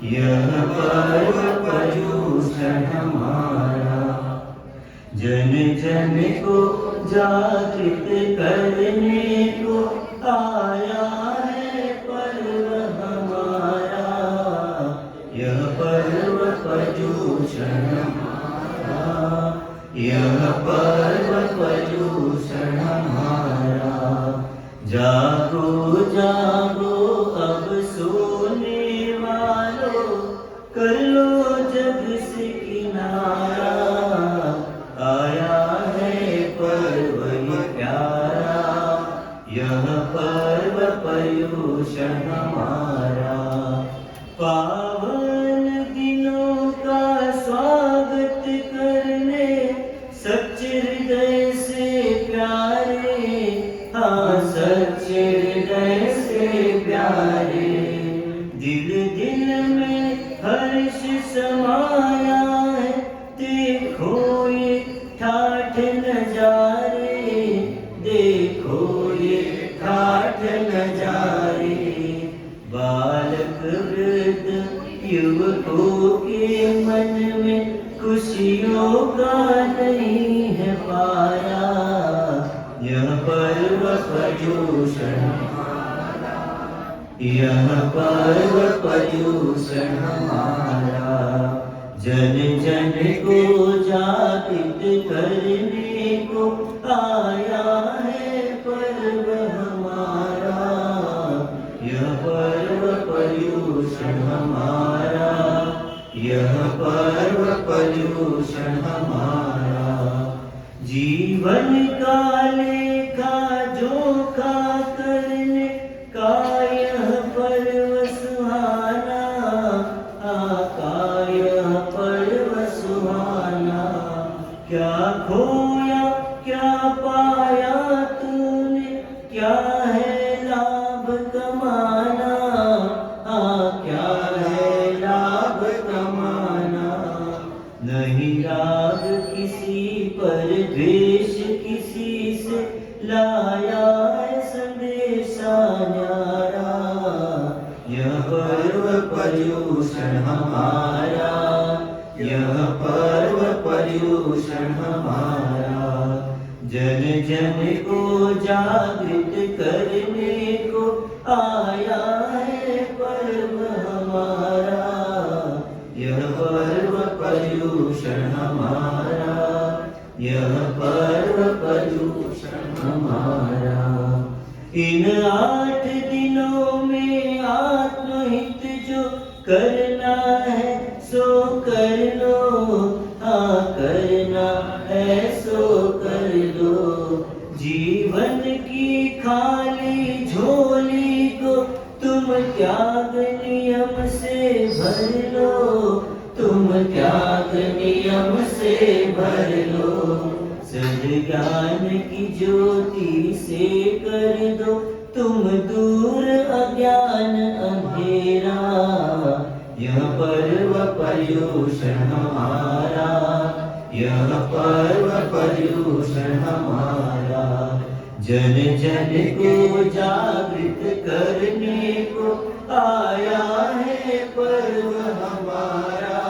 यह पर्व पर्यूषण हमारा, जन जन को जागृत करने को आया है पर्व हमारा। यह पर्व पर्यूषण हमारा, यह पर्व पर्यूषण हमारा। जागो जागो अब सोने वालों, कर लो जग से किनारा। आया है पर्व ये प्यारा, यह पर्व पर्यूषण हमारा। पावन दिनों का स्वागत करने सच्चे हृदय से प्यारे, हाँ सच्चे हृदय से प्यारे। दिल दिल में हर्ष समाया है, देखो ये ठाठ नजारे, देखो ये ठाठ नजारे। बालक वृद्ध युवकों के मन में खुशियों का नहीं है पाया। यह पर्व पर्यूषण हमारा, यह पर्व पर्यूषण हमारा। जन जन को जागृत करने को आया है पर्व हमारा। यह पर्व पर्यूषण हमारा, यह पर्व पर्यूषण हमारा। जीवन का लेखा जोखा करने का यह पर्व सुहाना, का यह पर्व सुहाना। क्या खोया क्या पाया तूने, क्या है लाभ कमाना, क्या है लाभ कमाना। नहीं राग किसी पर द्वेष किसी से, लाया है संदेशा न्यारा। यह पर्व पर्यूषण हमारा, यह पर्व पर्यूषण हमारा। जन जन को जागृत करने को आया है पर्व हमारा। यह पर्व पर्यूषण हमारा, यह पर्व पर्यूषण हमारा। इन 8 दिनों में आत्महित जो करना है सो कर लो, हाँ करना है सो कर लो। जीवन की खाली झोली को तुम त्याग नियम से भर लो, तुम त्याग नियम से भर लो। सद्ज्ञान की ज्योति से कर दो तुम दूर अज्ञान अंधेरा। यह पर्व पर्यूषण हमारा, यह पर्व पर्यूषण हमारा। जन जन को जागृत करने को आया है पर्व हमारा।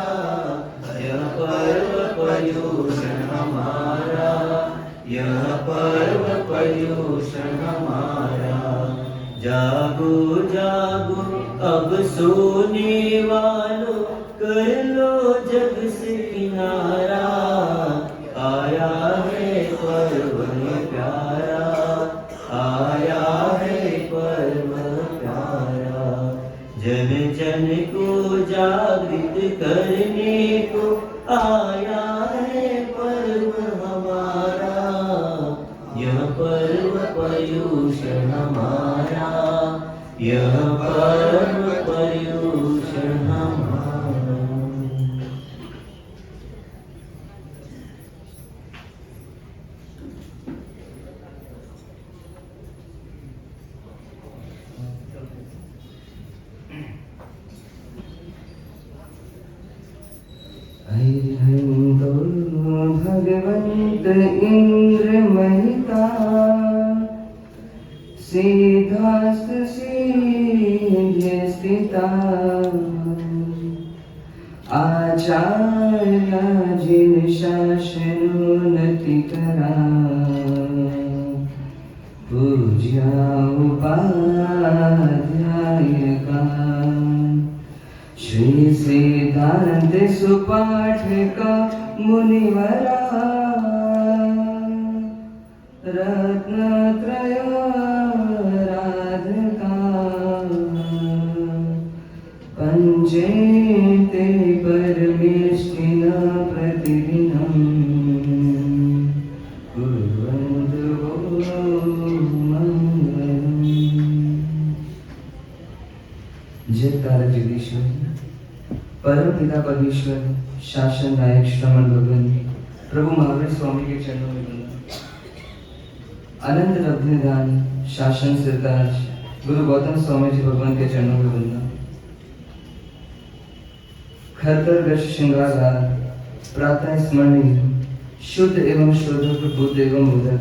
यह पर्व पर्यूषण हमारा, यह पर्व पर्यूषण हमारा। जागो जागो अब सोने वालों, कर लो जग से किनारा। आया है पर्व प्यारा, आया है पर्व प्यारा। जन जन को जागृत करने को आया है पर्व हमारा। यह पर्व पर्यूषण हमारा, यह पर्व पर्यूषण हमारा। भगवंत इंद्र महिता सीधा हस्तसिद्धि स्थिता आचार्य जिन शासनोन्नति करा पूज्या उपाध्याय का श्री सिद्धांत सुपाठ का मुनिवरा रत्नत्रय राधका पंचेते परमेष्टिना प्रतिदिनं कुर्वन्तु मंगलम्। जयकार जगदीश्वर परम पिता परमेश्वर शासन नायक श्रमण भगवान प्रभु महावीर स्वामी के चरणों में वंदन। अनंत रत्नदान शासन सिरताज गुरु गौतम स्वामी जी भगवान के चरणों में वंदन। खरतर गश श्रृंगार प्रातः स्मरणीय शुद्ध एवं शुद्ध बुद्ध एवं उदर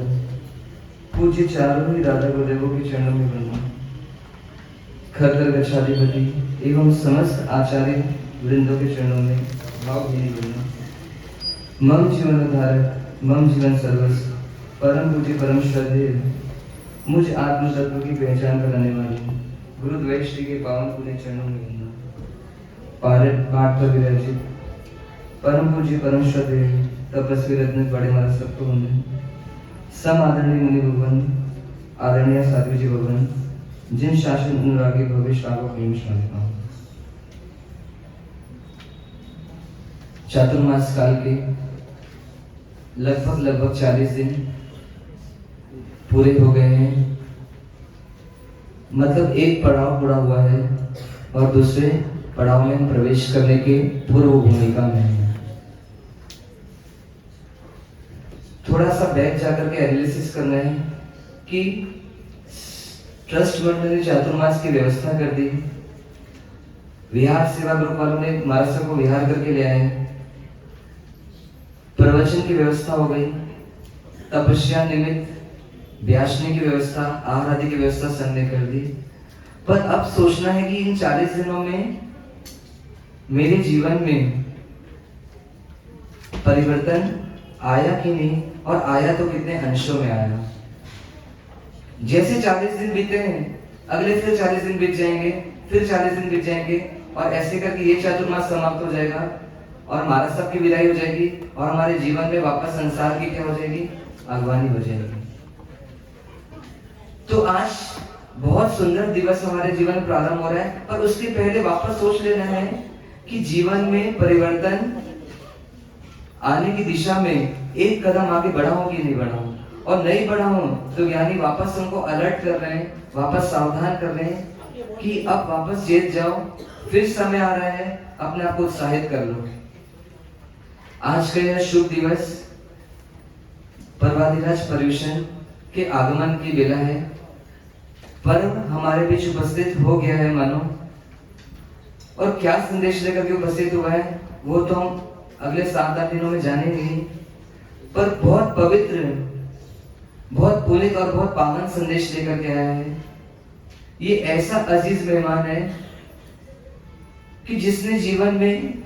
पूज्य चारों ही राधा गुरुदेवों के चरणों में वंदन। खरतर गच्छाधिपति एवं समस्त आचार्य वृंदों के चरणों में भावभीनी वंदन। मम जीवन धारक मम जीवन सर्वस्व परम पूज्य परम श्रद्धेय मुझ आत्म तत्व की पहचान कराने वाले गुरु द्वैत श्री के पावन पुण्य चरणों में वंदन। पाठ पर विराजित परम पूज्य परम श्रद्धेय तपस्वी रत्न बड़े महाराज सबको वंदन। सम आदरणीय मुनि भगवान आदरणीय साध्वी जी भगवान जिन शासन अनुरागी भव्य श्रावक प्रेम श्राविका चातुर्मास काल के लगभग 40 दिन पूरे हो गए हैं। मतलब एक पड़ाव पूरा हुआ है और दूसरे पड़ाव में प्रवेश करने के पूर्व भूमिका में है। थोड़ा सा बैक जाकर के एनालिसिस करना है कि ट्रस्ट मंडल ने चातुर्मास की व्यवस्था कर दी, विहार सेवा ग्रुप वालों ने महाराज को विहार करके ले आए, प्रवचन की व्यवस्था हो गई, तपस्या निमित्त ब्याशनी की व्यवस्था, आहार आदि की व्यवस्था संघ ने कर दी। पर अब सोचना है कि इन 40 दिनों में मेरे जीवन में परिवर्तन आया कि नहीं, और आया तो कितने अंशों में आया। जैसे 40 दिन बीते हैं, अगले फिर 40 दिन बीत जाएंगे, फिर 40 दिन बीत जाएंगे, और ऐसे करके ये चातुर्मास समाप्त हो जाएगा और महाराज साहब की विदाई हो जाएगी और हमारे जीवन में वापस संसार की क्या हो जाएगी, अगवानी हो जाएगी। तो आज बहुत सुंदर दिवस हमारे जीवन में प्रारंभ हो रहा है, पर उसके पहले वापस सोच लेना है कि जीवन में परिवर्तन आने की दिशा में एक कदम आगे बढ़ा हो कि नहीं बढ़ा हो, और नहीं बढ़ा हो तो यानी वापस हमको अलर्ट कर रहे हैं, वापस सावधान कर रहे हैं कि अब वापस जेत जाओ, फिर समय आ रहा है, अपने आप को उत्साहित कर लो। आज का यह शुभ दिवस पर्वाधिराज पर्यूषण के आगमन की बेला है। पर्व हमारे बीच उपस्थित हो गया है मानो, और क्या संदेश लेकर के उपस्थित हुआ है वो तो हम अगले 7-8 दिनों में जानेंगे। पर बहुत पवित्र, बहुत पुनीत और बहुत पावन संदेश लेकर के आया है। ये ऐसा अजीज मेहमान है कि जिसने जीवन में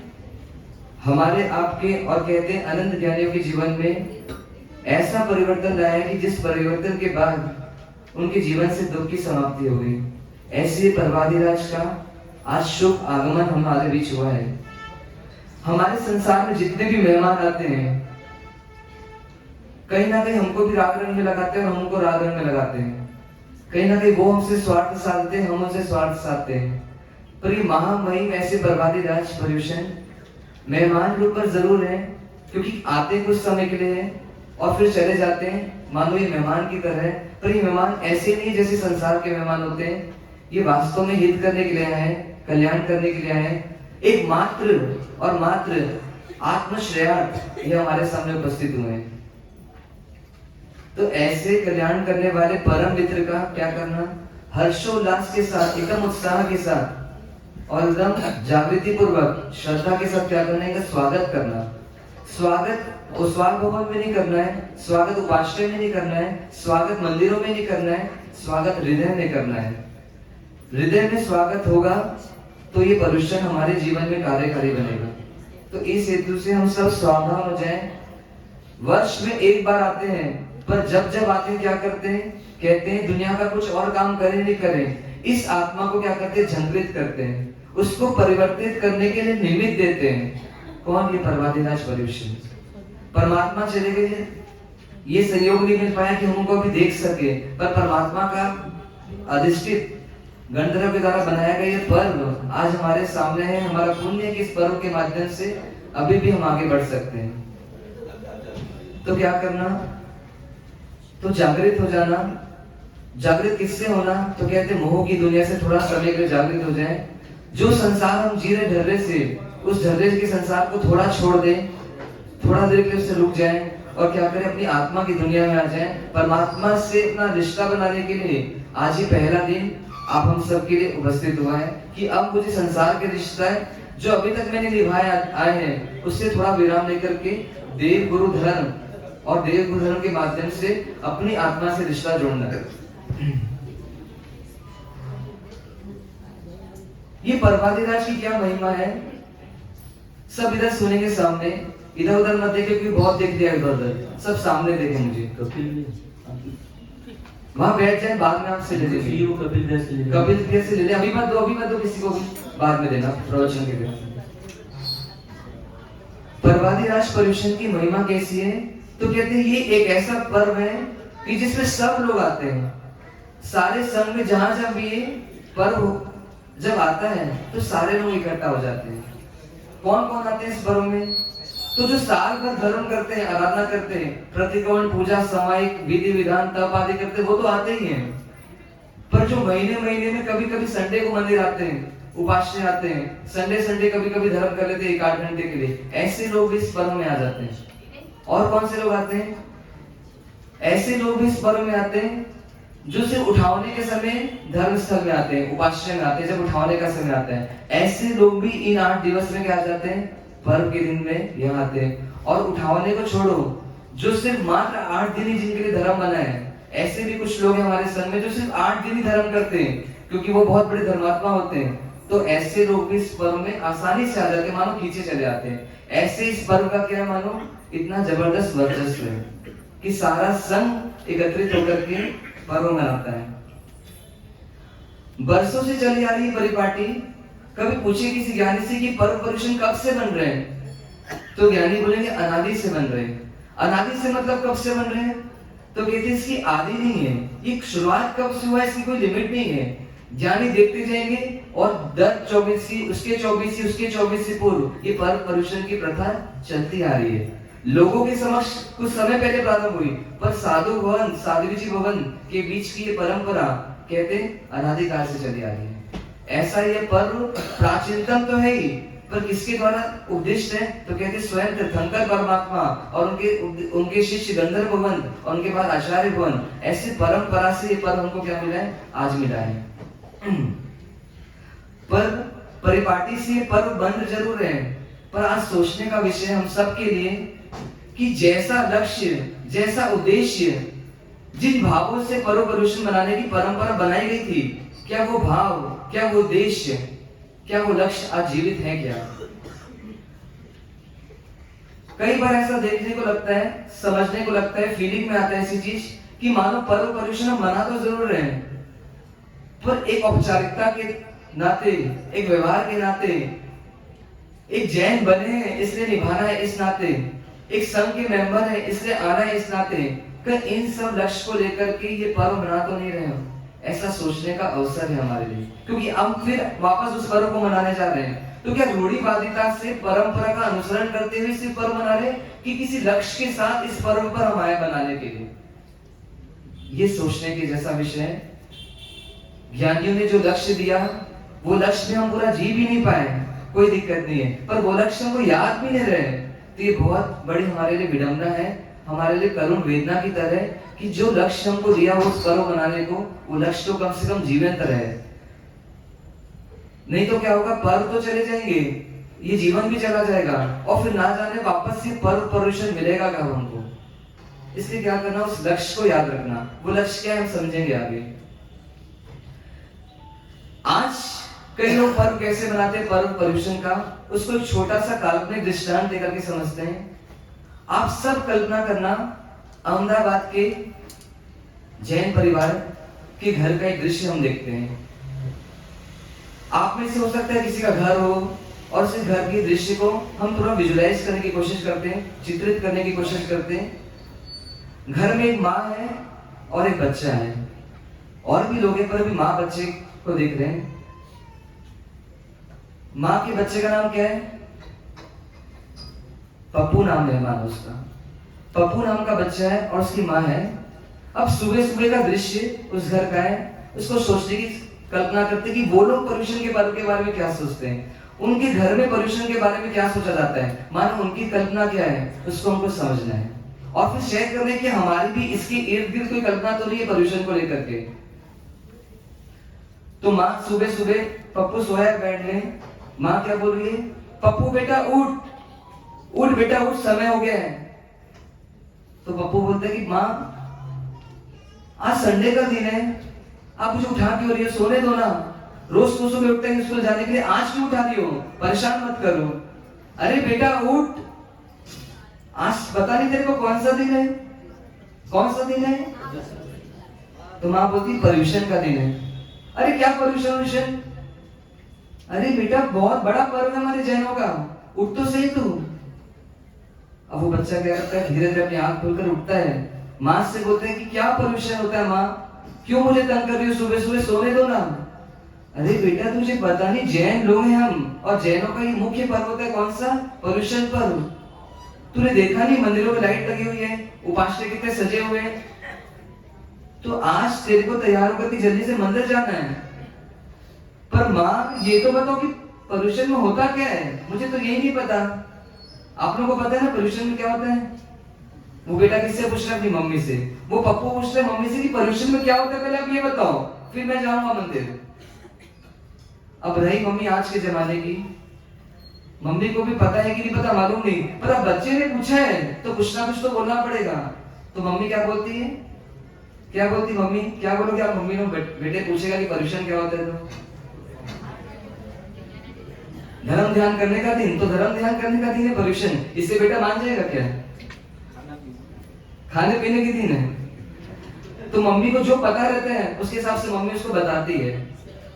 हमारे आपके और कहते हैं अनंत ज्ञानियों के जीवन में ऐसा परिवर्तन लाया है कि जिस परिवर्तन के बाद उनके जीवन से दुख की समाप्ति हो गई। ऐसे पर्वाधिराज का आज शुभ आगमन हमारे बीच हुआ है। हमारे संसार में जितने भी मेहमान आते हैं, कहीं ना कहीं हमको भी राग रंग में लगाते हैं और हमको राग रंग में लगाते हैं। कहीं ना कहीं वो हमसे स्वार्थ साधते हैं, हम उनसे स्वार्थ साधते हैं। पर ये महामहिम ऐसे पर्वाधिराज पर्यूषण मेहमान रूप पर जरूर है, क्योंकि आते कुछ समय के लिए हैं और फिर चले जाते हैं, मानो ये मेहमान की तरह है। पर ये मेहमान ऐसे नहीं जैसे संसार के मेहमान होते हैं। ये वास्तव में हित करने के लिए आए हैं, कल्याण करने के लिए आए हैं। एक मात्र और मात्र आत्मश्रेयार्थ ये हमारे सामने उपस्थित हुए हैं। तो ऐसे कल्याण करने वाले परम मित्र का क्या करना, हर्षोल्लास के साथ, एकदम उत्साह के साथ और एकदम जागृति पूर्वक श्रद्धा के साथ क्या करना है, स्वागत करना। स्वागत उस्वाग भवन में नहीं करना है, स्वागत उपाश्रय में नहीं करना है, स्वागत मंदिरों में नहीं करना है, स्वागत हृदय में करना है। हृदय में स्वागत होगा तो ये पर्यूषण हमारे जीवन में कार्यकारी बनेगा। तो इस हेतु से हम सब सावधान हो जाएं। वर्ष में एक बार आते हैं, पर जब जब आते हैं क्या करते हैं, कहते हैं दुनिया का कुछ और काम करें नहीं करें, इस आत्मा को क्या करते हैं, झंकृत करते हैं, उसको परिवर्तित करने के लिए निमित्त देते हैं। कौन? ये पर्वाधिराज पर्यूषण। परमात्मा चले गए, ये संयोग नहीं मिल पाया कि हम उनको भी देख सके, पर परमात्मा का अधिष्ठित गंधर्व के द्वारा बनाया गया ये पर्व आज हमारे सामने है। हमारा पुण्य के इस पर्व के माध्यम से अभी भी हम आगे बढ़ सकते हैं। तो क्या करना? तो जागृत हो जाना। जागृत किससे होना? तो कहते मोह की दुनिया से थोड़ा समय के लिए जागृत हो जाए। जो संसार हम जी रहे ढर्रे से, उस ढर्रे के संसार को थोड़ा छोड़ दें, थोड़ा देर के लिए उससे रुक जाएं और क्या करें, अपनी आत्मा की दुनिया में आ जाएं। परमात्मा से अपना रिश्ता बनाने के लिए आज ही पहला दिन आप हम सबके लिए उपस्थित हुआ है कि अब मुझे संसार के रिश्ता है जो अभी तक मैंने निभाए आए हैं, उससे थोड़ा विराम लेकर के देव गुरु धर्म और देव गुरु धर्म के माध्यम से अपनी आत्मा से रिश्ता जोड़ना है। ये पर्वाधिराज की क्या महिमा है, सब इधर सुनेंगे सामने, इधर उधर मत देखे क्योंकि बहुत देख दिया इधर उधर, सब सामने देखे मुझे। वहां बैठ जाए, बाद में आपसे ले लेंगे। कपिल कैसे ले ले, अभी मत दो किसी को भी, बाद में देना प्रवचन के लिए। पर्वाधिराज पर्यूषण की महिमा कैसी है? तो कहते हैं ये एक ऐसा पर्व है कि जिसमें सब लोग आते हैं। सारे संघ में जहां भी ये पर्व जब आता है तो सारे लोग इकट्ठा हो जाते हैं। कौन कौन आते हैं इस पर्व में? तो जो साल भर धर्म करते हैं, आराधना करते हैं, प्रतिक्रमण, पूजा, सामायिक विधि विधान, तप आदि करते हैं, वो तो आते ही हैं। पर जो महीने महीने में कभी कभी संडे को मंदिर आते हैं, उपास्य आते हैं, संडे कभी कभी धर्म कर लेते हैं 1-8 घंटे के लिए, ऐसे लोग भी इस पर्व में आ जाते हैं। और कौन से लोग आते हैं? ऐसे लोग भी इस पर्व में आते हैं जो सिर्फ उठावने के समय धर्म स्थल में आते हैं, उपास्य में आते हैं, जब उठावने का समय आता है। ऐसे लोग भी इन 8 दिवस में क्या आ जाते हैं, पर्व के दिन में यहाँ आते हैं। और उठावने को छोड़ो, जो सिर्फ मात्र 8 दिन ही जिनके लिए धर्म बना है, ऐसे भी कुछ लोग हैं हमारे संघ में जो सिर्फ 8 दिन ही धर्म करते हैं, क्योंकि वो बहुत बड़े धर्मात्मा होते हैं। तो ऐसे लोग भी इस पर्व में आसानी से आ जाते हैं, मानो खींचे चले आते हैं। ऐसे इस पर्व का क्या है, मानो इतना जबरदस्त वर्चस्व है कि सारा संघ एकत्रित होकर के पर्व मनाता है। बरसों से चली आ रही परिपाटी। कभी पूछे किसी ज्ञानी से कि पर्व पर्यूषण कब से बन रहे हैं, तो ज्ञानी बोलेंगे अनादि से बन रहे हैं। अनादि से मतलब कब से बन रहे हैं? तो कहते हैं इसकी आदि नहीं है, ये शुरुआत कब से हुआ है इसकी कोई लिमिट नहीं है। ज्ञानी देखते जाएंगे और 10 24 उसके 24 से पूर्व ये पर्व पर्यूषण की प्रथा चलती आ रही है। लोगों के समक्ष कुछ समय पहले प्रारंभ हुई, पर साधु भवन, साध्वी जी भवन के बीच की ये परंपरा कहते अनादिकाल से चली आ रही है। ऐसा ये पर्व प्राचीनतम तो है ही, पर किसके द्वारा उपदिष्ट है? तो कहते स्वयं तीर्थंकर परमात्मा और उनके शिष्य गंधर्व भवन और उनके बाद आचार्य भवन, ऐसी परंपरा से ये पर्व हमको क्या मिला है, आज मिला है। पर परिपाटी से ये पर्व बंद जरूर है, पर आज सोचने का विषय हम सब के लिए कि जैसा लक्ष्य, जैसा उद्देश्य, जिन भावों से पर्व पर्यूषण मनाने की परंपरा बनाई गई थी, क्या वो भाव, क्या वो उद्देश्य, क्या वो लक्ष्य आज जीवित है क्या? कई बार ऐसा देखने को लगता है, समझने को लगता है, फीलिंग में आता है ऐसी चीज कि मानो पर्व पर्यूषण मना तो जरूर रहे हैं, पर एक औपचारिकता के नाते, एक व्यवहार के नाते, एक जैन बने हैं इसलिए निभाना है इस नाते, एक संघ के मेंबर है इसलिए आना है इस नाते, कहीं इन सब लक्ष्य को लेकर के ये पर्व मना तो नहीं रहे हो, ऐसा सोचने का अवसर है हमारे लिए। क्योंकि हम फिर वापस उस पर्व को मनाने जा रहे हैं, तो क्या रूढ़िवादिता से, परंपरा का अनुसरण करते हुए सिर्फ पर्व मना रहे कि किसी लक्ष्य के साथ इस पर्व पर हम आए बनाने के लिए? ये सोचने के जैसा विषय है। ज्ञानियों ने जो लक्ष्य दिया, वो लक्ष्य में हम पूरा जी भी नहीं पाए, कोई दिक्कत नहीं है, पर वो लक्ष्य हमको याद भी नहीं रहे, तो ये बहुत बड़ी हमारे लिए विडंबना है, हमारे लिए करुण वेदना की तरह कि जो लक्ष्य हमको दिया वो पर्व मनाने को, वो लक्ष्य तो कम से कम जीवंत रहे। नहीं तो क्या होगा, पर्व तो चले जाएंगे, ये जीवन भी चला जाएगा, और फिर ना जाने वापस से पर्व पर्यूषण मिलेगा कब हमको। इसलिए क्या करना, उस लक्ष्य को याद रखना। वो लक्ष्य क्या है हम समझेंगे आगे। कई लोग पर्व कैसे मनाते हैं, पर्व पर्यूषण का, उसको एक छोटा सा काल्पनिक दृष्टांत देकर के समझते हैं। आप सब कल्पना करना, अहमदाबाद के जैन परिवार के घर का एक दृश्य हम देखते हैं। आप में से हो सकता है किसी का घर हो और उस घर के दृश्य को हम थोड़ा विजुलाइज करने की कोशिश करते हैं, चित्रित करने की कोशिश करते हैं। घर में एक माँ है और एक बच्चा है, और भी लोग हैं पर भी माँ बच्चे को देख रहे हैं। माँ के बच्चे का नाम क्या है? पप्पू नाम है माँ उसका। पप्पू नाम का बच्चा है और उसकी माँ है। अब सुबह सुबह का दृश्य उस घर का है, उसको सोचने की कल्पना करते कि वो लोग पर्यूषण के पर्व के बारे में क्या सोचते हैं, उनके घर में पर्यूषण के बारे में क्या सोचा जाता है, मानो उनकी कल्पना क्या है, उसको हमको समझना है और फिर शेयर करने की हमारी भी इसके इर्द गिर्द कोई कल्पना तो नहीं है पर्यूषण को लेकर के। तो माँ सुबह सुबह, पप्पू सोया है बेड में, माँ क्या बोल रही है? पप्पू बेटा उठ, उठ बेटा उठ, समय हो गया है। तो पप्पू बोलते हैं कि माँ आज संडे का दिन है, आप मुझे उठा क्यों रही हो, सोने दो ना, रोज तो सुबह उठते हैं स्कूल जाने के लिए, आज क्यों उठा रही हो, परेशान मत करो। अरे बेटा उठ, आज पता नहीं तेरे को कौन सा दिन है, कौन सा दिन है? तो माँ बोलती पर्यूषण का दिन है। अरे क्या पर्यूषण? अरे बेटा बहुत बड़ा पर्व है हमारे जैनों का, उठ तो सही तू। अब वो बच्चा क्या करता है, धीरे धीरे अपनी आंख खोलकर उठता है। माँ से बोलते हैं कि क्या पर्यूषण होता है माँ, क्यों मुझे तंग कर रही हो सुबह सुबह, सोने दो ना। अरे बेटा तुझे पता नहीं, जैन लोग हैं हम, और जैनों का ये मुख्य पर्व होता है कौन सा? पर्यूषण पर्व। तूने देखा नहीं मंदिरों में लाइट लगी हुई है, उपास्य कितने सजे हुए हैं। तो आज तेरे को तैयार होकर के जल्दी से मंदिर जाना है। पर माँ ये तो बताओ कि पर्यूषण में होता क्या है, मुझे तो यही नहीं पता। आप लोगों को पता है ना पर्यूषण में क्या होता है? वो बेटा किससे पूछ रहा है? अपनी मम्मी से। वो पप्पू पूछ रहे मम्मी से कि पर्यूषण में क्या होता है, पहले आप ये बताओ, फिर मैं जाऊंगा मंदिर। अब रही मम्मी आज के जमाने की, मम्मी को भी पता है कि नहीं पता मालूम नहीं, पर अब बच्चे ने पूछा है तो कुछ ना कुछ तो बोलना पड़ेगा। तो मम्मी क्या बोलती है? क्या बोलती मम्मी? क्या बोलोगे आप मम्मी ने? बेटे पूछेगा कि पर्यूषण क्या होता है तो धर्म ध्यान करने का दिन, तो धर्म ध्यान करने का दिन है पर्यूषण। इससे बेटा मान जाएगा क्या? खाने पीने के दिन है। तो मम्मी को जो पता रहता है उसके हिसाब से मम्मी उसको बताती है।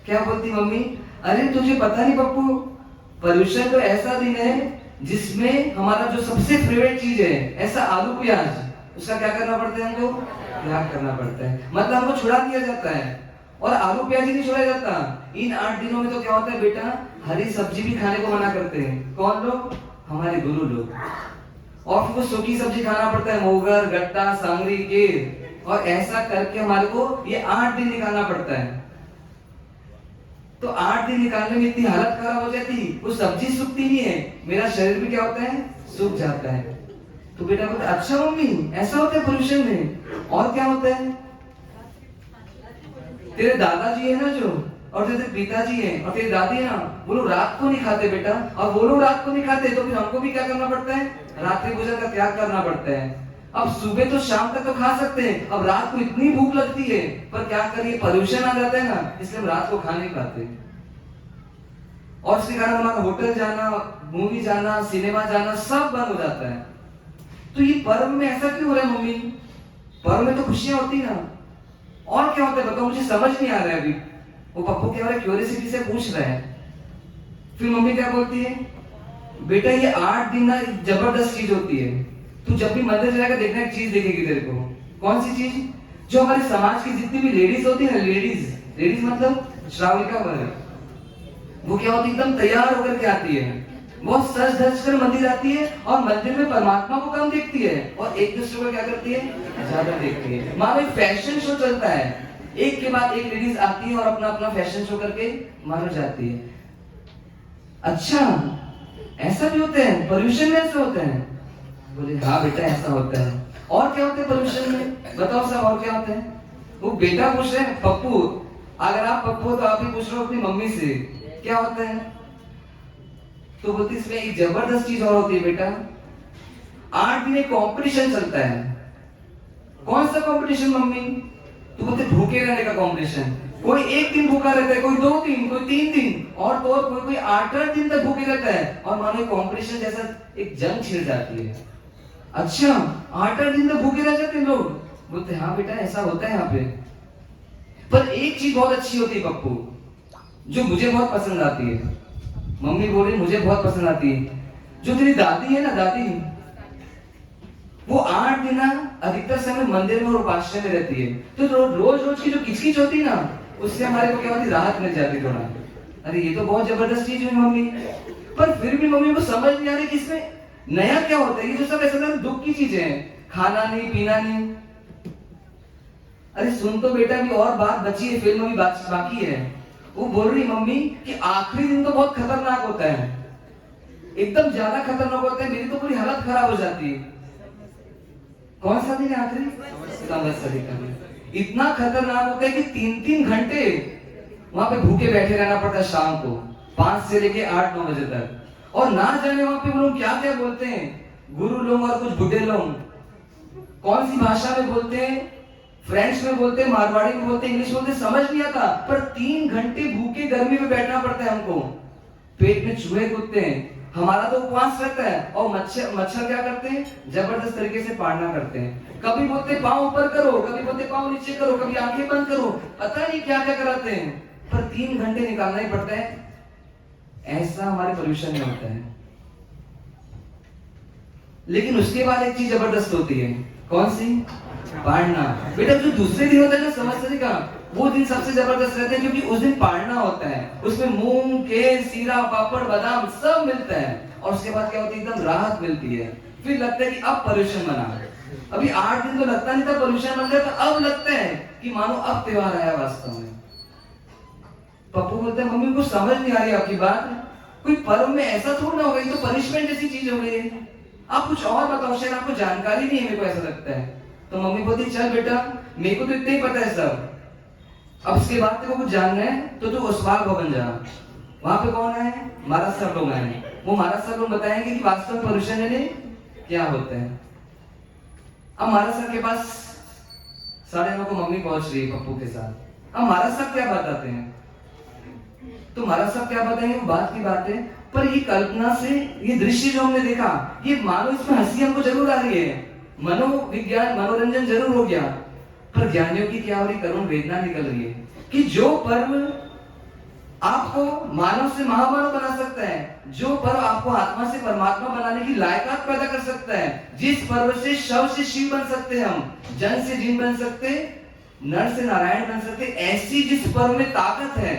क्या बोलती मम्मी? अरे तुझे पता नहीं पप्पू, पर्यूषण तो ऐसा दिन है जिसमें हमारा जो सबसे फेवरेट चीज है, ऐसा आलू प्याज, उसका क्या करना पड़ता है हमको? त्याग करना पड़ता है, मतलब हमको छुड़ा दिया जाता है। और आलू प्याज ही नहीं छोड़ा जाता, इन 8 दिनों में तो क्या होता है बेटा, हरी सब्जी भी खाने को मना करते हैं। कौन लोग? हमारे गुरु लोग। और फिर वो सूखी सब्जी खाना पड़ता है, मोगर, गट्टा, सांगरी, केर, और ऐसा करके हमारे को ये 8 दिन निकालना पड़ता है। तो 8 दिन निकालने में इतनी हालत खराब हो जाती, वो सब्जी सूखती नहीं है, मेरा शरीर भी क्या होता है, सूख जाता है। तो बेटा बोलता अच्छा मम्मी ऐसा होता है पर्यूषण में, और क्या होता है? तेरे दादाजी है ना जो, और तेरे पिताजी हैं और तेरी दादी है ना, वो लोग रात को नहीं खाते बेटा, और वो लोग रात को नहीं खाते तो फिर हमको भी क्या करना पड़ता है? रात्रि भोजन का त्याग करना पड़ता है। अब सुबह तो शाम तक तो खा सकते हैं, अब रात को इतनी भूख लगती है, पर क्या करिए पर्यूषण आ जाता है ना, इसलिए हम रात को खा नहीं पाते। और इसके कारण हमारा होटल जाना, मूवी जाना, सिनेमा जाना सब बंद हो जाता है। तो ये पर्व में ऐसा क्यों हो रहा है मम्मी? पर्व में तो खुशियां होती ना, और क्या होता है बताओ, मुझे समझ नहीं आ रहा है अभी। वो पप्पू क्या हो रहा है, क्यूरियोसिटी से पूछ रहा है। फिर मम्मी क्या बोलती है? बेटा ये 8 दिन ना जबरदस्त चीज होती है, तू जब भी मंदिर जाएगा देखना एक चीज देखेगी तेरे को। कौन सी चीज? जो हमारे समाज की जितनी भी लेडीज होती है ना, लेडीज मतलब श्राविका वर्ग, वो क्या होती है, एकदम तैयार होकर के आती है, बहुत सज धज कर मंदिर आती है, और मंदिर में परमात्मा को कम देखती है और एक दूसरे को क्या करती है, ज्यादा देखती है। मानो एक फैशन शो चलता है, एक के बाद एक लेडीज आती है और अपना अपना फैशन शो करके मानो जाती है। अच्छा ऐसा भी होता है, पर्यूषण में ऐसा होता है? बोले हाँ बेटा ऐसा होता है। और क्या होता है पर्यूषण में, बताओ सब और क्या होता है? वो बेटा पूछ रहे हैं पप्पू, अगर आप पप्पू तो आप ही पूछ रहे हो अपनी मम्मी से क्या होता है? तो बोलती इसमें एक जबरदस्त चीज और होती है बेटा, 8 दिन एक कॉम्पिटिशन चलता है। कौन सा कॉम्पिटिशन मम्मी? तो बोलते भूखे रहने का कॉम्पिटिशन। कोई 1 दिन भूखा रहता है, कोई 2 दिन, कोई 3 दिन, और तो और कोई 8-8 दिन तक भूखे रहता है। और मानो कॉम्पिटिशन जैसा एक जंग छिड़ जाती है। अच्छा, 8-8 दिन तक भूखे रह जाते हैं लोग। बोलते हाँ बेटा ऐसा होता है यहाँ पे। पर एक चीज बहुत अच्छी होती है पप्पू, जो मुझे बहुत पसंद आती है। मम्मी बोली मुझे बहुत पसंद आती है, जो तेरी दादी है ना, दादी, वो 8 दिन ना अधिकतर समय मंदिर में और उपासना में रहती है। तो रोज रोज की जो किचकिच होती है ना, उससे हमारे को क्या होती, राहत मिल जाती थोड़ा। अरे ये तो बहुत जबरदस्त चीज हुई मम्मी। पर फिर भी मम्मी को समझ नहीं आ रही कि इसमें नया क्या होता है। ये तो सब ऐसा ना दुख की चीजें हैं, खाना नहीं, पीना नहीं। अरे सुन तो बेटा, भी और बात बची है, फिल्म अभी बाकी है। वो बोल रही मम्मी कि आखिरी दिन तो बहुत खतरनाक होता है, एकदम ज्यादा खतरनाक होता है, मेरी तो पूरी हालत खराब हो जाती है। कौन सा दिन है आखिरी? संवत्सरी का दिन। इतना खतरनाक होता है कि 3-3 घंटे वहां पे भूखे बैठे रहना पड़ता है, शाम को 5 से लेके 8-9 बजे तक। और ना जाने वहां पे वो लोग क्या क्या बोलते हैं, गुरु लोग और कुछ बुढ़े लोग, कौन सी भाषा में बोलते हैं, फ्रेंच में बोलते हैं, मारवाड़ी में बोलते हैं, इंग्लिश बोलते हैं, समझ नहीं आता। पर 3 घंटे भूखे गर्मी में बैठना पड़ता है हमको। पेट में चूहे कूदते हैं, हमारा तो उपवास रहता है। और मच्छर क्या करते हैं, जबरदस्त तरीके से पालना करते हैं। कभी बोलते पाँव ऊपर करो, कभी बोलते पाँव नीचे करो, कभी आंखें बंद करो, पता नहीं क्या क्या कराते हैं। पर 3 घंटे निकालना ही पड़ता है। ऐसा हमारे पोल्यूशन में होता है। लेकिन उसके बाद एक चीज जबरदस्त होती है, कौन सी? पाड़ना। बेटा जो दूसरे दिन होता है ना संवत्सरी का, वो दिन सबसे जबरदस्त रहते हैं, क्योंकि उस दिन पाड़ना होता है। उसमें मूंग, केल, सीरा, पापड़, बादाम सब मिलता है। और उसके बाद क्या होती है, एकदम राहत मिलती है। फिर लगता है कि अब पोल्यूशन मना। अभी 8 दिन तो लगता नहीं था पोल्यूशन बन गया, तो अब लगता है कि मानो अब त्योहार आया वास्तव में। पप्पू बोलते हैं मम्मी को समझ नहीं आ रही आपकी बात, कोई पर्व में ऐसा थोड़ा ना होगा, ये तो पनिशमेंट जैसी चीज हो गई है। आप कुछ और बताओ, शायद आपको जानकारी नहीं है, मेरे को ऐसा लगता है। तो मम्मी बोलती चल बेटा, मेरे को तो इतना ही पता है सब, अब इसके बाद तेरे को कुछ जानना है तो तू ओसवाल भवन जा। वहां पे कौन है? महाराज सर लोग आए। वो महाराज सर लोग बताएंगे कि वास्तव में पोल्यूशन यानी क्या होता है। अब महाराज सर के पास 9:30 को मम्मी पहुंच रही है पप्पू के साथ। अब महाराज साहब क्या बताते हैं, तो महाराज साहब क्या बताएंगे, वो बात की बात है। पर ये कल्पना से ये दृश्य जो हमने देखा, ये मानो इसमें हंसी हमको जरूर आ रही है, मनोविज्ञान मनोरंजन जरूर हो गया, पर ज्ञानियों की क्या हो रही, करुण वेदना निकल रही है कि जो पर्व आपको मानव से महामानव बना सकता है, जो पर्व आपको आत्मा से परमात्मा बनाने की लायकात पैदा कर सकता है, जिस पर्व से शव से शिव बन सकते हैं हम, जन से जिन बन सकते, नर से नारायण बन सकते, ऐसी जिस पर्व में ताकत है,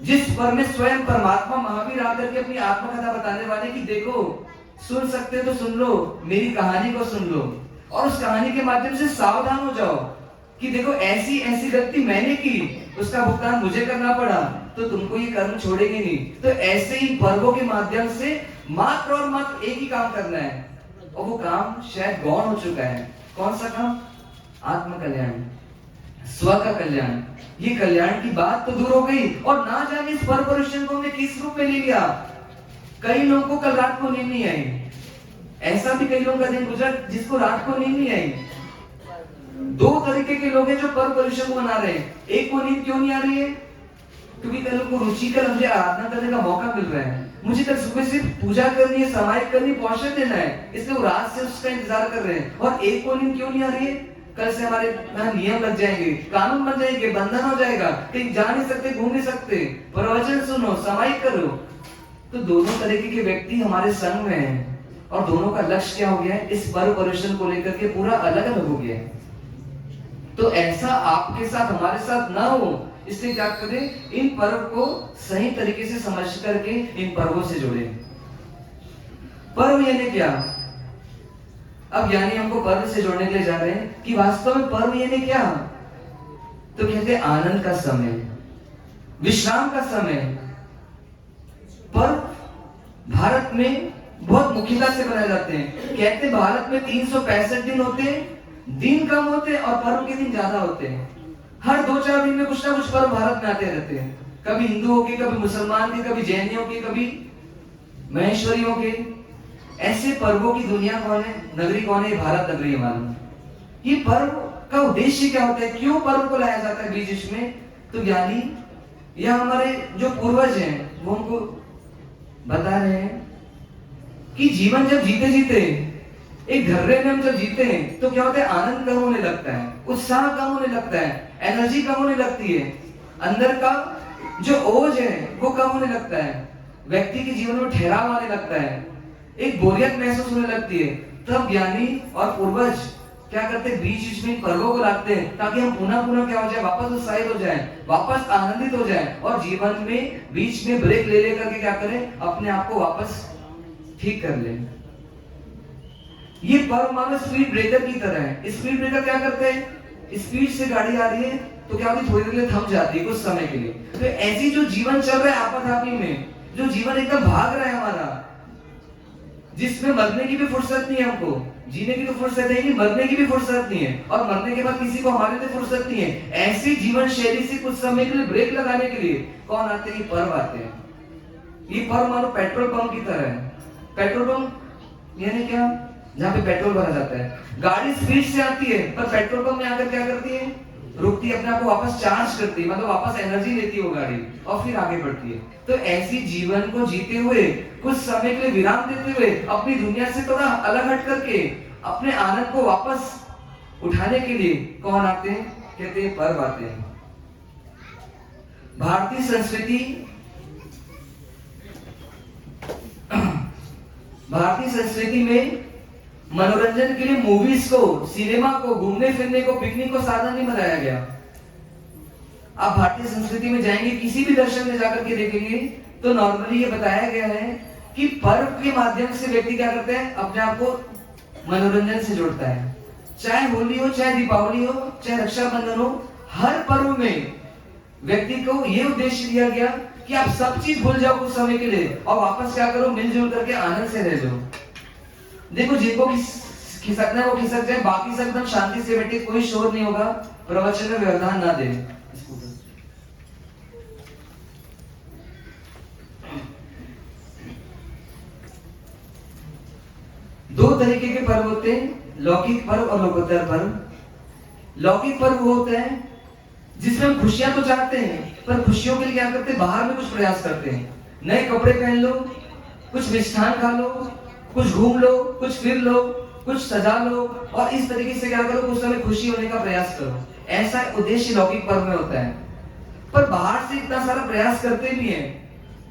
जिस पर्व में स्वयं परमात्मा महावीर आकर के अपनी आत्मकथा बताने वाले की देखो, सुन सकते हो तो सुन लो, मेरी कहानी को सुन लो, और उस कहानी के माध्यम से सावधान हो जाओ कि देखो ऐसी ऐसी गलती मैंने की, उसका भुगतान मुझे करना पड़ा, तो तुमको ये कर्म छोड़ेंगे नहीं। तो ऐसे ही पर्वों के माध्यम से मात्र और मात्र एक ही काम करना है, और वो काम शायद गौण हो चुका है। कौन सा काम? आत्म कल्याण, स्व का कल्याण। ये कल्याण की बात तो दूर हो गई, और ना जाने इस पर्व पोल्यूशन को हमने किस रूप में ले लिया। कई लोगों को कल रात को नींद नहीं आई, ऐसा भी कई लोगों का दिन गुजरा जिसको रात को नींद नहीं आई। 2 तरीके के लोग हैं जो पर्व पोल्यूशन को मना रहे हैं। एक को नींद क्यों नहीं आ रही है? क्योंकि कल को रुचिकर मुझे आराधना करने का मौका मिल रहा है, मुझे कल सुबह से पूजा करनी है, समाहित करनी, पौषण देना है, इसलिए वो रात से उसका इंतजार कर रहे हैं। और एक को नींद क्यों नहीं आ रही है? कल से हमारे यहाँ नियम लग जाएंगे, कानून बन जाएंगे, बंधन हो जाएगा, कहीं जा नहीं सकते, घूम नहीं सकते, प्रवचन सुनो, समाहित करो। तो दोनों तरीके के व्यक्ति हमारे संग में हैं, और दोनों का लक्ष्य क्या हो गया है, इस पर्व पोल्यूशन को लेकर के पूरा अलग अलग हो गया है। तो ऐसा आपके साथ हमारे साथ ना हो, इसलिए क्या करें, इन पर्व को सही तरीके से समझ करके इन पर्वों से जोड़ें। पर्व यानी क्या? अब ज्ञानी हमको पर्व से जोड़ने के लिए जा रहे हैं कि वास्तव में पर्व यानी क्या। तो कहते हैं आनंद का समय, विश्राम का समय। पर्व भारत में बहुत मुख्यता से बनाए जाते हैं। कहते भारत में 365 दिन होते हैं, दिन कम होते हैं और पर्व के दिन ज्यादा होते हैं। हर 2-4 दिन में कुछ ना कुछ पर्व भारत में आते रहते हैं, कभी हिंदुओं के, कभी मुसलमान के, कभी जैनियों के, कभी महेश्वरियों के। ऐसे पर्वों की दुनिया कौन है, नगरी कौन है? भारत नगरी है मालूम। ये पर्व का उद्देश्य क्या होता है, क्यों पर्व को लाया जाता है बीच में? तो ज्ञानी या हमारे जो पूर्वज हैं वो हमको बता रहे हैं कि जीवन जब जीते जीते एक घर्रे में हम जब जीते हैं तो क्या होता है, आनंद कम होने लगता है, उत्साह कम होने लगता है, एनर्जी कम होने लगती है, अंदर का जो ओज है वो कम होने लगता है, व्यक्ति के जीवन में ठहराव आने लगता है, एक बोरियत महसूस होने लगती है। तब ज्ञानी और पूर्वज क्या करते हैं, बीच बीच में पर्वों को लाते हैं ताकि हम पुनः क्या हो जाए, वापस उत्साहित हो जाए, वापस आनंदित हो जाए और जीवन में बीच में ब्रेक ले लेकर के क्या करें, अपने आप को वापस ठीक कर लें। ये पर्व मानो स्पीड ब्रेकर की तरह है। स्पीड ब्रेकर क्या करते हैं, स्पीड से गाड़ी आ रही है तो क्या होती है, थोड़ी देर के लिए थम जाती है कुछ समय के लिए। तो ऐसी जो जीवन चल रहा है आपाधापी में, जो जीवन एकदम भाग रहा है हमारा, जिसमें मरने की भी फुर्सत नहीं है, हमको जीने की तो फुर्सत है नहीं, मरने की भी फुर्सत नहीं है, और मरने के बाद किसी को हमारे लिए फुर्सत नहीं है, ऐसी जीवन शैली से कुछ समय के लिए ब्रेक लगाने के लिए कौन आते हैं, ये पर्व आते हैं। ये पर्व मानो पेट्रोल पंप की तरह है। पेट्रोल पंप यानी क्या, जहाँ पे पेट्रोल भरा जाता है, गाड़ी स्पीड से आती है पर पेट्रोल पंप में आकर क्या करती है, रुकती है, अपने आप को वापस चार्ज करती है, मतलब वापस एनर्जी लेती है वो गाड़ी और फिर आगे बढ़ती है। तो ऐसी जीवन को जीते हुए, कुछ समय के लिए विराम देते हुए, अपनी दुनिया से थोड़ा अलग हट करके अपने आनंद को वापस उठाने के लिए कौन आते हैं, कहते हैं पर्व आते हैं। भारतीय संस्कृति में मनोरंजन के लिए मूवीज को, सिनेमा को, घूमने फिरने को, पिकनिक को साधन नहीं बनाया गया। आप भारतीय संस्कृति में जाएंगे, किसी भी दर्शन में जाकर के देखेंगे तो नॉर्मली ये बताया गया है कि पर्व के माध्यम से व्यक्ति क्या करता है, अपने आप को मनोरंजन से जोड़ता है। चाहे होली हो, चाहे दीपावली हो, चाहे रक्षाबंधन हो, हर पर्व में व्यक्ति को ये उद्देश्य दिया गया कि आप सब चीज भूल जाओ कुछ समय के लिए और वापस क्या करो, मिलजुल करके आनंद से रह लो। देखो, जिनको खिसकना है वो खिसक जाए, बाकी सब एकदम शांति से बैठे, कोई शोर नहीं होगा, प्रवचन में व्यवधान ना दे। दो तरीके के पर्व होते हैं, लौकिक पर्व और लोकोत्तर पर्व। लौकिक पर्व वो होता है जिसमें हम खुशियां तो चाहते हैं पर खुशियों के लिए क्या करते हैं, बाहर में कुछ प्रयास करते हैं। नए कपड़े पहन लो, कुछ मिष्ठान खा लो, कुछ घूम लो, कुछ फिर लो, कुछ सजा लो और इस तरीके से क्या करो, कुछ समय खुशी होने का प्रयास करो। ऐसा उद्देश्य लौकिक पर्व में होता है। पर बाहर से इतना सारा प्रयास करते भी हैं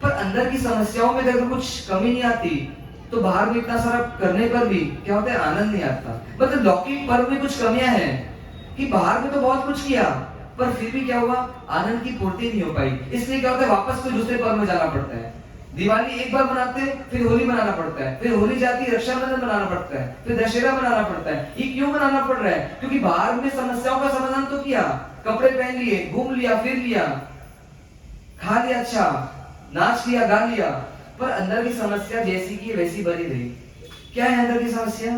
पर अंदर की समस्याओं में अगर कुछ कमी नहीं आती तो बाहर में इतना सारा करने पर भी क्या होता है, आनंद नहीं आता। मतलब लौकिक पर्व में कुछ कमियां हैं कि बाहर में तो बहुत कुछ किया पर फिर भी क्या हुआ, आनंद की पूर्ति नहीं हो पाई। इसलिए क्या होता है, वापस कोई दूसरे पर्व में जाना पड़ता है। दिवाली एक बार मनाते हैं, फिर होली मनाना पड़ता है, फिर होली जाती है, रक्षाबंधन मनाना पड़ता है, फिर दशहरा मनाना पड़ता है। ये क्यों मनाना पड़ रहा है, क्योंकि बाहर में समस्याओं का समाधान तो किया, कपड़े पहन लिए, घूम लिया, फिर लिया, खा लिया, अच्छा नाच लिया, गा लिया, पर अंदर की समस्या जैसी की वैसी बनी रही। क्या है अंदर की समस्या,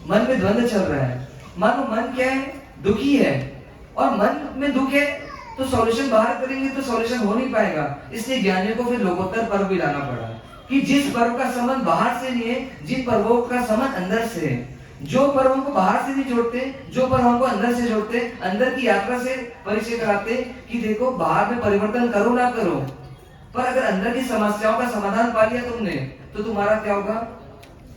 मन में द्वंद्व चल रहा है। मानो मन क्या है, दुखी है, और मन में दुख है तो सॉल्यूशन बाहर करेंगे तो सॉल्यूशन हो नहीं पाएगा। इसलिए ज्ञानियों को फिर लोकोत्तर पर्व भी लाना पड़ा कि जिस पर्व का संबंध बाहर से नहीं है, जिन पर्वों का संबंध अंदर से है, जो पर्वों को बाहर से नहीं जोड़ते, जो पर्वों को अंदर से जोड़ते, अंदर की यात्रा से परिचय कराते कि देखो बाहर में परिवर्तन करो ना करो, पर अगर अंदर की समस्याओं का समाधान पा लिया तुमने तो तुम्हारा क्या होगा,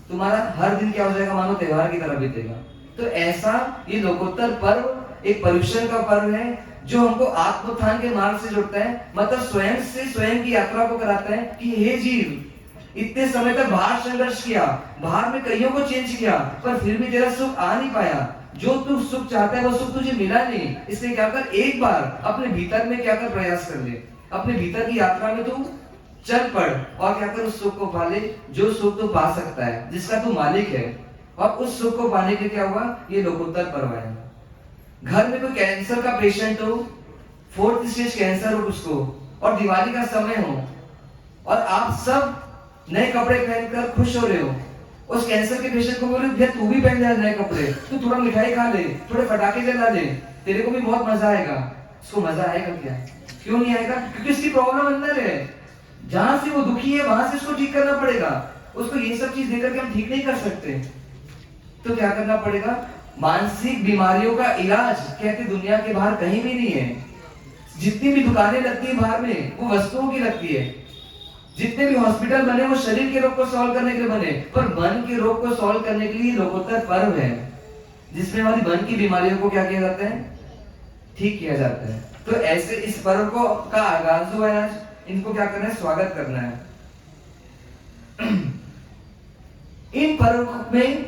तुम्हारा हर दिन क्या हो जाएगा, मानो त्योहार की तरह बीतेगा। तो ऐसा ये लोकोत्तर पर्व एक परिवर्तन का पर्व है जो हमको आत्मोत्थान के मार्ग से जोड़ता है। मतलब स्वयं से स्वयं की यात्रा को कराता है कि हे जीव, इतने समय तक बाहर संघर्ष किया, बाहर में कईयों को चेंज किया, पर फिर भी तेरा सुख आ नहीं पाया। जो तू सुख चाहता है वो सुख तुझे मिला नहीं। इसलिए क्या कर, एक बार अपने भीतर में क्या कर, प्रयास कर ले, अपने भीतर की यात्रा में तू चल पड़ और क्या कर, उस सुख को पा ले जो सुख तू पा सकता है, जिसका तू मालिक है। और उस सुख को पाने के क्या हुआ, ये लोकोत्तर पर्व है। घर में कोई कैंसर का पेशेंट हो, 4th स्टेज कैंसर हो उसको, और दिवाली का समय हो और आप सब नए कपड़े पहनकर खुश हो रहे हो, उस कैंसर के पेशेंट को बोले भैया तू भी पहन ले नए कपड़े, तू थोड़ा मिठाई खा ले, थोड़े पटाखे जला ले, तेरे को भी बहुत मजा आएगा। उसको मजा आएगा क्या, क्यों नहीं आएगा, क्योंकि उसकी प्रॉब्लम अंदर है, जहां से वो दुखी है वहां से उसको ठीक करना पड़ेगा। उसको ये सब चीज देकर के हम ठीक नहीं कर सकते, तो क्या करना पड़ेगा, मानसिक बीमारियों का इलाज कहते दुनिया के बाहर कहीं भी नहीं है। जितनी भी दुकानें लगती है बाहर में वो वस्तुओं की लगती है। जितने भी हॉस्पिटल बने वो शरीर के रोग को सॉल्व करने के लिए बने, पर मन के रोग को सॉल्व करने के लिए लोकोत्तर पर्व है जिसमें हमारी मन की बीमारियों को क्या किया जाता है, ठीक किया जाता है। तो ऐसे इस पर्व को का आगाज हुआ है आज, इनको क्या करना है, स्वागत करना है। इन पर्व में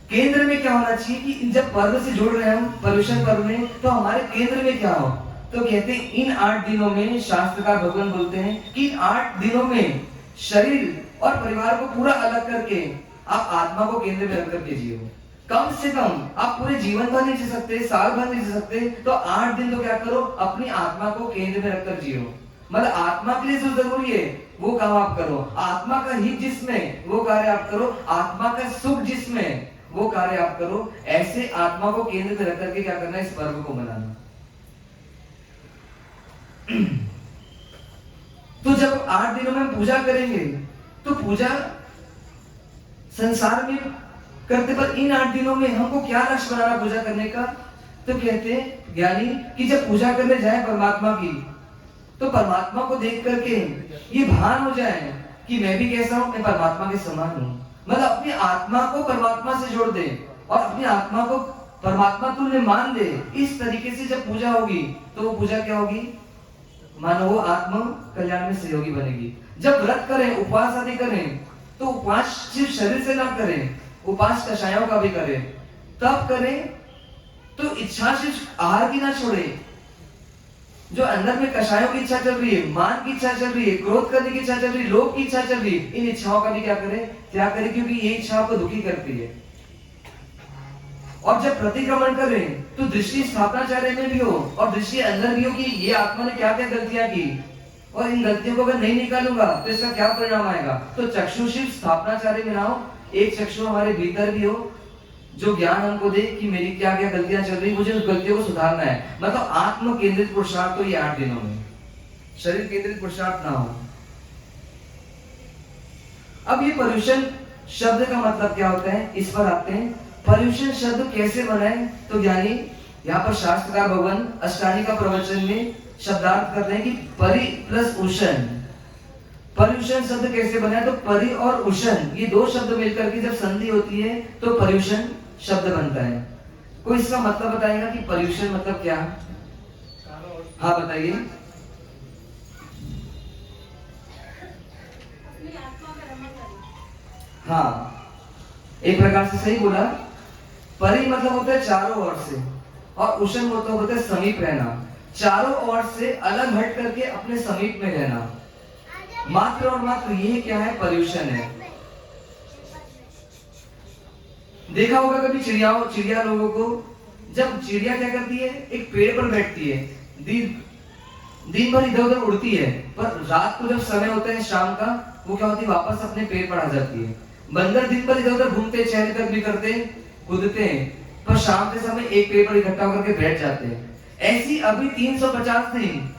केंद्र में क्या होना चाहिए कि जब पर्व से जुड़ रहे हैं हम पर्युषण पर्व में, तो हमारे केंद्र में क्या हो, तो कहते हैं इन 8 दिनों में, शास्त्रकार भगवान बोलते हैं कि इन 8 दिनों में शरीर और परिवार को पूरा अलग करके आप आत्मा को केंद्र में रख करके जियो। कम से कम आप पूरे जीवन भर नहीं जी सकते, साल भर नहीं जी सकते, तो 8 दिन तो क्या करो, अपनी आत्मा को केंद्र में रखकर जियो। मतलब आत्मा के लिए जो जरूरी है वो काम आप करो, आत्मा का हित जिसमें वो कार्य आप करो, आत्मा का सुख जिसमें वो कार्य आप करो। ऐसे आत्मा को केंद्र में रख करके क्या करना है, इस पर्व को मनाना। तो जब 8 दिनों में पूजा करेंगे तो पूजा संसार में करते, पर इन 8 दिनों में हमको क्या लक्ष्य बनाना पूजा करने का, तो कहते हैं ज्ञानी कि जब पूजा करने जाए परमात्मा की, तो परमात्मा को देख करके ये भान हो जाए कि मैं भी कैसा हूं, मैं परमात्मा के समान हूं। मतलब अपनी आत्मा को परमात्मा से जोड़ दे और अपनी आत्मा को परमात्मा तुल्य मान दे। इस तरीके से जब पूजा होगी तो वो पूजा क्या होगी, मानो वो आत्म कल्याण में सहयोगी बनेगी। जब व्रत करें, उपवास आदि करें, तो उपवास सिर्फ शरीर से ना करें, उपवास कषायों का भी करें। तब करें तो इच्छा सिर्फ आहार की ना छोड़े, जो अंदर में कषायों की इच्छा चल रही है, मान की इच्छा चल रही है, क्रोध करने की इच्छा चल रही है, लोभ की इच्छा चल रही है, इन इच्छाओं का भी क्या करें, त्याग करें, क्योंकि ये इच्छाओं को दुखी करती है। और जब प्रतिक्रमण करें तो दृष्टि स्थापनाचार्य में भी हो और दृष्टि अंदर भी हो कि ये आत्मा ने क्या क्या गलतियां की, और इन गलतियों को अगर नहीं निकालूंगा तो इसका क्या परिणाम आएगा। तो चक्षुषी स्थापनाचार्य में ना हो, एक चक्षु हमारे भीतर भी हो जो ज्ञान हमको दे कि मेरी क्या क्या गलतियां चल रही, मुझे उस गलतियों को सुधारना है। मतलब आत्म केंद्रित पुरुषार्थ तो ये 8 दिनों में, शरीर केंद्रित पुरुषार्थ ना हो। अब ये पर्युषण शब्द का मतलब क्या होता है, इस पर आते हैं। पर्युषण शब्द कैसे बनाए, तो ज्ञानी यहाँ पर शास्त्रकार भगवान अष्टानी का प्रवचन में शब्दार्थ करते हैं कि परि प्लस उषण। पर्युषण शब्द कैसे बना है, तो परि और उषण ये दो शब्द मिलकर के जब संधि होती है तो पर्युषण शब्द बनता है। कोई इसका मतलब बताएगा कि पर्युषण मतलब क्या। हाँ बताइए। हाँ एक प्रकार से सही बोला। परि मतलब होता है चारों ओर से, और उषण मतलब होता है समीप रहना, चारों ओर से अलग हट करके अपने समीप में रहना। मात्र और मात्र ये क्या है, पर्युषण है। देखा होगा कभी चिड़िया लोगों को, जब चिड़िया क्या करती है, एक पेड़ पर बैठती है, दिन भर इधर उधर उड़ती है, पर रात को जब समय होता है शाम का, वो क्या होती है, वापस अपने पेड़ पर आ जाती है। बंदर दिन भर इधर उधर घूमते, चहल कदमी भी करते, कूदते हैं, पर शाम के समय एक पेड़ पर इकट्ठा होकर के बैठ जाते हैं। ऐसी अभी 350 दिन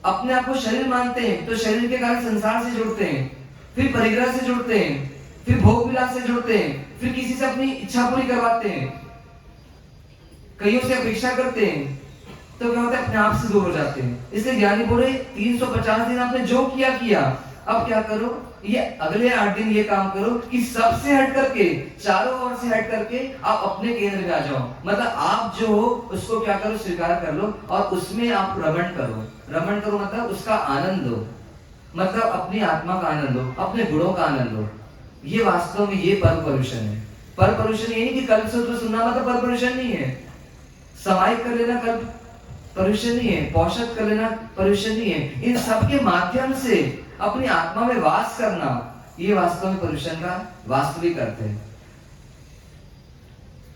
अपने आप को शरीर मानते हैं, तो शरीर के कारण संसार से जुड़ते हैं, फिर परिग्रह से जुड़ते हैं, फिर भोग विलास से जुड़ते हैं, फिर किसी से अपनी इच्छा पूरी करवाते हैं, कईयों से अपेक्षा करते हैं, तो क्या होता है, अपने आप से दूर हो जाते हैं। इसलिए ज्ञानी बोले 350 दिन आपने जो किया, अब क्या करो, ये अगले 8 दिन ये काम करो कि सबसे हट करके, चारों ओर से हट करके आप अपने केंद्र में आ जाओ। मतलब आप जो हो उसको क्या करो, स्वीकार कर लो और उसमें आप रमण करो। रमण करो मतलब उसका आनंद लो, मतलब अपनी आत्मा का आनंद लो, अपने गुणों का आनंद लो। ये वास्तव में ये परम पर्युषण है। परम पर्युषण ये नहीं कि कल्प सूत्र सुनना मतलब परम पर्युषण नहीं है, समाहित कर लेना कल्प पर्युषण नहीं है, पौषध कर लेना पर्युषण नहीं है। इन सब के माध्यम से अपनी आत्मा में वास करना, ये वास्तव में पर्युषण का वास्तविक अर्थ है।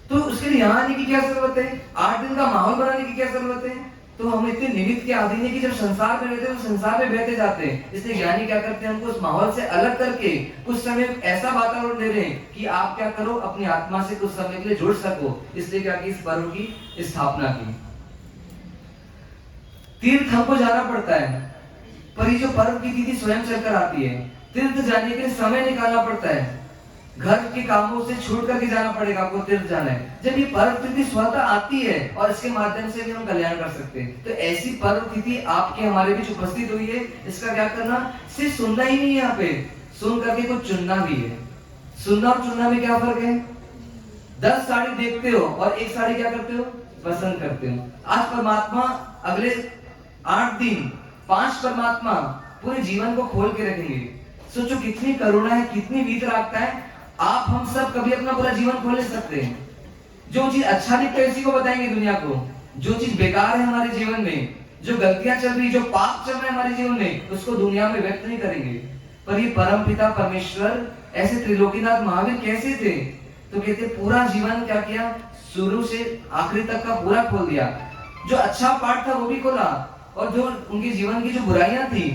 तो उसके लिए यहाँ आने की क्या जरूरत है, 8 दिन का माहौल बनाने की क्या जरूरत है। तो हम इतने निमित्त के आदि नहीं कि जब संसार में रहते हैं तो संसार में बहते जाते हैं। इसलिए ज्ञानी क्या करते हैं, हमको उस माहौल से अलग करके कुछ समय ऐसा वातावरण दे रहे हैं कि आप क्या करो, अपनी आत्मा से कुछ समय के लिए जुड़ सको। इसलिए क्या कि इस पर्व की स्थापना की। तीर्थ हमको जाना पड़ता है, पर ये जो पर्व की तिथि स्वयं चलकर आती है, तीर्थ जाने के लिए समय निकालना पड़ता है। घर के कामों से छूट करके जाना पड़ेगा, आपको तीर्थ जाना है। जब ये पर्व तिथि स्वतः आती है और इसके माध्यम से भी हम कल्याण कर सकते हैं, तो ऐसी पर्व तिथि आपके हमारे बीच उपस्थित हुई है, इसका क्या करना, सिर्फ सुनना ही नहीं है, यहाँ पे सुन करके कुछ चुनना भी है। सुनना और चुनना में क्या फर्क है? 10 साड़ी देखते हो और एक साड़ी क्या करते हो, पसंद करते हो। आज परमात्मा अगले 8 दिन 5 परमात्मा पूरे जीवन को खोल के रखेंगे। सोचो कितनी करुणा है, कितनी वीतरागता है। आप हम सब कभी अपना पूरा जीवन खोल नहीं सकते। जो चीज अच्छा दिखता है इसी को बताएंगे दुनिया को, जो चीज बेकार है हमारे जीवन में, जो गलतियां चल रही, जो पाप चल रहा है हमारे जीवन में, उसको दुनिया में व्यक्त नहीं करेंगे। पर ये परम पिता परमेश्वर ऐसे त्रिलोकीनाथ महावीर कैसे थे? तो कहते पूरा जीवन क्या किया, शुरू से आखिरी तक का पूरा खोल दिया। जो अच्छा पार्ट था वो भी खोला, और जो उनके जीवन की जो बुराइयां थी,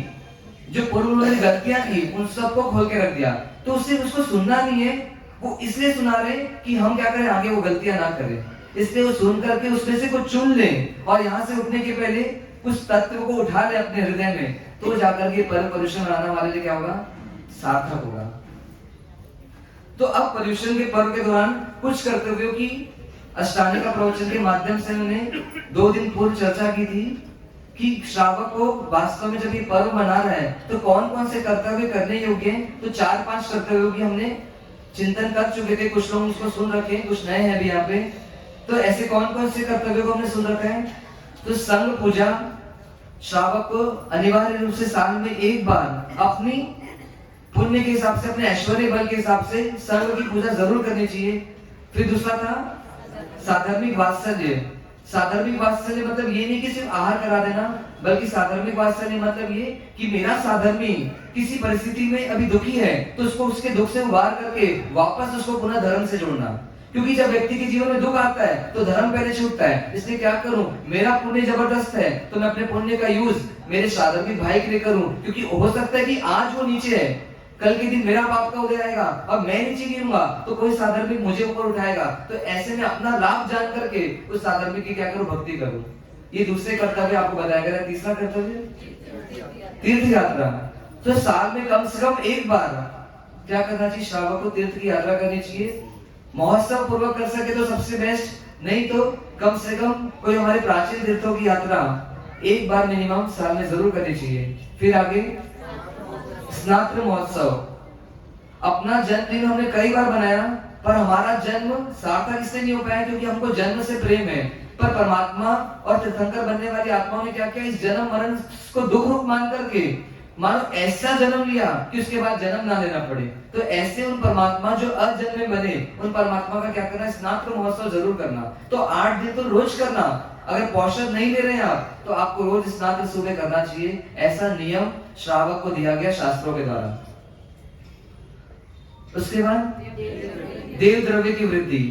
जो पूर्व वाली गलतियां थी, उन सबको खोल के रख दिया। तो उससे उसको सुनना नहीं है, वो इसलिए सुना रहे कि हम क्या करें, आगे वो गलतियां ना करें। इसलिए वो सुन करके उसमें से कुछ चुन ले, और यहाँ से उठने के पहले कुछ तत्व को उठा ले अपने हृदय में, तो जाकर के परम पर्युषण मनाने वाले लिए क्या होगा, सार्थक होगा। तो अब पर्युषण के पर्व के दौरान कुछ कर्तव्यों की अष्टांगिका प्रवचन के माध्यम से मैंने 2 दिन पूर्व चर्चा की थी कि श्रावक को वास्तव में जब ये पर्व मना रहा है तो कौन कौन से कर्तव्य करने योग्य हैं। तो 4-5 कर्तव्यों की हमने चिंतन कर चुके थे, कुछ लोग उसको सुन रखे, कुछ नए हैं भी यहाँ पे। तो ऐसे कौन कौन से कर्तव्यों को हमने सुन रखा है? तो संग पूजा, श्रावक को अनिवार्य रूप से साल में एक बार अपनी पुण्य के हिसाब से, अपने ऐश्वर्य बल के हिसाब से संग की पूजा जरूर करनी चाहिए। फिर दूसरा था साधर्मिक वात्सल्य। साधर्मिक वात्सल्य मतलब ये नहीं कि सिर्फ आहार करा देना, बल्कि साधर्मिक वात्सल्य मतलब ये कि मेरा साधर्मी किसी परिस्थिति में अभी दुखी है तो उसको उसके दुख से उबार करके वापस उसको पुनः धर्म से जोड़ना। क्योंकि जब व्यक्ति के जीवन में दुख आता है तो धर्म पहले छूटता है। इसलिए क्या करूं, मेरा पुण्य जबरदस्त है तो मैं अपने पुण्य का यूज मेरे साधर्मिक भाई के लिए करूं, क्योंकि हो सकता है कि आज वो नीचे है, कल के दिन मेरा पाप का उदय आएगा और मैं नीचे गिरूंगा तो कोई साधर्मिक मुझे ऊपर उठाएगा। तो ऐसे में अपना लाभ जान करके उस साधर्मिक की क्या करूं, भक्ति करूं। ये दूसरे कर्तव्य आपको बताया गया। तीसरा कर्तव्य तीर्थ यात्रा। तो साल में कम से कम एक बार क्या करना चाहिए, श्रावक को तीर्थ की यात्रा करनी चाहिए। महोत्सव पूर्वक कर सके तो सबसे बेस्ट, नहीं तो कम से कम कोई हमारे प्राचीन तीर्थों की यात्रा एक बार मिनिमम साल में जरूर करनी चाहिए। फिर आगे स्नात्र महोत्सव। अपना जन्मदिन हमने कई बार बनाया, पर हमारा जन्म सार्थक इसलिए नहीं हो पाया क्योंकि हमको जन्म से प्रेम है। पर परमात्मा और तीर्थंकर बनने वाली आत्माओं ने क्या किया, इस जन्म मरण को दुख रूप मान करके मानो ऐसा जन्म लिया कि उसके बाद जन्म ना लेना पड़े। तो ऐसे उन परमात्मा जो अजन्मे बने, उन परमात्मा का क्या करना, स्नात्र महोत्सव जरूर करना। तो 8 दिन तो रोज करना। अगर पौषध नहीं ले रहे हैं आप तो आपको रोज स्नान सुबह करना चाहिए। ऐसा नियम श्रावक को दिया गया शास्त्रों के द्वारा। उसके बाद देव द्रव्य की वृद्धि।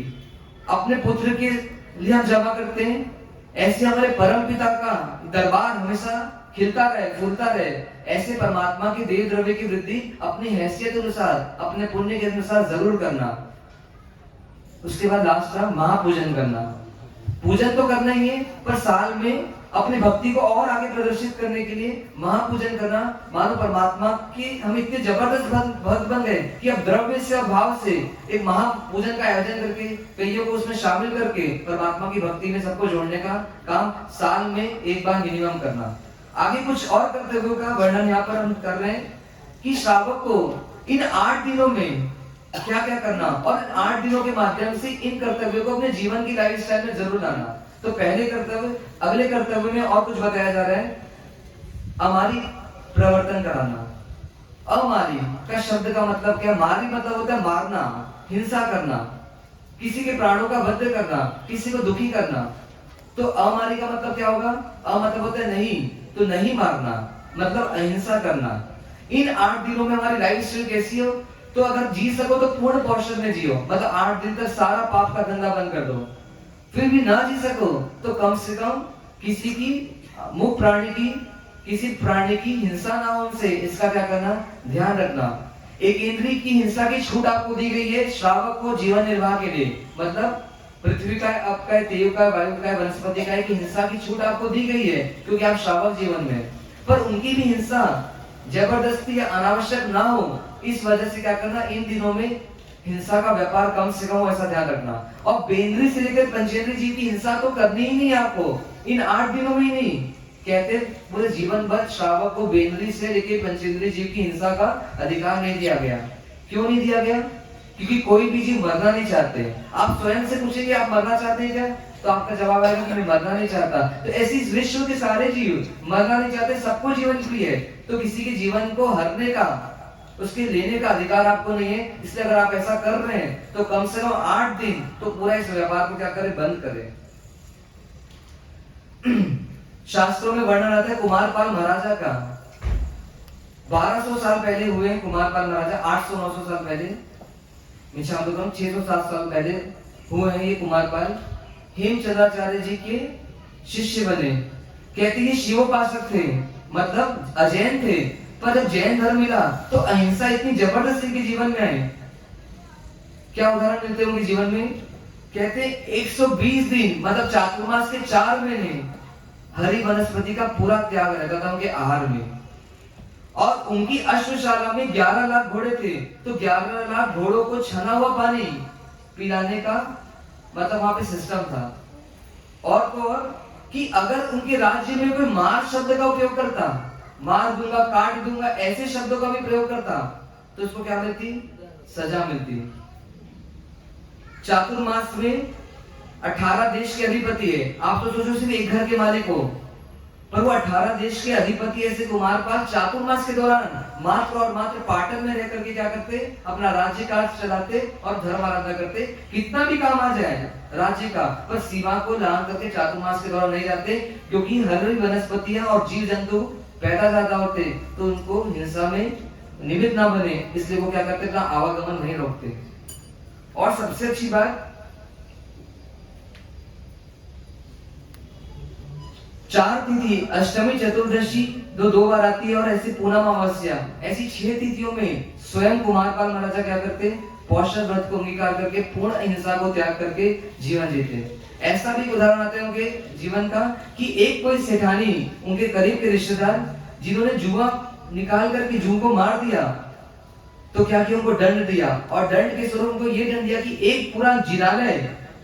अपने पुत्र के लिए हम जमा करते हैं, ऐसे हमारे परम पिता का दरबार हमेशा खिलता रहे, फूलता रहे। ऐसे परमात्मा के देव द्रव्य की वृद्धि अपनी हैसियत अनुसार, अपने पुण्य के अनुसार जरूर करना। उसके बाद लास्ट था महापूजन करना। पूजन तो करना ही है, पर साल में अपनी भक्ति को और आगे प्रदर्शित करने के लिए महापूजन करना। मानो परमात्मा की हम इतने जबरदस्त भक्त बन गए कि अब द्रव्य से और भाव से एक महापूजन का आयोजन करके कईयों को उसमें शामिल करके परमात्मा की भक्ति में सबको जोड़ने का काम साल में एक बार मिनिमम करना। आगे कुछ और कर्तव्यों का वर्णन यहाँ पर हम कर रहे हैं कि श्रावक को इन 8 दिनों में क्या क्या करना, और 8 दिनों के माध्यम से इन कर्तव्यों को अपने जीवन की लाइफस्टाइल में जरूर लाना। तो पहले कर्तव्य, अगले कर्तव्य में और कुछ बताया जा रहा है, अमारी प्रवर्तन कराना। अमारी का शब्द का मतलब क्या, मारी मतलब होता है मारना, हिंसा करना, किसी के प्राणों का वध करना, किसी को दुखी करना। तो अमारी का मतलब क्या होगा, अ मतलब होता है नहीं, तो नहीं मारना मतलब अहिंसा करना। इन 8 दिनों में हमारी लाइफ स्टाइल कैसी हो, तो अगर जी सको तो पूर्ण पौषध में जियो, मतलब 8 दिन तक सारा पाप का धंधा बंद कर दो। फिर भी ना जी सको तो कम से कम किसी की मुख प्राणी की, किसी प्राणी की हिंसा ना हो उनसे, इसका क्या करना, ध्यान रखना। एक इंद्रिय की हिंसा की छूट आपको दी गई है श्रावक को जीवन निर्वाह के लिए, मतलब पृथ्वी का, आपका, देव का, वायु का, वनस्पति का की हिंसा की छूट आपको दी गई है क्योंकि आप श्रावक जीवन में। पर उनकी भी हिंसा जबरदस्ती या अनावश्यक ना हो, इस वजह से क्या करना, इन दिनों में हिंसा का व्यापार कम से कम हो, ऐसा ध्यान रखना। और बेंद्री से लेकर पंचेंद्री जीव की हिंसा तो करनी ही नहीं है आपको, इन 8 दिनों में ही नहीं। कहते पूरे जीवन भर श्रावक को बेंद्री से लेकर पंचेंद्री जीव की हिंसा का अधिकार नहीं दिया गया। क्यों नहीं दिया गया? क्योंकि कोई भी जीव मरना नहीं चाहते। आप स्वयं से पूछेंगे आप मरना चाहते हैं क्या, तो आपका जवाब आएगा कि मैं मरना नहीं चाहता। तो ऐसी विश्व के सारे जीव मरना नहीं चाहते, सबको जीवन प्रिय है। तो किसी के जीवन को हरने का, उसके लेने का अधिकार आपको नहीं है। इसलिए अगर आप ऐसा कर रहे हैं तो कम से कम 8 दिन तो पूरा इस व्यापार को क्या करें, बंद करें। शास्त्रों में वर्णन आता है कुमारपाल महाराजा का। 1200 साल पहले हुए कुमारपाल महाराजा, 800-900 साल पहले, 600-7 साल पहले हुए हैं ये कुमारपाल। हेमचंद्राचार्य जी के शिष्य बने। कहते ये शिवोपासक थे, मतलब अजैन थे। पर जब जैन धर्म मिला तो अहिंसा इतनी जबरदस्त इनके जीवन में आई। क्या उदाहरण मिलते हैं उनके जीवन में? कहते 120 दिन मतलब चातुर्मास के 4 महीने हरि वनस्पति का पूरा त्याग रहता था उनके आहार में। और उनकी अश्वशाला में 11 लाख घोड़े थे, तो 11 लाख घोड़ों को छना हुआ पानी पिलाने का मतलब वहां पे सिस्टम था। और तो और कि अगर उनके राज्य में कोई मार शब्द का उपयोग करता, मार दूंगा, काट दूंगा, ऐसे शब्दों का भी प्रयोग करता, तो उसको क्या मिलती? सजा मिलती। चातुर्मास में 18 देश के अधिपति है। आप तो सोचो सिर्फ एक घर के मालिक हो, पर वो 18 देश के अधिपति ऐसे कुमारपाल चातुर्मास के दौरान मात्र और मात्र पाटन में रह करके क्या करते? अपना राज्य कार्य चलाते और धर्म आराधना करते। कितना भी काम आ जाए राज्य का, पर सीमा को लांघ करके चातुर्मास के दौरान नहीं जाते, क्योंकि हरी वनस्पतियां और जीव जंतु पैदा ज्यादा होते, तो उनको हिंसा में निमित्त ना बने, इसलिए वो क्या करते? अपना आवागमन नहीं रोकते। और सबसे अच्छी बात, 4 तिथि, अष्टमी, चतुर्दशी दो बार आती है, और ऐसे पूनम अमावस्या, ऐसी 6 तिथियों में स्वयं कुमारपाल महाराजा क्या करते? पौषध व्रत को अंगीकार करके पूर्ण अहिंसा को त्याग करके जीवन जीते। ऐसा भी उदाहरण आते हैं उनके जीवन का कि एक कोई सेठानी, उनके करीब के रिश्तेदार, जिन्होंने जुआ निकाल करके जू को मार दिया, तो क्या किया? उनको दंड दिया, और दंड के स्वरूप उनको ये दंड दिया कि एक पूरा जिनालय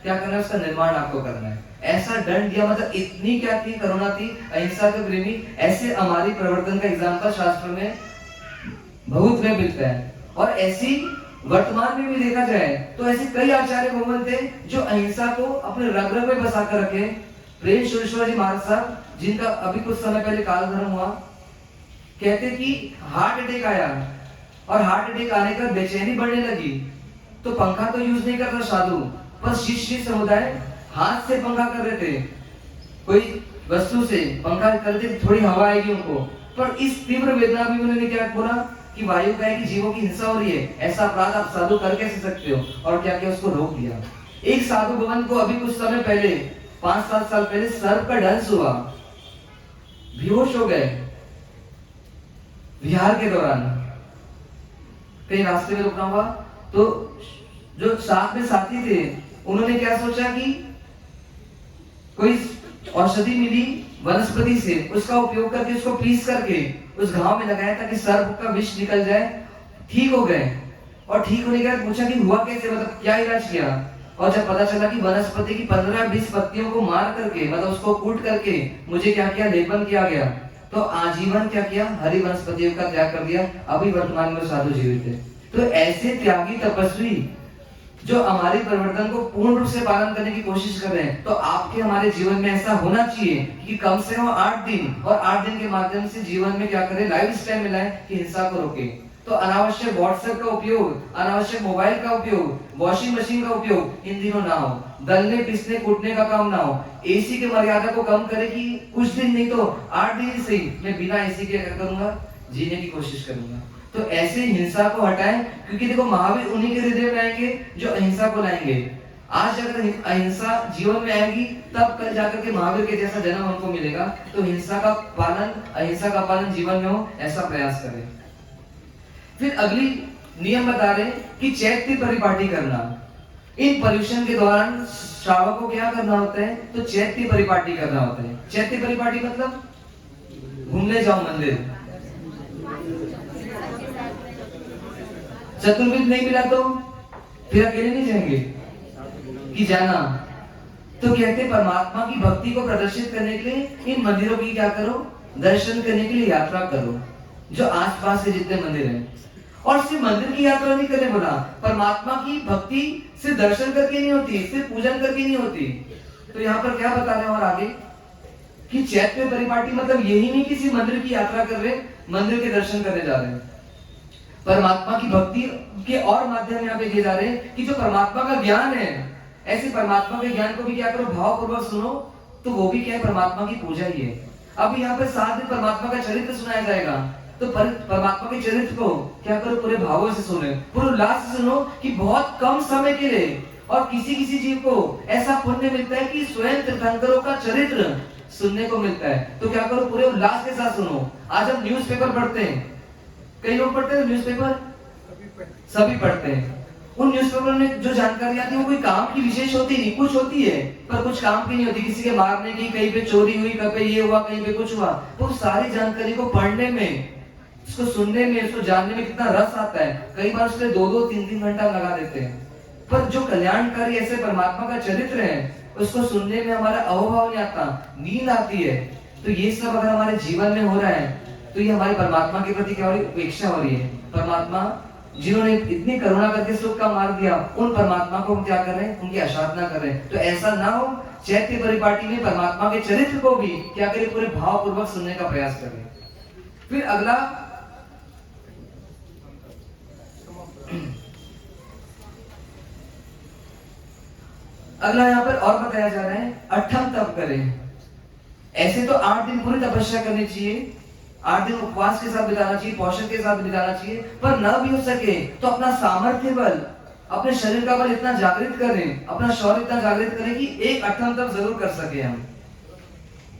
क्या करना है, उसका निर्माण आपको करना है। ऐसा दंड दिया, मतलब इतनी क्या थी, करुणा थी, अहिंसा के प्रेमी। ऐसे हमारी प्रवर्तन का एग्जाम्पल शास्त्र में बहुत में मिलता है। और ऐसी वर्तमान में भी देखा जाए तो ऐसे कई आचार्य भगवान थे जो अहिंसा को अपने रग रग में बसा कर रखे। प्रेम सुरेश्वर जी महाराज साहब, जिनका अभी कुछ समय पहले काल धर्म हुआ, कहते कि हार्ट अटैक आया, और हार्ट अटैक आने का बेचैनी बढ़ने लगी, तो पंखा तो यूज नहीं करता साधु, पर शिष्य समुदाय हाथ से पंखा कर रहे थे, कोई वस्तु से पंखा करते, थोड़ी हवा आएगी उनको। पर इस तीव्र वेदना भी उन्होंने क्या बोला कि वायु का है कि जीवों की हिंसा हो रही है, ऐसा अपराध आप साधु कर कैसे सकते हो, और क्या किया? उसको रोक दिया। एक साधु भवन को अभी कुछ समय पहले, 5-7 साल पहले सर्प का डंस हुआ, बेहोश हो गए बिहार के दौरान, कहीं रास्ते में रुकना हुआ, तो जो साथ में साथी थे उन्होंने क्या सोचा कि कोई औषधि मिली वनस्पति से, उसका उपयोग करके उसको पीस करके उस घाव में लगाया ताकि सर्प का विष निकल जाए। ठीक हो गए, और ठीक होने के बाद पूछा कि हुआ कैसे, मतलब क्या इलाज किया, और जब पता चला कि वनस्पति की 15-20 पत्तियों को मार करके, मतलब उसको कूट करके मुझे क्या किया, लेपन किया गया, तो आजीवन क्या किया, हरी वनस्पतियों का त्याग कर दिया। अभी वर्तमान में साधु जीवित है। तो ऐसे त्यागी तपस्वी जो हमारे परिवर्तन को पूर्ण रूप से पालन करने की कोशिश कर रहे हैं, तो आपके हमारे जीवन में ऐसा होना चाहिए कि कम से कम 8 दिन, और 8 दिन के माध्यम से जीवन में क्या करें, लाइफ स्टाइल मिलाएं कि हिंसा को रोके। तो अनावश्यक व्हाट्सएप का उपयोग, अनावश्यक मोबाइल का उपयोग, वॉशिंग मशीन का उपयोग इन दिनों ना हो, दलने पीसने कूटने का काम ना हो, एसी की मर्यादा को कम करें कि कुछ दिन नहीं तो 8 दिन से ही मैं बिना एसी के क्या करूंगा, जीने की कोशिश करूंगा। तो ऐसे हिंसा को हटाएं, क्योंकि देखो महावीर उन्हीं के हृदय में आएंगे जो अहिंसा को लाएंगे। आज अगर अहिंसा जीवन में आएगी, तब कल जाकर के महावीर के जैसा जन्म हमको मिलेगा। तो हिंसा का पालन, अहिंसा का पालन जीवन में हो, ऐसा प्रयास करें। फिर अगली नियम बता रहे कि चैत्य परिपाटी करना। इन पर्यूषण के दौरान श्रावक को क्या करना होता है, तो चैत्य परिपाटी करना होता है। चैत्य परिपाटी मतलब घूमने जाओ मंदिर, चतुर्वेद नहीं मिला तो फिर अकेले नहीं जाएंगे कि जाना। तो कहते हैं परमात्मा की भक्ति को प्रदर्शित करने के लिए इन मंदिरों की क्या करो, दर्शन करने के लिए यात्रा करो, जो आसपास के जितने मंदिर हैं। और सिर्फ मंदिर की यात्रा नहीं करने बोला, परमात्मा की भक्ति सिर्फ दर्शन करके नहीं होती, सिर्फ पूजन करके नहीं होती। तो यहाँ पर क्या बता रहे हैं और आगे कि चैत्य परिपाटी मतलब यही नहीं किसी मंदिर की यात्रा कर रहे, मंदिर के दर्शन करने जा रहे हैं। परमात्मा की भक्ति के और माध्यम यहाँ पे दिए जा रहे हैं कि जो परमात्मा का ज्ञान है, ऐसे परमात्मा के ज्ञान को भी क्या करो, भावपूर्वक सुनो, तो वो भी क्या है, परमात्मा की पूजा ही है। अब यहाँ पे 7 दिन परमात्मा का चरित्र सुनाया जाएगा, तो परमात्मा के चरित्र को क्या करो, पूरे भावों से सुने, पूरे उल्लास से सुनो कि बहुत कम समय के लिए और किसी किसी जीव को ऐसा पुण्य मिलता है कि स्वयं तीर्थंकरों का चरित्र सुनने को मिलता है। तो क्या करो, पूरे उल्लास के साथ सुनो। आज हम न्यूज़पेपर पढ़ते हैं, कई लोग पढ़ते हैं न्यूज़पेपर, सभी पढ़ते हैं। उन न्यूज़पेपर में जो जानकारी आती है वो कोई काम की विशेष होती नहीं, कुछ होती है पर कुछ काम की नहीं होती, किसी के मारने की, कहीं पे चोरी हुई, कहीं पे ये हुआ, कहीं पे कुछ हुआ। तो सारी जानकारी को पढ़ने में, उसको सुनने में, उसको जानने में कितना रस आता है। कई बार उसके 2-2, 3-3 घंटा लगा देते हैं। पर जो कल्याणकारी ऐसे परमात्मा का चरित्र है, उसको सुनने में हमारा अहोभाव नहीं आता, नींद आती है। तो ये सब अगर हमारे जीवन में हो रहा है तो ये हमारी परमात्मा के प्रति क्या हो रही है, उपेक्षा हो रही है। परमात्मा जिन्होंने इतनी करुणा करके सुख का मार्ग दिया, उन परमात्मा को हम क्या कर रहे हैं, उनकी आराधना कर रहे हैं। तो ऐसा ना हो, चैत्य परिपाटी में परमात्मा के चरित्र को भी क्या करें, पूरे भावपूर्वक सुनने का प्रयास करें। फिर अगला यहाँ पर और बताया जा रहा है, अठम तप करें। ऐसे तो 8 दिन पूरी तपस्या करनी चाहिए, 8 दिन उपवास के साथ बिताना चाहिए, पोषण के साथ बिताना चाहिए, पर न भी हो सके तो अपना सामर्थ्य बल, अपने शरीर का बल इतना जागृत करें, अपना शौर्य इतना जागृत करें कि एक अठम तप जरूर कर सके हम।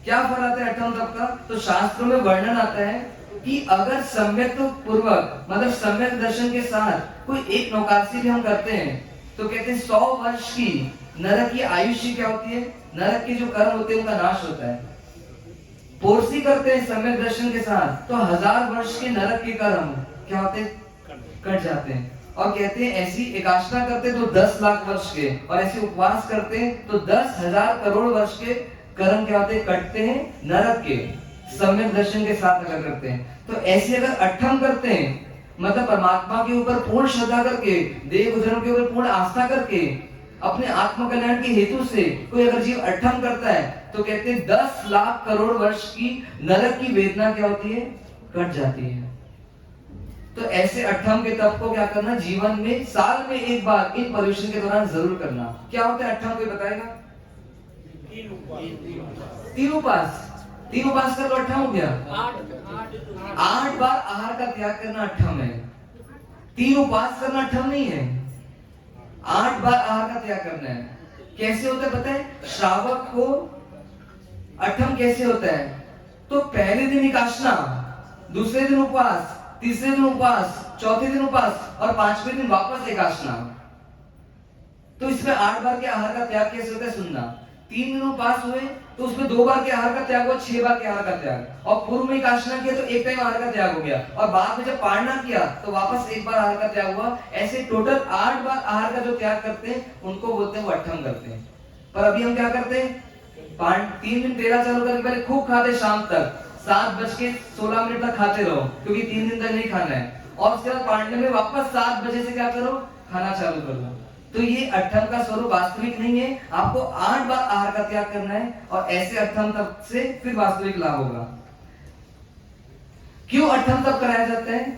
क्या फल आता है अठम तप का? तो शास्त्रों में वर्णन आता है कि अगर सम्यक पूर्वक मतलब सम्यक दर्शन के साथ कोई एक नौकासी भी हम करते हैं, तो कहते हैं 100 वर्ष की नरक की आयुष्य क्या होती है, नरक के जो कर्म होते हैं उनका नाश होता है। पोरसी करते हैं सम्यक दर्शन के साथ तो 1000 वर्ष के नरक के कर्म क्या होते हैं, कट जाते हैं। और कहते हैं ऐसी एकादशा करते तो 10 लाख वर्ष के, और ऐसे उपवास करते हैं तो 10,000 करोड़ वर्ष के कर्म क्या होते हैं, कटते हैं नरक के, सम्यक दर्शन के साथ अगर करते हैं। तो ऐसे अगर अठम करते हैं मतलब परमात्मा के ऊपर पूर्ण श्रद्धा करके, देव गुजरों के ऊपर पूर्ण आस्था करके, अपने आत्म कल्याण के हेतु से कोई अगर जीव अठम करता है, तो कहते हैं 10 लाख करोड़ वर्ष की नरक की वेदना क्या होती है, कट जाती है। तो ऐसे अठम के तप को क्या करना, जीवन में साल में एक बार इन पर्युषण के दौरान जरूर करना। क्या होता है अठम, कोई बताएगा? 3 उपास, 3 उपास कर लो, अठम हो गया। 8 बार आहार का त्याग करना अठम है। 3 उपास करना अठम नहीं है, 8 बार आहार का त्याग करना है। कैसे होता है पता है? श्रावक को अठम कैसे होता है, तो पहले दिन एकादशा, दूसरे दिन उपवास, तीसरे दिन उपवास, चौथे दिन उपवास और 5वें दिन वापस एकादशा। तो इसमें 8 बार के आहार का त्याग कैसे होता है सुनना। 3 दिन उपवास हुए तो उसमें 2 बार के आहार का त्याग हुआ, 6 बार के आहार का त्याग। और पूर्व में एकादशा किया तो 1 टाइम आहार का त्याग हो गया, और बाद में जब पारणा किया तो वापस 1 बार आहार का त्याग हुआ। ऐसे टोटल 8 बार आहार का जो त्याग करते हैं उनको बोलते हैं वो अठम करते हैं। पर अभी हम क्या करते हैं, 3 दिन 13 चालू करने पहले खूब खाते, शाम तक 7:16 तक खाते रहो, क्योंकि 3 दिन तक नहीं खाना है। और उसके बाद पारणा में वापस 7 बजे से क्या करो, खाना चालू करो। तो ये अठम का स्वरूप वास्तविक नहीं है, आपको 8 बार आहार का त्याग करना है, और ऐसे अठम तप से फिर वास्तविक लाभ होगा। क्यों अठम तप कराया जाता है?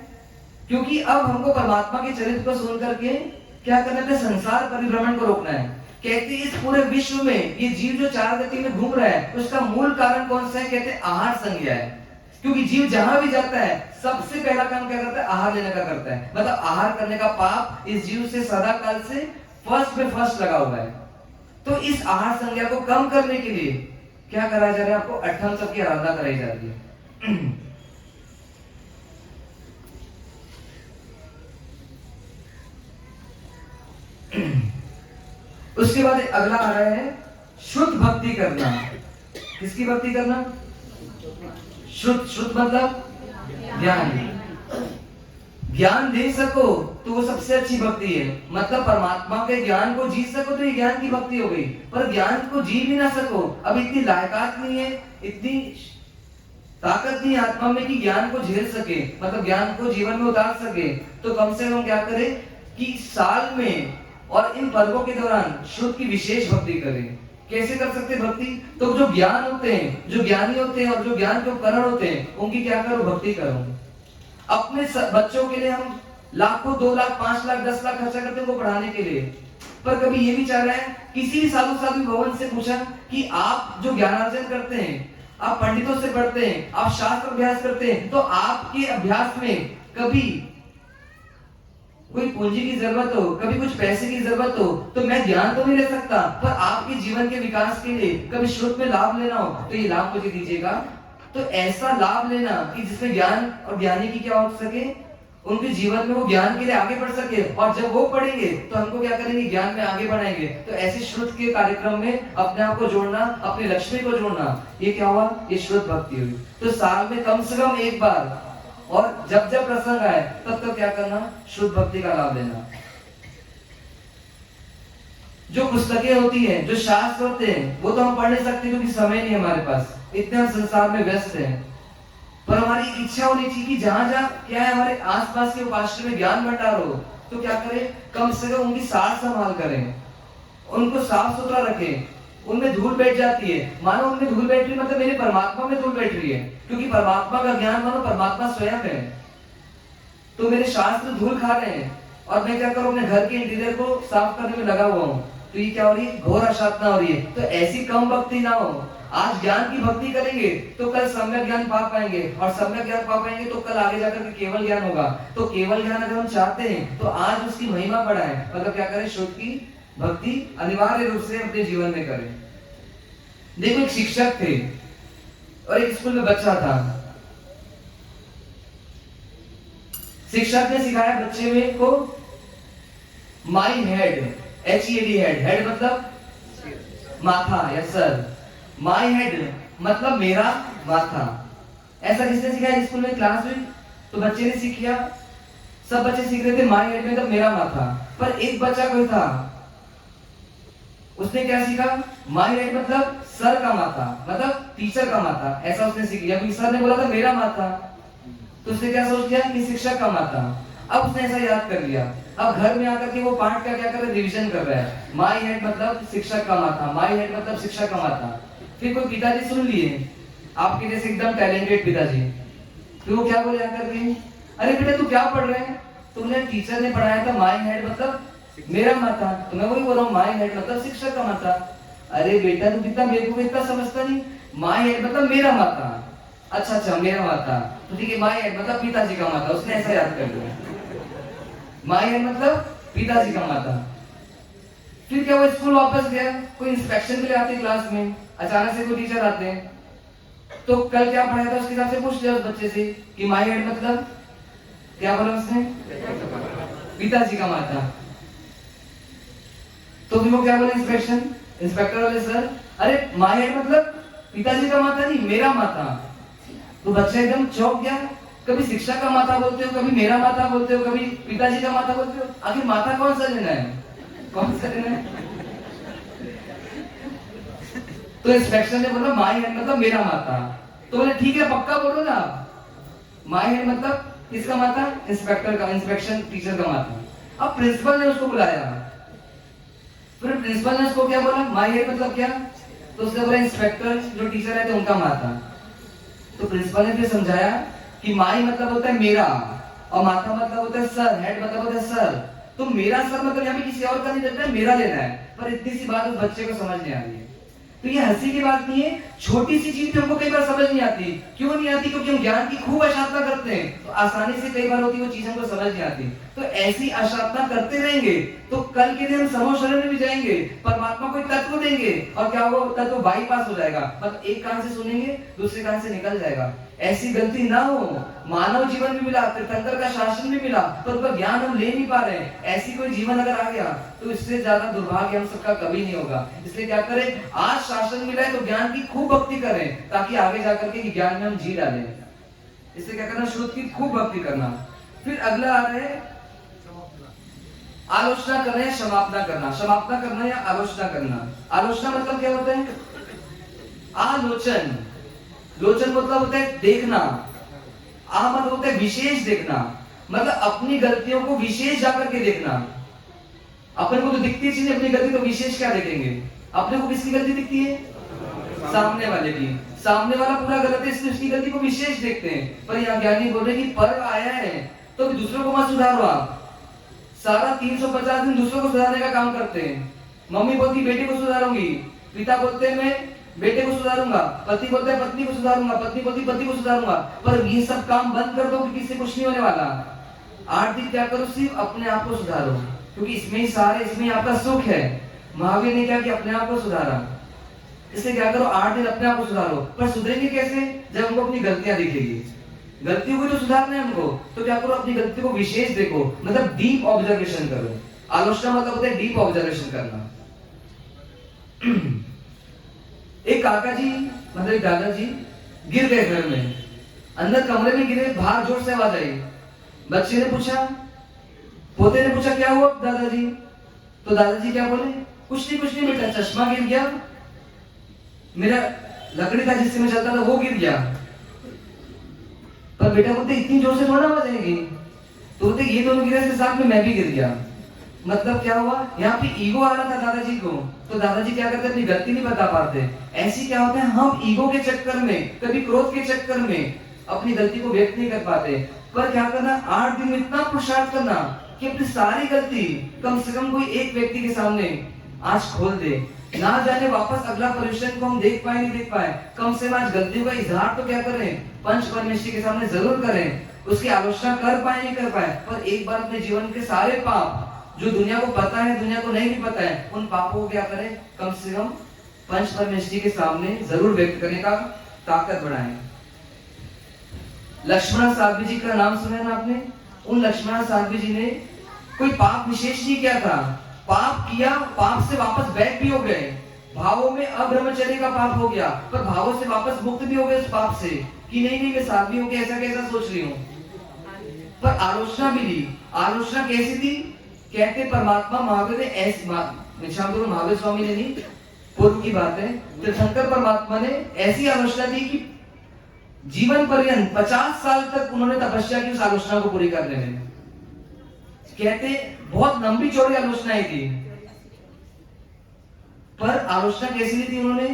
क्योंकि अब हमको परमात्मा के चरित्र को सुन करके क्या करना है, संसार परिभ्रमण को रोकना है। कहते हैं इस पूरे विश्व में ये जीव जो 4 गति में घूम रहा है, उसका मूल कारण कौन सा है? कहते हैं आहार संज्ञा है। क्योंकि जीव जहां भी जाता है सबसे पहला काम क्या करता है, आहार लेने का करता है। मतलब आहार करने का पाप इस जीव से सदा काल से फर्स्ट पे फर्स्ट लगा हुआ है। तो इस आहार संज्ञा को कम करने के लिए क्या कराया जा रहा है, आपको अठम तप की आराधना कराई जा रही है। उसके बाद अगला आ रहा है शुद्ध भक्ति करना। किसकी भक्ति करना? शुद्ध, शुद्ध मतलब ज्ञान। ज्ञान दे सको तो वो सबसे अच्छी भक्ति है। मतलब परमात्मा के ज्ञान को जी सको तो ये ज्ञान की भक्ति हो गई। पर ज्ञान को जी भी ना सको, अब इतनी लायकात नहीं है, इतनी ताकत नहीं आत्मा में कि ज्ञान को झेल सके, मतलब ज्ञान को जीवन में उतार सके, तो कम से कम क्या करें कि साल में और इन पर्वों के दौरान शुद्ध की विशेष भक्ति करें। कैसे कर सकते भक्ति? तो जो ज्ञान होते हैं, जो ज्ञानी होते हैं और जो ज्ञान के उपकरण होते हैं, उनकी क्या करो? भक्ति करो। अपने बच्चों के लिए हम लाखों, 2 लाख, 5 लाख, 10 लाख खर्चा करते हैं उनको पढ़ाने के लिए, पर कभी ये विचार है किसी भी साधु भवन से पूछा कि आप जो ज्ञानार्जन करते हैं, आप पंडितों से पढ़ते हैं, आप शास्त्र अभ्यास करते हैं, तो आपके अभ्यास में कभी कोई पूंजी की जरूरत हो, कभी कुछ पैसे की जरूरत हो, तो मैं ज्ञान तो नहीं ले सकता, पर आपके जीवन के विकास के लिए कभी शुद्ध में लाभ लेना हो तो ये लाभ मुझे दीजिएगा। तो ऐसा लाभ लेना कि जिसमें ज्ञान और ज्ञानी की क्या हो सके, उनके जीवन में वो ज्ञान के लिए आगे बढ़ सके, और जब वो पढ़ेंगे तो हमको क्या करेंगे? ज्ञान में आगे बढ़ाएंगे। तो ऐसे शुद्ध के कार्यक्रम में अपने आप को जोड़ना, अपनी लक्ष्मी को जोड़ना, ये क्या हुआ? ये शुद्ध भक्ति हुई। तो साल में कम से कम एक बार, और जब जब प्रसंग आए तब तक क्या करना? शुद्ध भक्ति का लाभ लेना। जो पुस्तकें होती हैं, जो शास्त्र होते हैं, वो तो हम पढ़ नहीं सकते क्योंकि समय नहीं हमारे पास, इतने हम संसार में व्यस्त हैं। पर हमारी इच्छा होनी चाहिए कि जहां जहां क्या है हमारे आसपास के उपाश्रय में ज्ञान भंडार हो, तो क्या करें? कम से कम उनकी सार संभाल करें, उनको साफ सुथरा रखें। उनमें धूल बैठ जाती है, मानो उनमें धूल बैठ रही, मतलब मेरे परमात्मा में धूल बैठ रही है, क्योंकि परमात्मा का ज्ञान मानो परमात्मा स्वयं है। तो मेरे शास्त्र धूल खा रहे हैं और मैं क्या करूं? अपने घर के इंटीरियर को साफ करने में लगा हुआ हूं, तो ये क्या हो रही है? घोर अशांति हो रही है। तो ऐसी कम भक्ति ना हो। आज ज्ञान की भक्ति करेंगे तो कल सम्यक ज्ञान पा पाएंगे, और सम्यक ज्ञान पा पाएंगे तो कल आगे जाकर के केवल ज्ञान होगा। तो केवल ज्ञान अगर हम चाहते हैं तो आज उसकी महिमा बढ़ाएं, मतलब क्या करें? शुद्ध की भक्ति अनिवार्य रूप से अपने जीवन में करें। देखो, एक शिक्षक थे और एक स्कूल में बच्चा था। शिक्षक ने सिखाया बच्चे में को माई हेड, HED हेड मतलब माथा या सर, माई हेड मतलब मेरा माथा। ऐसा किसने सिखाया? स्कूल में क्लास में तो बच्चे ने सीख लिया, सब बच्चे सीख रहे थे माई हेड मतलब मेरा माथा। पर एक बच्चा कोई था, उसने क्या सीखा? माई हेड मतलब सर का माथा, मतलब टीचर का माथा, ऐसा उसने सीख लिया। सर ने बोला था मेरा माथा, तो उसने क्या सोच लिया कि शिक्षक का माथा। अब उसने ऐसा याद कर लिया। अब घर में आकर के वो पाठ का क्या कर रहा है? रिविजन कर रहा है। माई हेड मतलब शिक्षक का माथा, माई हेड मतलब शिक्षक का माथा। फिर कोई पिताजी सुन लिए, आपके जैसे एकदम टैलेंटेड पिताजी, फिर वो क्या बोले आकर के? अरे बेटा तू क्या पढ़ रहे हैं? तुमने टीचर ने पढ़ाया था माई हेड मतलब मेरा माथा, तो मैं वही बोल रहा हूँ माई हेड मतलब शिक्षक का माथा। अरे बेटा तू कितना बेवकूफ, इतना समझता नहीं, माई हेड मतलब मेरा माथा। अच्छा मेरा माथा, तो ठीक है, माई हेड मतलब पिताजी का माथा। उसने ऐसा याद कर लिया, माई हेड मतलब पिताजी का माथा। फिर क्या वो स्कूल वापस गया, कोई इंस्पेक्शन के लिए आते क्लास में, अचानक से कोई टीचर आते हैं, तो कल क्या पढ़ाया था उसके हिसाब से पूछ लिया उस बच्चे से कि माई हेड मतलब क्या बोला उसने? पिताजी का माथा। तो फिर वो क्या बोले इंस्पेक्टर वाले सर, अरे माई हेड मतलब पिताजी का माथा नहीं, मेरा माथा। तो बच्चा एकदम चौंक गया, कभी शिक्षक का माथा बोलते हो, कभी मेरा माथा बोलते हो, कभी पिताजी का माथा बोलते हो, आखिर माथा कौन सा लेना है? कौन सा लेना है? तो इंस्पेक्टर ने बोला माई हेड मतलब मेरा माथा। तो बोले ठीक है पक्का बोलो ना, माई हेड मतलब किसका माथा? इंस्पेक्टर का, इंस्पेक्शन टीचर का माथा। अब प्रिंसिपल ने उसको बुलाया, फिर प्रिंसिपल ने उसको क्या बोला? माई हेड मतलब क्या? तो उसने बोला इंस्पेक्टर जो टीचर है थे उनका माथा। तो प्रिंसिपल ने फिर समझाया कि माई मतलब होता है मेरा, और माथा मतलब होता है सर, हेड मतलब होता है सर। तो मेरा सर मतलब यहाँ पे किसी और का नहीं देता है, मेरा लेना है। पर इतनी सी बात उस बच्चे को समझ नहीं आ रही है। तो ये हंसी की बात नहीं है, छोटी सी चीज भी हमको कई बार समझ नहीं आती। क्यों नहीं आती? क्योंकि हम ज्ञान की खूब अशांता करते हैं, तो आसानी से कई बार होती वो चीज हमको समझ नहीं आती। तो ऐसी अशांता करते रहेंगे तो कल के दिन हम समो शरण में भी जाएंगे, परमात्मा को तत्व देंगे, और क्या वो तत्व बाईपास हो जाएगा, मतलब एक कान से सुनेंगे दूसरे कान से निकल जाएगा। ऐसी गलती ना हो। मानव जीवन भी मिला, तीर्थंकर का शासन भी मिला, पर उसका ज्ञान हम ले नहीं पा रहे हैं। ऐसी कोई जीवन अगर आ गया तो इससे ज्यादा दुर्भाग्य हम सबका कभी नहीं होगा। इसलिए क्या करें? आज शासन मिला है तो ज्ञान की खूब भक्ति करें, ताकि आगे जाकर के ज्ञान में हम जी डालें। इसलिए क्या करना? शुद्ध की खूब भक्ति करना। फिर अगला आ रहा है आलोचना करना या समापना करना। समापना करना या आलोचना करना। आलोचना मतलब क्या होता है? आलोचन। लोचन मतलब होता है देखना। मतलब होता है विशेष देखना, मतलब अपनी गलतियों को विशेष जाकर के देखना। अपन को तो दिखती चीज अपनी गलती, तो विशेष क्या देखेंगे? अपने को किसकी गलती दिखती है? सामने वाले की। सामने वाला पूरा गलत है इसलिए उसकी गलती को विशेष देखते हैं। पर यहाँ ज्ञानी बोल रहे कि पर्व आया है तो दूसरों को मत सुधारो। आप सारा 350 दिन दूसरों को सुधारने का काम करते हैं। मम्मी बोलती बेटे को सुधारूंगी, पिता बोलते हैं मैं बेटे को सुधारूंगा, पति बोलता है पत्नी को सुधारूंगा, पत्नी बोलती पति को सुधारूंगा। पर ये सब काम बंद कर दो कि किसी से कुछ नहीं होने वाला। 8 दिन क्या करो? सिर्फ अपने आप को सुधारो, क्योंकि इसमें ही सारे, इसमें ही आपका सुख है। महावीर ने क्या किया? अपने आप को सुधारा। इसलिए क्या करो? 8 दिन अपने आप को सुधारो। पर सुधरेंगे कैसे? जब हमको अपनी गलतियां दिखेगी। गलतियों को तो सुधारना है हमको, तो क्या करो? अपनी गलती को विशेष देखो, मतलब डीप ऑब्जर्वेशन करो। आलोचना मतलब होता है डीप ऑब्जर्वेशन करना। एक काका जी, मतलब एक दादाजी गिर गए घर में, अंदर कमरे में गिरे, बाहर जोर से आवाज आई। बच्चे ने पूछा, पोते ने पूछा क्या हुआ दादाजी? तो दादाजी क्या बोले? कुछ नहीं बेटा, चश्मा गिर गया, मेरा लकड़ी था जिससे मैं चलता था वो गिर गया। पर बेटा बोलते इतनी जोर से थोड़ा आवाज आएगी। तो बोलते ये दोनों गिरे थे साथ में, मैं भी गिर गया। मतलब क्या हुआ? यहाँ पे ईगो आ रहा था दादाजी को, तो दादाजी क्या करते? अपनी गलती नहीं बता पाते। ऐसी क्या होता है, हम ईगो के चक्कर में, कभी क्रोध के चक्कर में अपनी गलती को व्यक्त नहीं कर पाते। पर क्या करना? 8 दिन में इतना पुरुषार्थ करना कि अपनी सारी गलती कम से कम कोई एक व्यक्ति के सामने आज खोल दे। ना जाने वापस अगला परिश्रम को हम देख पाए नहीं देख पाए, कम से कम आज गलतियों का इजहार तो क्या करें? पंच परमेश्वर के सामने जरूर करें। उसकी आलोचना कर पाए नहीं कर पाए, पर एक बार अपने जीवन के सारे पाप जो दुनिया को पता है, दुनिया को नहीं भी पता है, उन पापों को क्या करें? कम से कम पंच परमेश्वर के सामने जरूर व्यक्त करने का ताकत बढ़ाएं। लक्ष्मण साध्वी जी का नाम सुना है ना आपने? उन लक्ष्मण साध्वी जी ने कोई पाप विशेष नहीं किया था। पाप किया, पाप से वापस बैक भी हो गए। भावों में अब्रह्मचर्य का पाप हो गया, पर भावों से वापस मुक्त भी हो गए उस पाप से कि नहीं मैं साध्वी हूं, ऐसा कैसा सोच रही हूँ। पर आलोचना भी दी। आलोचना कैसी थी? कहते परमात्मा महावीर ने ऐसी महावीर स्वामी ने नहीं, पूर्व की बात है, तीर्थंकर परमात्मा ने ऐसी आलोचना दी कि जीवन पर्यंत 50 साल तक उन्होंने तपस्या की उस आलोचना को पूरी करने में। कहते बहुत लंबी चौड़ी आलोचनाएं थी, पर आलोचना कैसी ली थी उन्होंने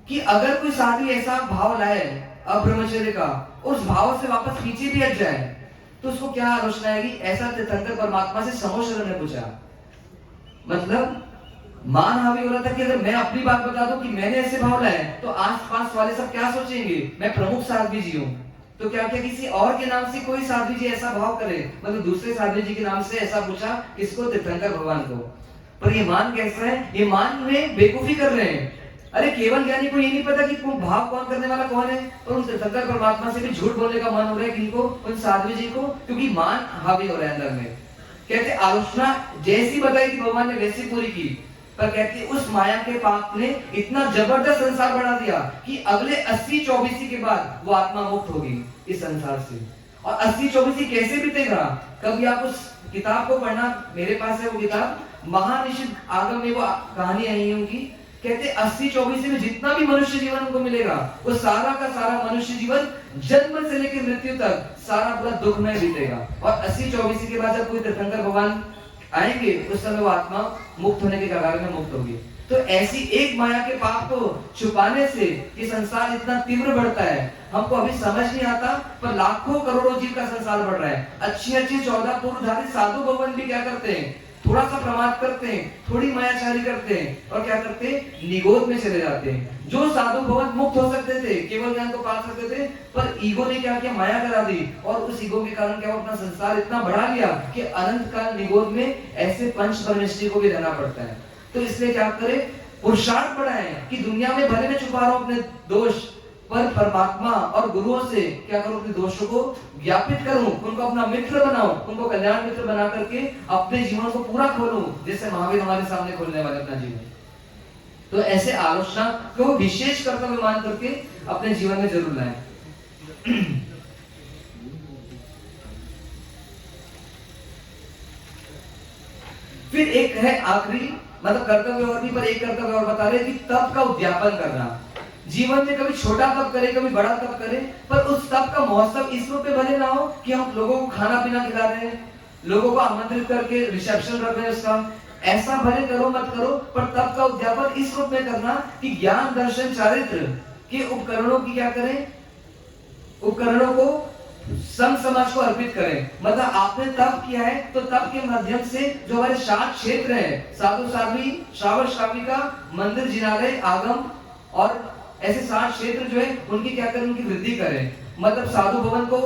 कि अगर कोई साथी ऐसा भाव लाए अब्रह्मचर्य का, उस भाव से वापस पीछे भी हट जाए, तो उसको क्या आलोचना आएगी? ऐसा तीर्थंकर परमात्मा से समोशरण ने पूछा। मतलब मान हावी हो रहा था कि अगर मैं अपनी बात बता दूं कि मैंने ऐसे भाव लाए तो आसपास वाले सब क्या सोचेंगे? मैं प्रमुख साध्वी जी हूं। तो क्या क्या किसी और के नाम से कोई साध्वी जी ऐसा भाव करे, मतलब दूसरे साध्वी जी के नाम से ऐसा पूछा, किसको? तीर्थंकर भगवान को। पर ये मान कैसा है? ये मान में बेवकूफी कर रहे हैं। अरे केवल ज्ञानी को ये नहीं पता कि भाव कौन करने वाला कौन है, और उन तीर्थंकर परमात्मा से भी झूठ बोलने का मन हो रहा है किनको? उन साध्वी जी को, क्योंकि मान हावी हो रहा है अंदर में। कहते आलोचना जैसी बताई थी भगवान ने वैसी पूरी की, पर कहते उस माया के पाप ने इतना जबरदस्त संसार बढ़ा दिया कि अगले 80-24 के बाद वो आत्मा मुक्त होगी इस संसार से। और 80-24 कैसे बीतेगा? कभी आप उस किताब को पढ़ना, मेरे पास है वो किताब, महानिषिद्ध आगम में वो कहानी आई होगी। कहते 80-24 में जितना भी मनुष्य जीवन उनको मिलेगा, वो सारा का सारा मनुष्य जीवन जन्म से लेकर मृत्यु तक सारा पूरा दुखमय बीतेगा। और 80-24 के बाद जब कोई तीर्थंकर भगवान आएंगे, उस समय वो आत्मा मुक्त होने के कगार में मुक्त होगी। तो ऐसी एक माया के पाप को छुपाने से ये संसार इतना तीव्र बढ़ता है, हमको अभी समझ नहीं आता, पर लाखों करोड़ों जीव का संसार बढ़ रहा है। अच्छी 14 पूर्वधारी साधु भगवान भी क्या करते हैं? थोड़ा सा प्रमाद करते हैं, थोड़ी मायाचारी करते हैं, और क्या करते हैं? निगोद में चले जाते हैं। जो साधु भगवान मुक्त हो सकते थे, केवल ज्ञान को पा सकते थे, पर ईगो ने क्या किया? माया करा दी, और उस ईगो के कारण क्या, अपना संसार इतना बढ़ा लिया कि अनंत काल निगोद में ऐसे पंच परमेश्वरी को भी रहना पड़ता है। तो इसलिए क्या करे? पुरुषार्थ बढ़ाएं कि दुनिया में भले मैं छुपा रहा हूं अपने दोष, पर परमात्मा और गुरुओं से क्या करूं? अपने दोषों को ज्ञापित करूं, उनको अपना मित्र बनाऊं, उनको कल्याण मित्र बना करके अपने जीवन को पूरा खोलूं, जैसे महावीर हमारे सामने खोलने वाले अपना जीवन। तो ऐसे आलोचना को विशेष कर्तव्य मान करके अपने जीवन में जरूर लाएं। फिर एक है आखिरी, मतलब कर्तव्य और भी, पर एक कर्तव्य और बता रहे कि तप का उद्यापन करना। जीवन में कभी छोटा तप करे, कभी बड़ा तप करे, पर उस तप का महोत्सव इस रूप में भले ना हो कि हम लोगों को खाना पीना खिला रहे हैं, लोगों को आमंत्रित करके रिसेप्शन रख रहे हैं उसका, ऐसा भले करो मत करो, पर तप का उद्यापन इस रूप में करना कि ज्ञान दर्शन चारित्र के उपकरणों की क्या करें, उपकरणों को संत समाज को अर्पित करें। मतलब आपने तप किया है तो तप के माध्यम से जो हमारे 7 क्षेत्र है, साधु साध्वी, श्रावक श्राविका, मंदिर, जिनालय, आगम और ऐसे 7 क्षेत्र जो है उनकी क्या करें, उनकी वृद्धि करें। मतलब साधु भवन को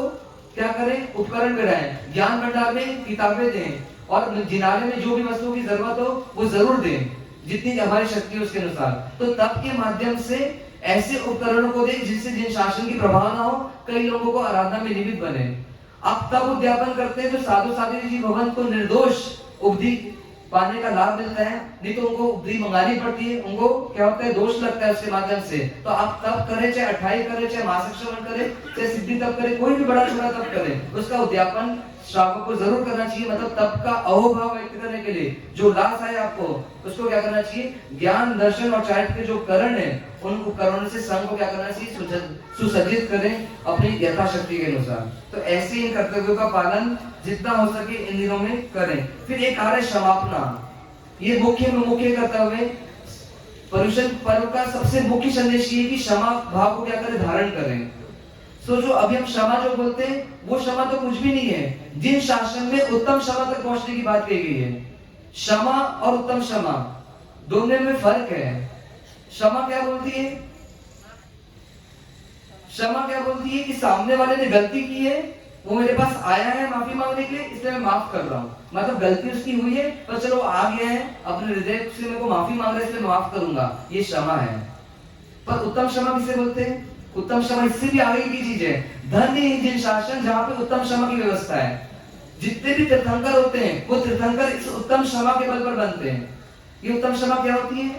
क्या करें, उपकरण बनाएं, ज्ञान भंडार में किताबें दें और जिनालय में जो भी वस्तुओं की जरूरत हो वो जरूर दें, जितनी हमारी शक्ति है उसके अनुसार। तो तप के माध्यम से ऐसे उपकरणों को दें जिससे जिन शासन की प्रभाव ना हो, कई लोगों को आराधना में निमित्त बने। आप तब उद्यापन करते हैं तो साधु साध्वी जी भवन को निर्दोष उपधि पाने का लाभ मिलता है, नहीं तो उनको उपधि मंगानी पड़ती है, उनको क्या होता है, दोष लगता है उसके माध्यम से। तो आप तप करें, चाहे 28 करें, चाहे मासिक श्रवण करें, चाहे सिद्धि तप करें, कोई भी बड़ा छोटा तप करें, उसका उद्यापन श्रावक को जरूर करना चाहिए। मतलब तप का अहोभाव व्यक्त करने के लिए जो लाभ है आपको, उसको क्या करना चाहिए, ज्ञान दर्शन और चारित्र के जो करण है उन उपकरणों से संघ को क्या करना चाहिए, सुसज्जित करें अपनी यथाशक्ति के अनुसार। तो ऐसे इन कर्तव्यों का पालन जितना हो सके इन दिनों में करें। फिर एक आ रहा है क्षमापना, ये मुख्य कर्तव्य है। पर्युषण पर्व का सबसे मुख्य संदेश ये कि क्षमा भाव को क्या करें, धारण करें। सोचो अभी हम क्षमा जो बोलते हैं वो क्षमा तो कुछ भी नहीं है। जिन शासन में उत्तम क्षमा तक पहुंचने की बात कही गई है, क्षमा और उत्तम क्षमा दोनों में फर्क है। क्षमा क्या बोलती है, क्षमा क्या बोलती है कि सामने वाले ने गलती की है, वो मेरे पास आया है माफी मांगने के लिए, इसलिए मैं माफ कर रहा हूँ। मतलब गलती उसकी हुई है पर चलो आ गया है, अपने हृदय से मेरे को माफी मांग रहा है इसलिए मैं माफ करूंगा, ये क्षमा है। पर उत्तम क्षमा किसे बोलते हैं, उत्तम क्षमा इससे भी आगे की चीज है। धन्य है जिन शासन जहां पे उत्तम क्षमा की व्यवस्था है। जितने भी तीर्थंकर होते हैं वो तीर्थंकर इस उत्तम क्षमा के बल पर बनते हैं। ये उत्तम क्षमा क्या होती है,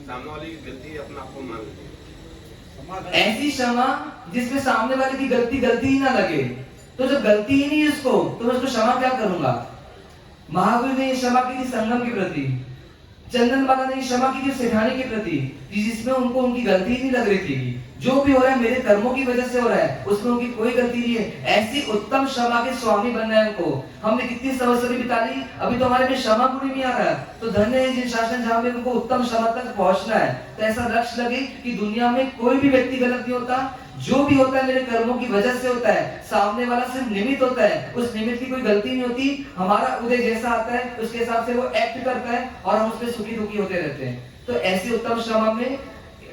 सामने वाले की गलती अपना आपको मान लेते, ऐसी क्षमा जिसमें सामने वाले की गलती ही ना लगे। तो जब गलती ही नहीं है उसको तो मैं उसको क्षमा क्या करूंगा। महावीर ने क्षमा की थी संगम के प्रति, चंदन बाला ने क्षमा की थी सेठानी के प्रति, जिसमें उनको उनकी गलती नहीं लग रही थी। जो भी हो रहा है मेरे कर्मों की वजह से हो रहा है, उसमें उनकी कोई गलती नहीं है। ऐसी उत्तम क्षमा के स्वामी बनना है उनको। हमने कितनी संवत्सरी बिता ली, अभी तो हमारे में क्षमा गुण नहीं आ रहा है। तो धन्य है जिन शासन जहां पे उनको उत्तम क्षमा तक पहुंचना है। तो ऐसा लक्ष्य लगे कि दुनिया में कोई भी व्यक्ति गलत नहीं होता, जो भी होता है मेरे कर्मों की वजह से होता है, सामने वाला सिर्फ निमित्त होता है, उस निमित्त की कोई गलती नहीं होती। हमारा उदय जैसा आता है उसके हिसाब से वो एक्ट करता है और हम उसमें सुखी दुखी होते रहते हैं। तो ऐसी उत्तम क्षमा में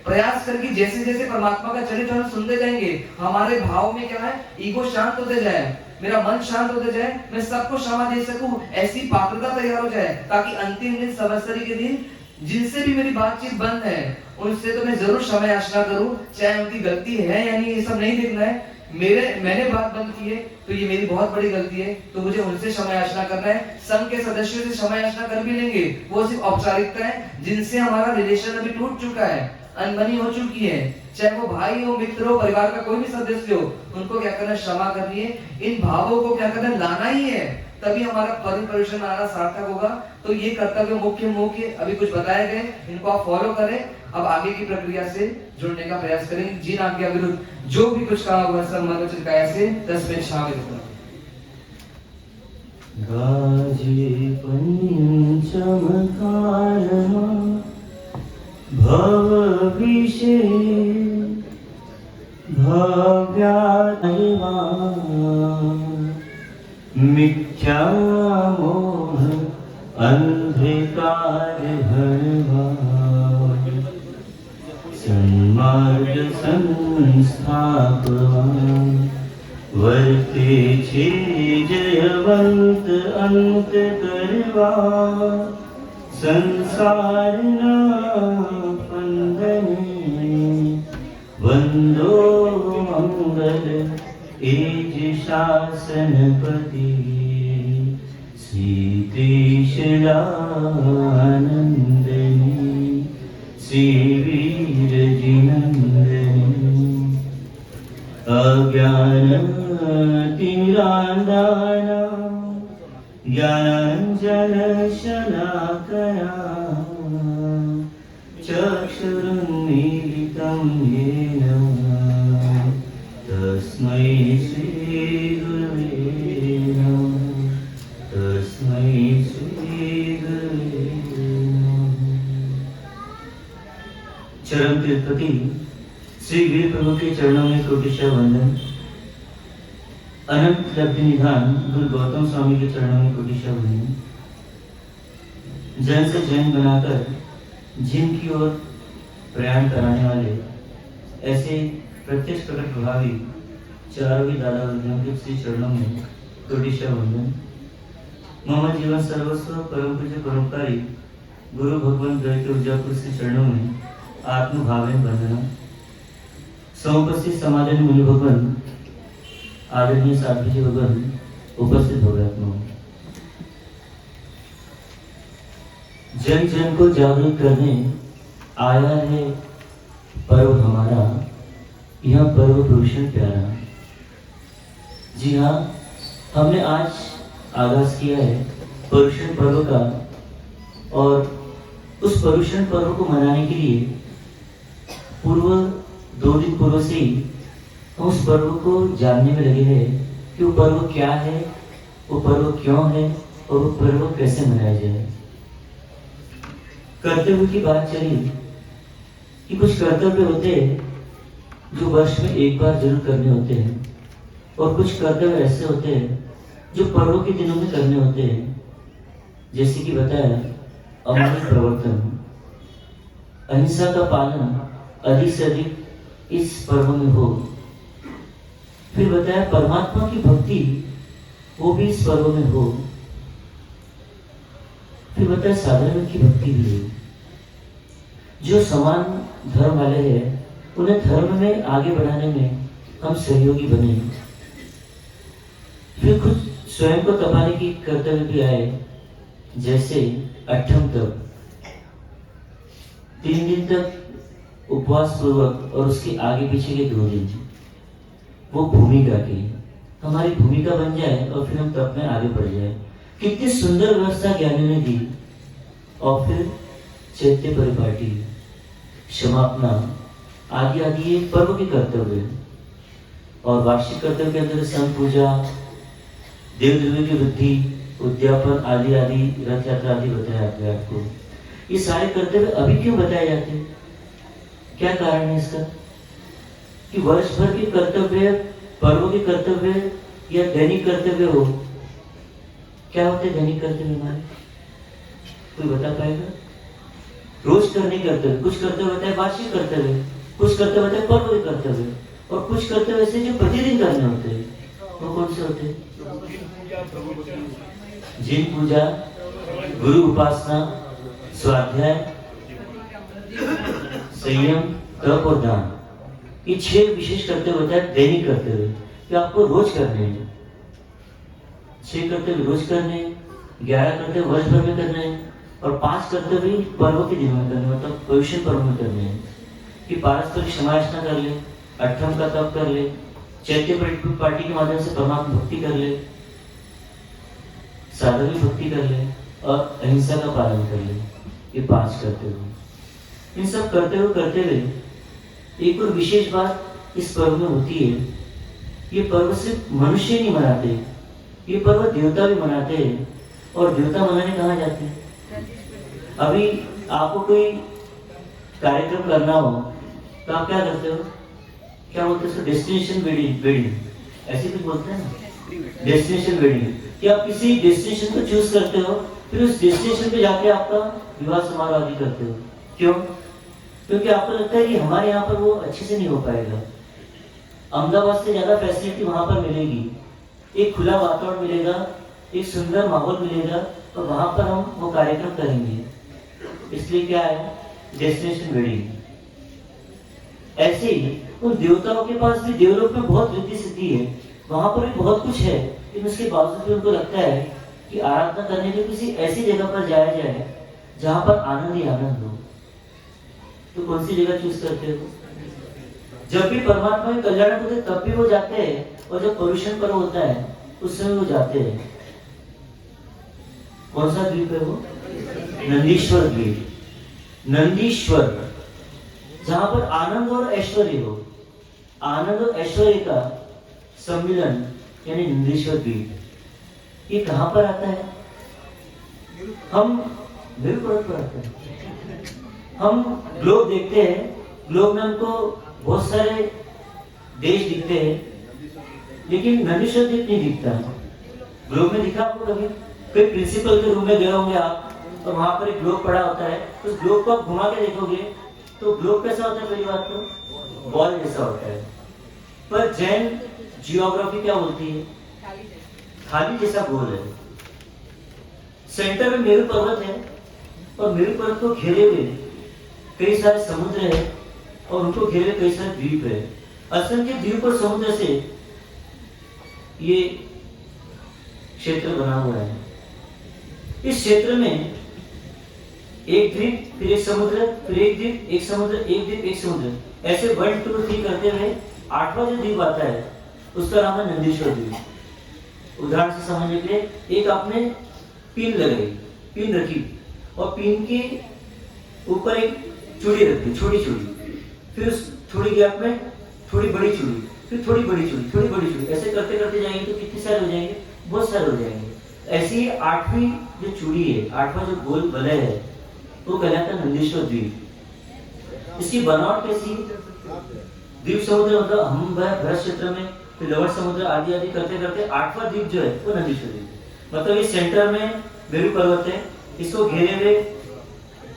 प्रयास करके जैसे जैसे परमात्मा का चरित्र हम सुनते जाएंगे, हमारे भाव में क्या है, ईगो शांत होते जाए, मेरा मन शांत होते जाए, मैं सबको क्षमा दे सकूं, ऐसी पात्रता तैयार हो जाए, ताकि अंतिम दिन संवत्सरी के दिन जिनसे भी मेरी बातचीत बंद है उनसे तो मैं जरूर क्षमा याचना करूं, चाहे उनकी गलती है या नहीं, ये सब नहीं देखना है। मैंने बात बंद की है तो ये मेरी बहुत बड़ी गलती है, तो मुझे उनसे क्षमा याचना करना है। संघ के सदस्यों से क्षमा याचना कर भी लेंगे, वो सिर्फ औपचारिकता है, जिनसे हमारा रिलेशन अभी टूट चुका है, अनबनी हो चुकी है, चाहे वो भाई हो, मित्र हो, परिवार का कोई भी सदस्य हो, उनको क्या करना, क्षमा करनी है। इन भावों को क्या करना, लाना ही है, तभी हमारा पर्युषण आना सार्थक होगा। तो ये कर्तव्य मुख्य अभी कुछ बताए गए, इनको आप फॉलो करें। अब आगे की प्रक्रिया से जुड़ने का प्रयास करें। जिन आज्ञा विरुद्ध जो भी कुछ कहा हुआ सब मनोचित काया से 10 मिनट शामिल होगा। गाजे पंचम कारमा भव विषे भव्यायवा मिथ्या मोह अंधकार हरवा सन्मार्ग संस्थापवा वर्ते छे जयवंत अंत करवा संसारना बंधने वंदो मंगल एज शासनपति श्रीदेशलानंदनी श्रीवीर जिनंदनी अज्ञान तिरांदाना तं येन तस्मै श्रीगुरवे नमः। तस्मै श्रीगुरवे नमः। चरण तिरुपति श्री वीर प्रभु के चरणों में कोटिशा वंदन। अनंत लब्धि निधान गुरु गौतम स्वामी के चरणों में कोटिशा वंदन। जैन से जैन बनाकर जिन की ओर प्रयाण कराने वाले ऐसे प्रत्यक्ष प्रकट प्रभावी चारों ही दादा वंदनों के श्री चरणों में कोटिशा वंदन। मोहम्मद जीवन सर्वस्व परम पूज्य परोपकारी गुरु भगवान द्वय के उजापुर श्री चरणों में आत्मभावेन वंदना। समुपस्थित समाधान मुनि भगवान आदरणीय साधु जी भगवान उपस्थित हो गए। जन जन को जागरूक करने आया है पर्व हमारा, यह पर्व भूषण प्यारा। जी हाँ, हमने आज आगाज किया है पर्युषण पर्व का, और उस पर्युषण पर्व को मनाने के लिए पूर्व 2 दिन पूर्व से ही हम उस पर्व को जानने में लगे हैं कि वो पर्व क्या है, वो पर्व क्यों है और वो पर्व कैसे मनाया जाए। कर्तव्य की बात चली कि कुछ कर्तव्य होते हैं जो वर्ष में एक बार जरूर करने होते हैं, और कुछ कर्तव्य ऐसे होते हैं जो पर्वों के दिनों में करने होते हैं। जैसे कि बताया अमृत प्रवर्तन, अहिंसा का पालन अधिक से अधिक इस पर्व में हो। फिर बताया परमात्मा की भक्ति वो भी इस पर्व में हो। फिर बताया साधारण की भक्ति भी हो। जो समान धर्म वाले हैं उन्हें धर्म में आगे बढ़ाने में हम सहयोगी बने। फिर खुद स्वयं को तपाने की कर्तव्य भी आए, जैसे अठम तप, 3 दिन तक उपवास पूर्वक, और उसके आगे पीछे के 2 दिन वो भूमिका की हमारी भूमिका बन जाए और फिर हम तप में आगे बढ़ जाए। कितनी सुंदर व्यवस्था ज्ञानी ने दी। और फिर चैत्य परिपाटी, क्षमापना आदि आदि ये पर्व के कर्तव्य। और वार्षिक कर्तव्य के अंदर संघ पूजा, देव द्रव्य की वृद्धि, उद्यापन आदि आदि, रथ यात्रा आदि बताया आपको। ये सारे कर्तव्य अभी क्यों बताए जाते हैं? क्या कारण है इसका? कि वर्ष भर के कर्तव्य, पर्व के कर्तव्य या दैनिक कर्तव्य हो। क्या होते हैं दैनिक कर्तव्य हमारे? कोई बता पाएगा? रोज करने कर्तव्य, कुछ कर्तव्य होता है वार्षिक कर्तव्य, कुछ कर्तव्य होता है पर्व के कर्तव्य, और कुछ कर्तव्य ऐसे जो प्रतिदिन करने होते हैं। वो कौन से होते हैं? जिन पूजा, गुरु उपासना, स्वाध्याय, संयम, तप और दान। ये 6 विशेष कर्तव्य होता है दैनिक कर्तव्य, कि आपको रोज करने हैं। 6 कर्तव्य रोज करने हैं, 11 कर्तव्य वर्ष भर में करने हैं, और 5 कर्तव्य पर्व के दिनों में करने, मतलब पर्युषण पर्व में करने हैं। कि पारस्परिक क्षमायाचना कर ले, अठम का तप कर ले, चैत्य पार्टी के माध्यम से परमात्मा भक्ति कर ले, साधवी भक्ति कर ले, और अहिंसा का पालन कर ले। ये 5 कर्तव्य। इन सब कर्तव्य करते हुए एक और विशेष बात इस पर्व में होती है। ये पर्व सिर्फ मनुष्य नहीं मनाते, ये पर्व देवता भी मनाते हैं। और देवता मनाने कहाँ जाते हैं? अभी आपको कोई कार्यक्रम करना हो तो आप क्या करते हो? क्या बोलते हैं? डेस्टिनेशन वेडिंग, ऐसे कुछ बोलते हैं ना, डेस्टिनेशन वेडिंग। कि आप किसी डेस्टिनेशन को चूज करते हो, फिर उस डेस्टिनेशन पे जाके आपका विवाह समारोह आदि करते हो। क्यों? क्योंकि आपको लगता है कि हमारे यहाँ पर वो अच्छे से नहीं हो पाएगा। अहमदाबाद से ज्यादा फैसिलिटी वहां पर मिलेगी, एक खुला वातावरण मिलेगा, एक सुंदर माहौल मिलेगा, तो वहां पर हम वो कार्यक्रम करेंगे। इसलिए क्या है? Destination wedding. ऐसे ही उन देवताओं के पास भी देवलोक में बहुत रिद्धि सिद्धि है, वहां पर भी बहुत कुछ है, लेकिन उसके बावजूद भी उनको लगता है कि आराधना करने के किसी ऐसी जगह पर जाया जाए जहां पर आनंद ही आनंद हो। तो कौन सी जगह चूज करते हो? जब भी परमात्मा के कल्याण होते तब भी वो जाते हैं, और जब पर्युषण पर्व होता है उस समय वो जाते हैं। कौन सा द्वीप है वो? नंदीश्वर द्वीप। नंदीश्वर जहां पर आनंद और ऐश्वर्य हो, आनंद और ऐश्वर्य का सम्मिलन यानी नंदीश्वर द्वीप। ये कहां पर आता है? हम बिल्कुल पर आते हैं। हम ग्लोब देखते हैं, ग्लोब में हमको बहुत सारे देश दिखते हैं, लेकिन नंदीश्वर द्वीप नहीं दिखता। ग्लोब में दिखा आपको कभी? कोई प्रिंसिपल के रूम में गए होंगे आप, और वहां पर एक ग्लोब पड़ा होता है, उस ग्लोब को आप घुमा के देखोगे तो ग्लोब कैसा होता है? पहली बात तो बॉल जैसा होता है। पर जैन जियोग्राफी क्या बोलती है? थाली जैसा गोल है। सेंटर में मेरू पर्वत है, और मेरू पर्वत को घेरे हुए कई सारे समुद्र है, और उनको घेरे हुए कई सारे द्वीप है। असंख्य द्वीप और समुद्र से ये क्षेत्र बना हुआ है। इस क्षेत्र में एक द्वीप, फिर एक समुद्र, फिर एक द्वीप, एक समुद्र, एक द्वीप, एक समुद्र, ऐसे 1 2 3 करते हुए 8वां जो द्वीप आता है उसका नाम है नंदीश्वर द्वीप। उदाहरण से समझने के लिए, एक आपने पिन लगाई, पिन रखी, और पिन के ऊपर एक चूड़ी रख दी, छोटी चूड़ी, फिर उस थोड़ी गैप में थोड़ी बड़ी चूड़ी, फिर थोड़ी बड़ी चूड़ी, थोड़ी बड़ी चूड़ी, ऐसे करते करते जाएंगे तो कितने सारे हो जाएंगे? बहुत सारे हो जाएंगे। ऐसी 8वीं जो चूड़ी है, 8वां जो गोल वलय है, वो कहलाता है नंदीश्वर द्वीप। इसकी बनावट कैसी? द्वीप समुद्र मतलब हम भरत क्षेत्र में, फिर लवण समुद्र आदि आदि करते करते 8वां द्वीप जो है वो नंदीश्वर द्वीप। मतलब ये सेंटर में मेरू पर्वत है, इसको घेरे हुए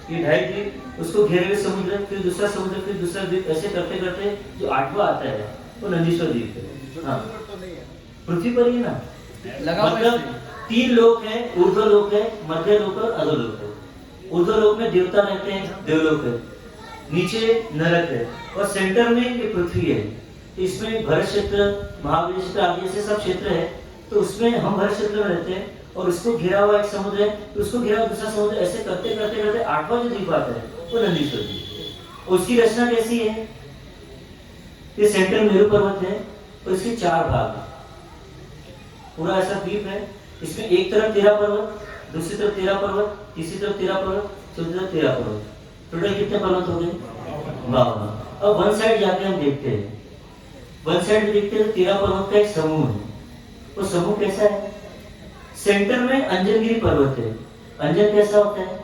ये 2.5 द्वीप, उसको घेरे हुए समुद्र, फिर दूसरा समुद्र, फिर दूसरा द्वीप, ऐसे करते करते जो 8वां आता है वो नंदीश्वर द्वीप है। हाँ, पृथ्वी पर ही ना, मतलब 3 लोक है, ऊर्ध्व लोक है, मध्य लोक और अधोलोक है। ऊर्ध्व लोक में देवता रहते हैं, देवलोक है, नीचे नरक है, और सेंटर में ये पृथ्वी है। इसमें भरत क्षेत्र, महाबली क्षेत्र आदि ऐसे सब क्षेत्र है, तो उसमें हम भरत क्षेत्र में रहते हैं, और उसको घिरा हुआ एक समुद्र है, तो उसको घिरा हुआ दूसरा समुद्र, ऐसे करते करते करते 8वां जो द्वीप आता है वो नंदीश्वर द्वीप। उसकी रचना कैसी है? ये सेंटर मेरू पर्वत है, और इसके 4 भाग, पूरा ऐसा द्वीप है। इसमें एक तरफ 13 पर्वत, दूसरी तरफ 13 पर्वत, तीसरी तरफ 13 पर्वत, चौथी तरफ 13 पर्वत, टोटल कितने पर्वत हो गए? 52। अब वन साइड जाके हम देखते हैं, वन साइड में देखते हैं तो 13 पर्वत का एक समूह है। वो समूह कैसा है? सेंटर में अंजनगिरी पर्वत है। अंजन कैसा होता है?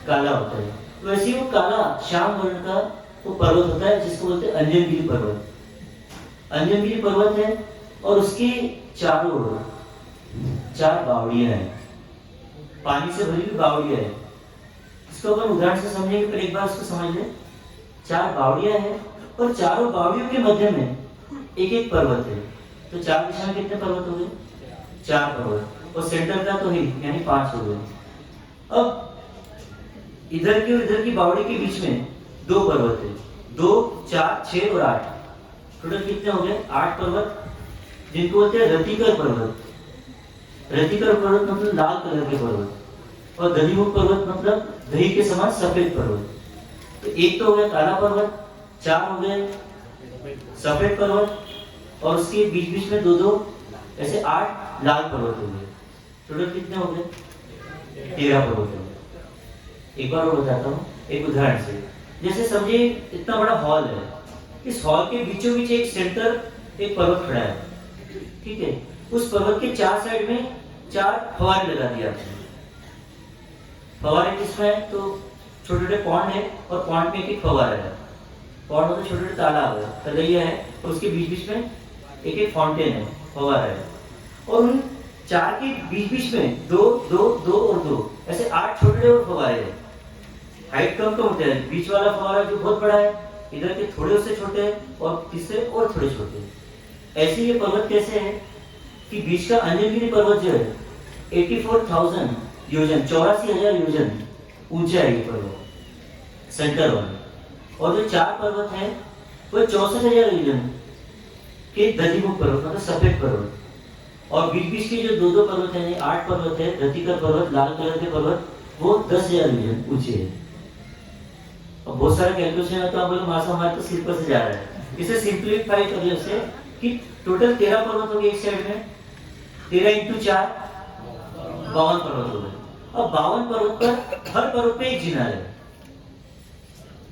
काला होता है। वैसे ही वो काला श्याम वर्ण का वो पर्वत होता है जिसको बोलते हैं अंजनगिरी पर्वत। अंजनगिरी पर्वत है, और उसके चारों ओर 4 बावड़ियां हैं, पानी से भरी हुई बावड़ियां है। इसको अपन उदाहरण से समझेंगे, पर एक बार उसको समझ लें। 4 बावड़ियां हैं, और चारों बावड़ियों के मध्य में एक एक पर्वत है। तो 4 दिशा में कितने पर्वत हो गए? 4 पर्वत, और सेंटर का तो ही यानी 5 हो गए। अब इधर की और इधर की बावड़ी के बीच में 2 पर्वत है, 2 4 6 और 8, टोटल कितने हो गए? 8 पर्वत, जिनको बोलते हैं रतिकर पर्वत। रतिकर पर्वत मतलब लाल कलर के पर्वत, और दधिमुख पर्वत मतलब दही के समान सफेद पर्वत। तो एक तो हो गया काला पर्वत, 4 हो गए सफेद पर्वत, और उसके बीच बीच में 2 ऐसे 8 लाल पर्वत हो गए। टोटल कितने हो गए? 13 पर्वत हो गए। एक बार और बताता हूँ एक उदाहरण से। जैसे समझिए इतना बड़ा हॉल है, इस हॉल के बीचों बीच एक सेंटर एक पर्वत खड़ा है, ठीक है। उस पर्वत के 4 साइड में 4 फवारे लगा दिया आपने। फवारे किसमें है? तो छोटे छोटे पॉन्ड है, और पॉन्ड में एक फवारा है। पॉन्ड मतलब छोटे छोटे तालाब है, तलैया है, और उसके बीच बीच में एक एक फाउंटेन है, फवारा है। और उन 4 के बीच बीच में 2 2 2 और 2 ऐसे 8 छोटे और फवारे हैं। हाइट कम कम होते हैं। बीच वाला फवारा जो बहुत बड़ा है, इधर के थोड़े उससे छोटे हैं, और तीसरे और थोड़े छोटे हैं। ऐसे ये पर्वत कैसे है कि बीच का अंजनगिरी पर्वत जो है 84,000 योजन, 84,000 योजन ऊंचा है ये पर्वत, सेंटर वाला। और जो 4 पर्वत है वो 64,000 योजन के दधिमुख पर्वत मतलब सफेद पर्वत। और बीच बीच के जो 2 पर्वत है, 8 पर्वत है, रतिकर पर्वत लाल कलर के पर्वत, वो 10,000 योजन ऊंचे है। और बहुत सारे कैलकुलेशन है, तो आप बोले मासा हमारे तो सिर पर से जा रहा है। इसे सिंप्लीफाई कर लिया उससे कि टोटल 13 पर्वत हो गए एक साइड में, 13 × 4 52 पर्वत हो गए। अब 52 पर्वत पर हर पर्वत पे एक जिनार है।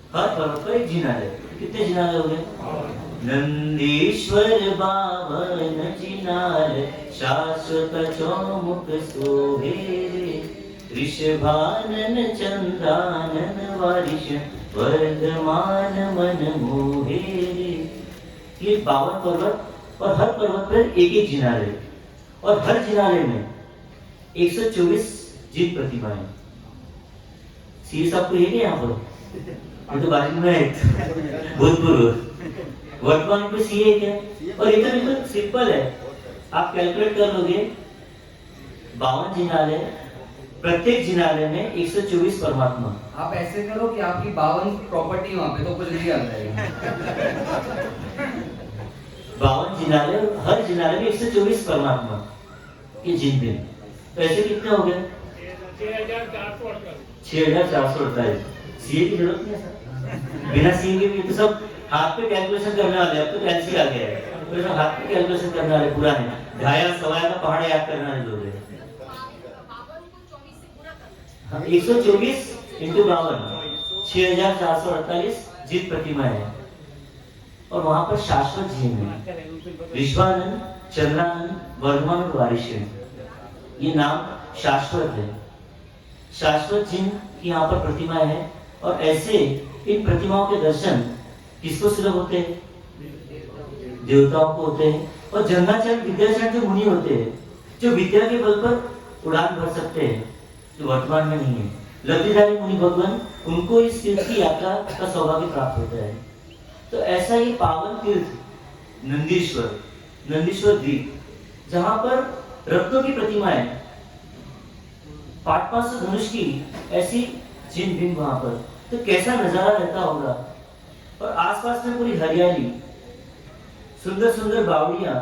हर पर्वत पर एक जिनालय। कितने जिनालय हो गए? नंदीश्वर बावन जिनालय, शाश्वत चौमुख शोभे रे। ऋषभानन चंद्रानन वारिश, वर्धमान मन मोहे रे। ये 52 पर्वत और हर पर्वत पर एक एक जिनालय, और हर जिनालय में 124 जीव प्रतिमाएं। सीरीज आपको ये नहीं यहाँ पर, ये तो बाजू में है भूतपूर्व। वर्तमान में सी है क्या? और ये तो बिल्कुल सिंपल है, आप कैलकुलेट कर लोगे। 52 जिनालय, प्रत्येक जिनालय में 124 परमात्मा। आप ऐसे करो कि आपकी 52 प्रॉपर्टी वहां पे तो कुछ नहीं आता है। 52 जिनालय, हर जिनालय में 124 परमात्मा के जिन दिन। तो ऐसे कितने हो गए? 6448। सीए की जरूरत नहीं है सर, बिना सीए के भी तो सब हाथ पे कैलकुलेशन करने वाले। अब तो एलसी आ गया है, तो सब हाथ पे कैलकुलेशन करने वाले पुराने ढाया सवाया का पहाड़ याद करने वाले लोग हैं। 124 इंटू 52, 6448 जीत प्रतिमाएं हैं। और वहां पर शाश्वत जीव है, विश्वानंद, चंद्रानंद, वर्धमान और वारिश। ये नाम शाश्वत है। शाश्वत जिन की यहाँ पर प्रतिमाएं हैं। और ऐसे इन प्रतिमाओं के दर्शन किसको सुलभ होते हैं? देवताओं को होते हैं। और जन्माचरण विद्याचरण जो मुनि होते हैं, जो विद्या के बल पर उड़ान भर सकते हैं, जो वर्तमान में नहीं है, लब्धिधारी मुनि भगवान, उनको इस तीर्थ की यात्रा का सौभाग्य प्राप्त होता है। तो ऐसा ही पावन तीर्थ नंदीश्वर, नंदीश्वर द्वीप, जहां पर रत्नों की प्रतिमाएं, 500 धनुष की ऐसी जिन बिंब वहां पर, तो कैसा नजारा रहता होगा। और आसपास में पूरी हरियाली, सुंदर सुंदर बावड़ियां,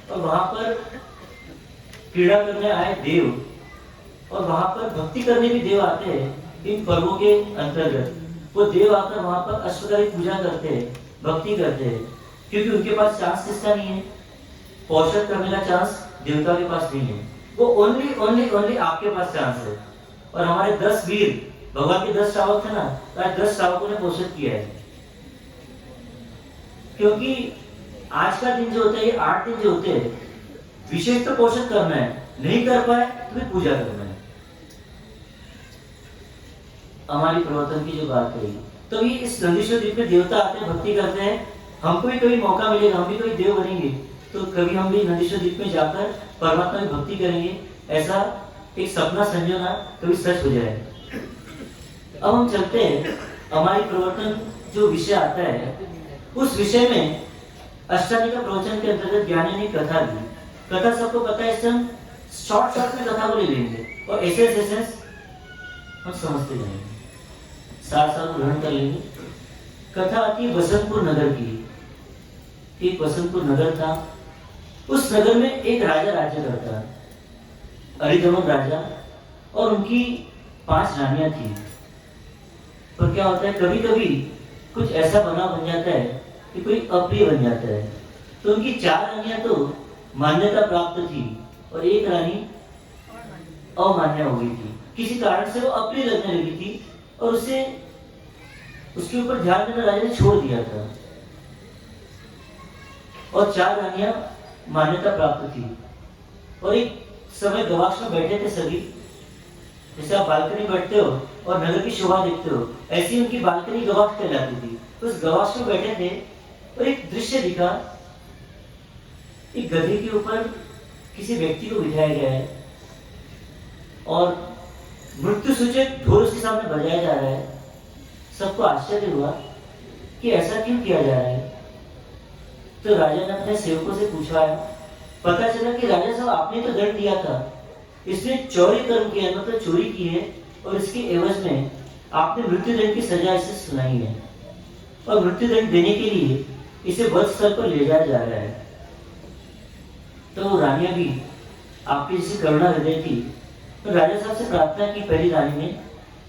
और वहां पर क्रीड़ा करने आए देव, और वहां पर भक्ति करने भी देव आते हैं इन पर्वों के अंतर्गत। वो देव आकर वहां पर अश्वकारी पूजा करते हैं, भक्ति करते हैं, क्योंकि उनके पास चांस किसका नहीं है? पोषण करने का चांस देवता के पास नहीं है। वो ओनली ओनली ओनली आपके पास चांस है। और हमारे 10 वीर, भगवान के 10 श्रावक थे ना, तो आज 10 श्रावकों ने पोषित किया है। क्योंकि आज का दिन जो होता है, ये 8 दिन जो होते हैं, विशेष तो पोषण करना है, नहीं कर पाए तो फिर पूजा करना है। हमारी प्रवर्तन की जो बात कही, तो ये इस नंदीश्वर द्वीप में देवता आते हैं, भक्ति करते हैं। हमको भी कभी मौका मिलेगा, हम भी कभी देव बनेंगे, तो कभी हम भी नंदीश्वर द्वीप में जाकर परमात्मा की भक्ति करेंगे। ऐसा एक सपना संजोना कभी सच हो जाए। अब हम चलते हैं, हमारी प्रवर्तन जो विषय आता है, उस विषय में अष्टांगी का प्रवचन के अंतर्गत ज्ञानी ने कथा दी। कथा सबको पता है, हम शॉर्ट में कथा को ले लेंगे और ऐसे हम समझते जाएंगे, साथ ग्रहण कर लेंगे। कथा आती है बसंतपुर नगर की। एक बसंतपुर नगर था, उस नगर में एक राजा राज्य करता, अरिदमन राजा, और उनकी 5 रानियां थी। पर क्या होता है, कभी कभी कुछ ऐसा बना बन जाता है कि कोई अप्रिय बन जाता है। तो उनकी 4 रानियां तो मान्यता प्राप्त थी और एक रानी अमान्य हो गई थी। किसी कारण से वो अप्रिय लगने लगी थी और उसके ऊपर ध्यान देना राजा ने छोड़ दिया था। और 4 रानियां मान्यता प्राप्त थी। और एक समय गवाक्ष में बैठे थे सभी, जैसे आप बालकनी बैठते हो और नगर की शोभा देखते हो, ऐसी उनकी बालकनी गवाक्ष कहलाती थी। उस गवाक्ष में बैठे थे और एक दृश्य दिखा, एक गधे के ऊपर किसी व्यक्ति को बिठाया गया है और मृत्यु सूचक ढोल उसके सामने बजाया जा रहा है। सबको आश्चर्य हुआ कि ऐसा क्यों किया जा रहा है। तो राजा ने अपने सेवकों से पूछवाया, पता चला कि राजा साहब आपने तो दंड दिया था, इसने चोरी कर्म किया, मतलब चोरी की है, और इसके एवज में आपने मृत्युदंड की सजा इसे सुनाई है और मृत्युदंड देने के लिए इसे वध स्थल पर ले जाया जा रहा है। तो रानियां भी आपकी जैसी करुणा हृदय थी, तो राजा साहब से प्रार्थना की पहली रानी ने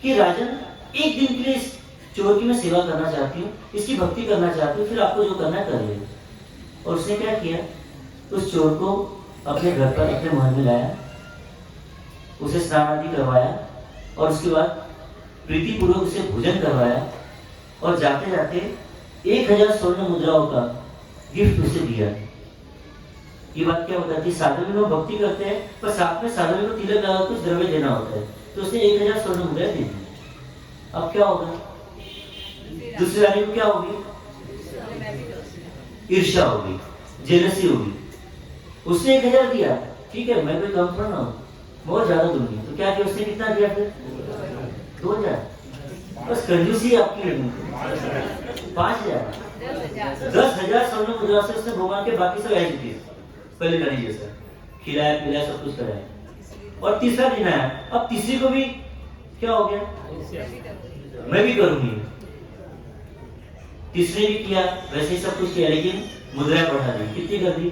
कि राजन, एक दिन के लिए इस चोर की मैं सेवा करना चाहती हूँ, इसकी भक्ति करना चाहती हूँ, फिर आपको जो करना है कर ले। और उसने क्या किया, उस चोर को अपने घर पर अपने महल में लाया, उसे स्नान आदि करवाया और उसके बाद प्रीतिपूर्वक उसे भोजन करवाया और जाते जाते 1000 स्वर्ण मुद्राओं का गिफ्ट उसे दिया। ये बात क्या बताती है? साधु में लोग भक्ति करते हैं पर साथ में साधु को तिलक लगा कुछ द्रव्य देना होता है, तो उसने 1000 स्वर्ण मुद्रा दे दी। अब क्या होगा? दूसरी रानी को क्या होगी? ईर्ष्या होगी, जेलसी होगी। उसने 1000 दिया, ठीक है, मैं कोई कम थोड़ा ना हूं, बहुत ज्यादा दूंगी। तो क्या किया उसने? कितना दिया फिर? 2000। बस कंजूसी आपकी लगनी। 5000, 10,000 स्वर्ण मुद्रा से उसने भगवान के बाकी सब ऐसे दिए, पहले रानी जैसा खिलाया पिलाया सब कुछ कराया। और तीसरा दिन आया, अब तीसरी को भी क्या हो गया? मैं भी करूंगी। तीसरे भी किया, वैसे ही सब कुछ किया, लेकिन मुद्राएं बढ़ा दी। कितनी कर दी?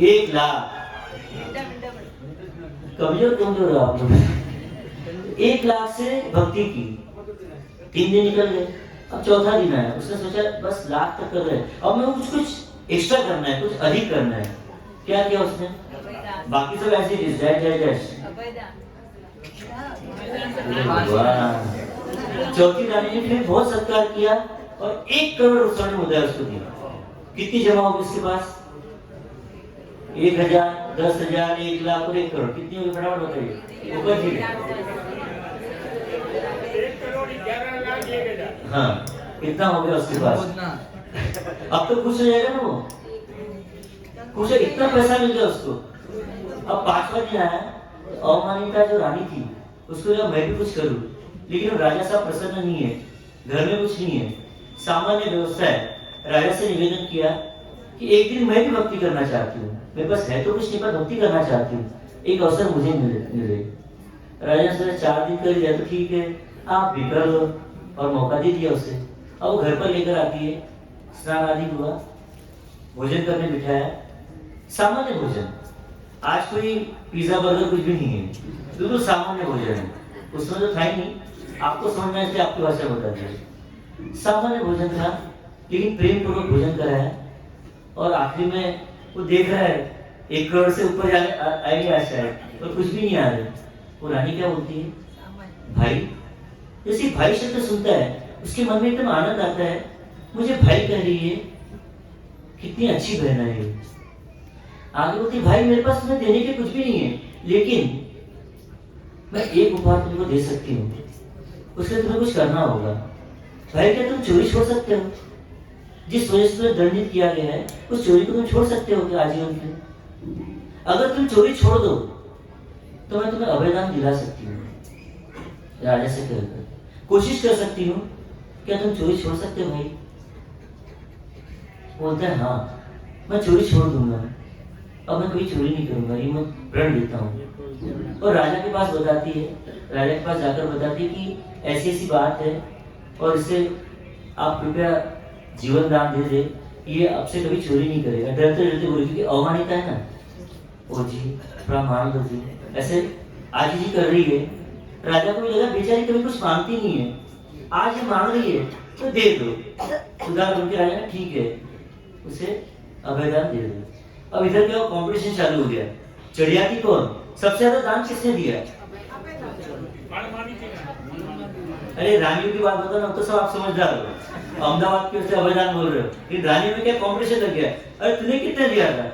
1 लाख। कमजोर हो आप लोग। 1 लाख से भक्ति की। 3 दिन निकल गए, अब चौथा दिन आया, उसने सोचा बस लाख तक कर रहे हैं, अब मैं कुछ एक्स्ट्रा करना है, कुछ अधिक करना है। क्या किया उसने? बाकी सब ऐसे ही जय जय जय। चौथी रानी ने फिर बहुत सत्कार किया और 1 करोड़ स्वर्ण मुद्रा उसको दिया। कितनी जमा होगी उसके पास? 1000, 10,000, 1 लाख और 1 करोड़। कितनी होगी फटाफट बताइए। ऊपर जी। 1 करोड़ 11 लाख 1,000। हाँ, कितना हो गया उसके पास? अब तो खुश हो जाएगा ना वो, खुश है, इतना पैसा मिल गया उसको। अब 5वां दिन आया, अवमानिता जो रानी थी उसको लगा मैं भी कुछ करूं, लेकिन राजा साहब प्रसन्न नहीं है, घर में कुछ नहीं है, सामान्य व्यवस्था है। राजा से निवेदन किया कि एक दिन मैं भी भक्ति करना चाहती हूँ, मेरे पास है तो कुछ नहीं पर भक्ति करना चाहती हूँ, एक अवसर मुझे मिले। राजा ने 4 दिन कर दिया तो ठीक है, आप भी कर लो, और मौका दे दिया उसे। अब वो घर पर लेकर आती है, स्नान आदि हुआ, भोजन करने बिठाया, सामान्य भोजन। आज कोई पिज्जा बर्गर कुछ भी नहीं है, बिल्कुल सामान्य भोजन है, उसमें तो था ही नहीं। आपको समझना है इसलिए आपकी भाषा बता दी। सामान्य भोजन था, लेकिन प्रेम पूर्वक भोजन कराया। और आखिरी में वो देख रहा है 1 करोड़ से ऊपर जाने आएगी आशा है, और कुछ भी नहीं आ रहे। वो रानी क्या बोलती है? भाई। जैसे भाई शब्द सुनता है उसके मन में एकदम आनंद आता है, मुझे भाई कह रही है, कितनी अच्छी बहन है ये। आगे बोलती भाई मेरे पास तुम्हें देने के कुछ भी नहीं है, लेकिन मैं एक उपहार तुमको दे सकती हूँ, उसके लिए तुम्हें कुछ करना होगा। भाई क्या तुम चोरी छोड़ सकते हो? जिस वजह से तुम्हें दंडित किया गया है उस चोरी को तुम छोड़ सकते हो क्या आजीवन के लिए? अगर तुम चोरी छोड़ दो तो मैं तुम्हें अभयदान दिला सकती हूँ। राजा से कहकर कोशिश कर सकती हूँ, क्या तुम चोरी छोड़ सकते हो भाई? बोलता है हाँ मैं चोरी छोड़ दूंगा, अब मैं कभी चोरी नहीं करूंगा, ये मैं प्रण देता हूँ। और राजा के पास बताती है, राजा के पास जाकर बताती है कि ऐसी ऐसी बात है और इसे आप कृपया जीवन दान दे दे, ये अब से कभी चोरी नहीं करेगा। डरते डरते बोली, क्योंकि अवमानिता है ना। ओ जी थोड़ा मान लो जी, ऐसे आज जी कर रही है। राजा को भी लगा बेचारी कभी कुछ मांगती नहीं है, आज ये मांग रही है तो दे दो। उदार उनके राजा ने ठीक है उसे अभयदान दे दो। अब इधर क्या कंपटीशन चालू हो गया, चढ़िया की कौन सबसे ज्यादा दान किसने दिया? अरे रानियों की बात बताओ ना, तो सब आप समझदार हो, अहमदाबाद के उससे अभयदान बोल रहे हो, लेकिन रानियों में क्या कंपटीशन लग गया। अरे तूने कितने दिया था?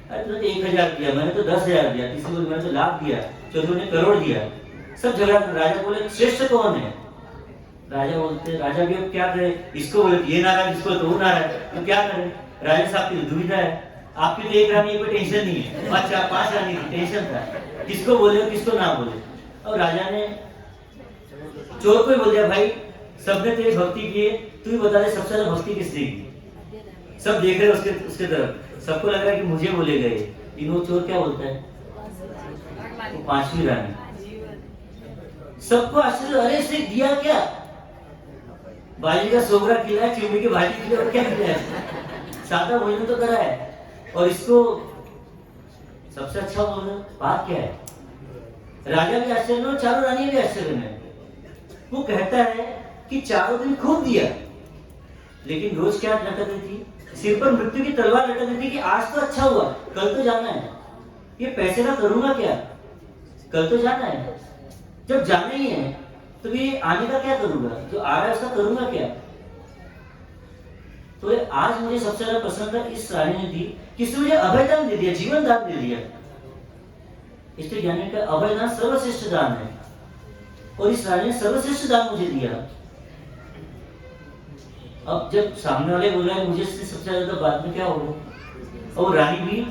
अरे तूने 1000 दिया, मैंने तो 10,000 दिया, किसी को मैंने तो लाख दिया, चौधरी ने करोड़ दिया। सब झगड़ा। राजा बोले श्रेष्ठ कौन है? राजा बोलते राजा भी अब क्या करे, इसको बोले ये ना रहा, इसको तो ना रहा, तो क्या करे? राजा साहब की दुविधा है, आपकी तो एक रानी कोई टेंशन नहीं है, 5 रानी की टेंशन था, किसको बोले किसको ना बोले। और राजा ने चोर को ही बोल दिया, भाई सबने तेरी भक्ति की है, तू ही बता दे सबसे ज्यादा भक्ति किसने की? सब देख रहे उसके तरफ, सबको लग रहा है कि मुझे बोलेगा ये, लेकिन वो चोर क्या बोलता है? वो 5वीं रानी। सबको आश्चर्य, अरे इसने दिया क्या? बाजी का सोगरा खिलाया, चिमड़ी की भाजी खिलाई, और क्या खिलाया? सादा भोजन तो करा है, और इसको सबसे अच्छा बोल रहे। बात क्या है? राजा भी आश्चर्य में, चारों रानी भी आश्चर्य में। वो कहता है कि चारों दिन खूब दिया, लेकिन रोज क्या लटक रही थी? सिर पर मृत्यु की तलवार लटक रही थी कि आज तो अच्छा हुआ, कल तो जाना है, ये पैसे का करूंगा क्या, कल तो जाना है। जब जाना ही है तो ये आने का क्या करूंगा, जो आ रहा है उसका करूंगा क्या। तो ये आज मुझे सबसे ज्यादा प्रसन्नता इस रानी ने दी कि इसने मुझे अभयदान दे दिया, जीवन दान दे दिया। इसलिए ज्ञानी का अभयदान सर्वश्रेष्ठ दान है और इस रानी ने सर्वश्रेष्ठ दान मुझे दिया। अब जब सामने वाले बोल रहे हैं मुझे इससे सबसे ज्यादा बाद में क्या होगा, और रानी भी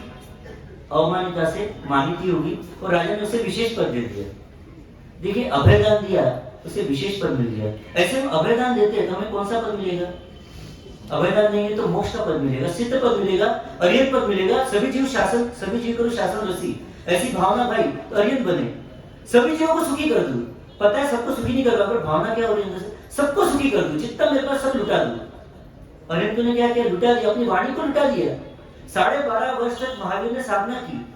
अवमानिता से मानित होगी और राजा ने उसे विशेष पद दे दिया। देखिए अभयदान दिया, उसे विशेष पद मिल गया। ऐसे हम अभयदान देते हैं तो हमें कौन सा पद मिलेगा, अभयदान नहीं है तो मोक्ष का पद मिलेगा, सिद्ध पद मिलेगा, अरियत पद मिलेगा। सभी जीव शासन, सभी जीव करो शासन रसी, ऐसी भावना भाई तो अरियत बने, सभी जीवों को सुखी कर दूं। पता है सबको सुखी नहीं कर रहा, पर भावना क्या हो रही है अंदर से, सबको सुखी कर दूं, जितना मेरे पास सब लुटा दूं। अरियत ने क्या किया, लुटा दिया, अपनी वाणी को लुटा दिया। 12.5 वर्ष तक महावीर ने साधना की,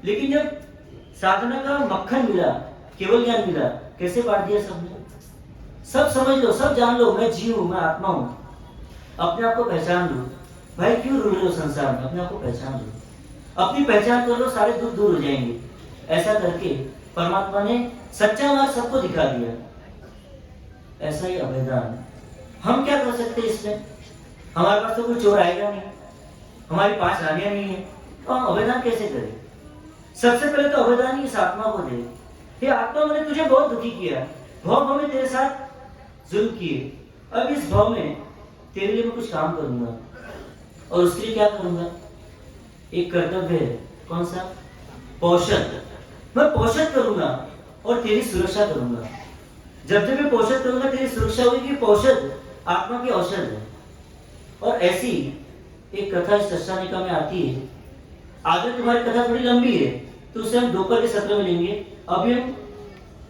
लेकिन जब साधना का मक्खन मिला, केवल ज्ञान मिला, कैसे बांट दिया सबने। सब समझ लो, सब जान लो, मैं जीव हूं, मैं आत्मा हूं, अपने आप को पहचान लो। भाई क्यों रुल रहे हो संसार में, अपने आप को पहचान लो, अपनी पहचान कर लो, सारे दुख दूर हो जाएंगे। ऐसा करके परमात्मा ने सच्चा मार्ग सबको दिखा दिया। ऐसा ही अभयदान हम क्या कर सकते हैं इसमें, हमारे पास तो कोई चोर आएगा नहीं, हमारी 5 रानियां नहीं है, तो हम अभयदान कैसे करें। सबसे पहले तो अभयदान ही इस आत्मा को दे। हे आत्मा, मैंने तुझे बहुत दुखी किया, भव में तेरे साथ जुल्म किए, अब इस भव में तेरे लिए मैं कुछ काम करूंगा और उसके लिए क्या करूंगा, एक कर्तव्य है, कौन सा, पोषण। मैं पोषण करूंगा और तेरी सुरक्षा करूंगा। जब जब मैं पोषण करूंगा तेरी सुरक्षा होगी। पोषण आत्मा की औषध है। और ऐसी एक कथा इस दशानिका में आती है। आगे तुम्हारी कथा थोड़ी लंबी है तो उसे हम दोपहर के सत्र में लेंगे। अभी हम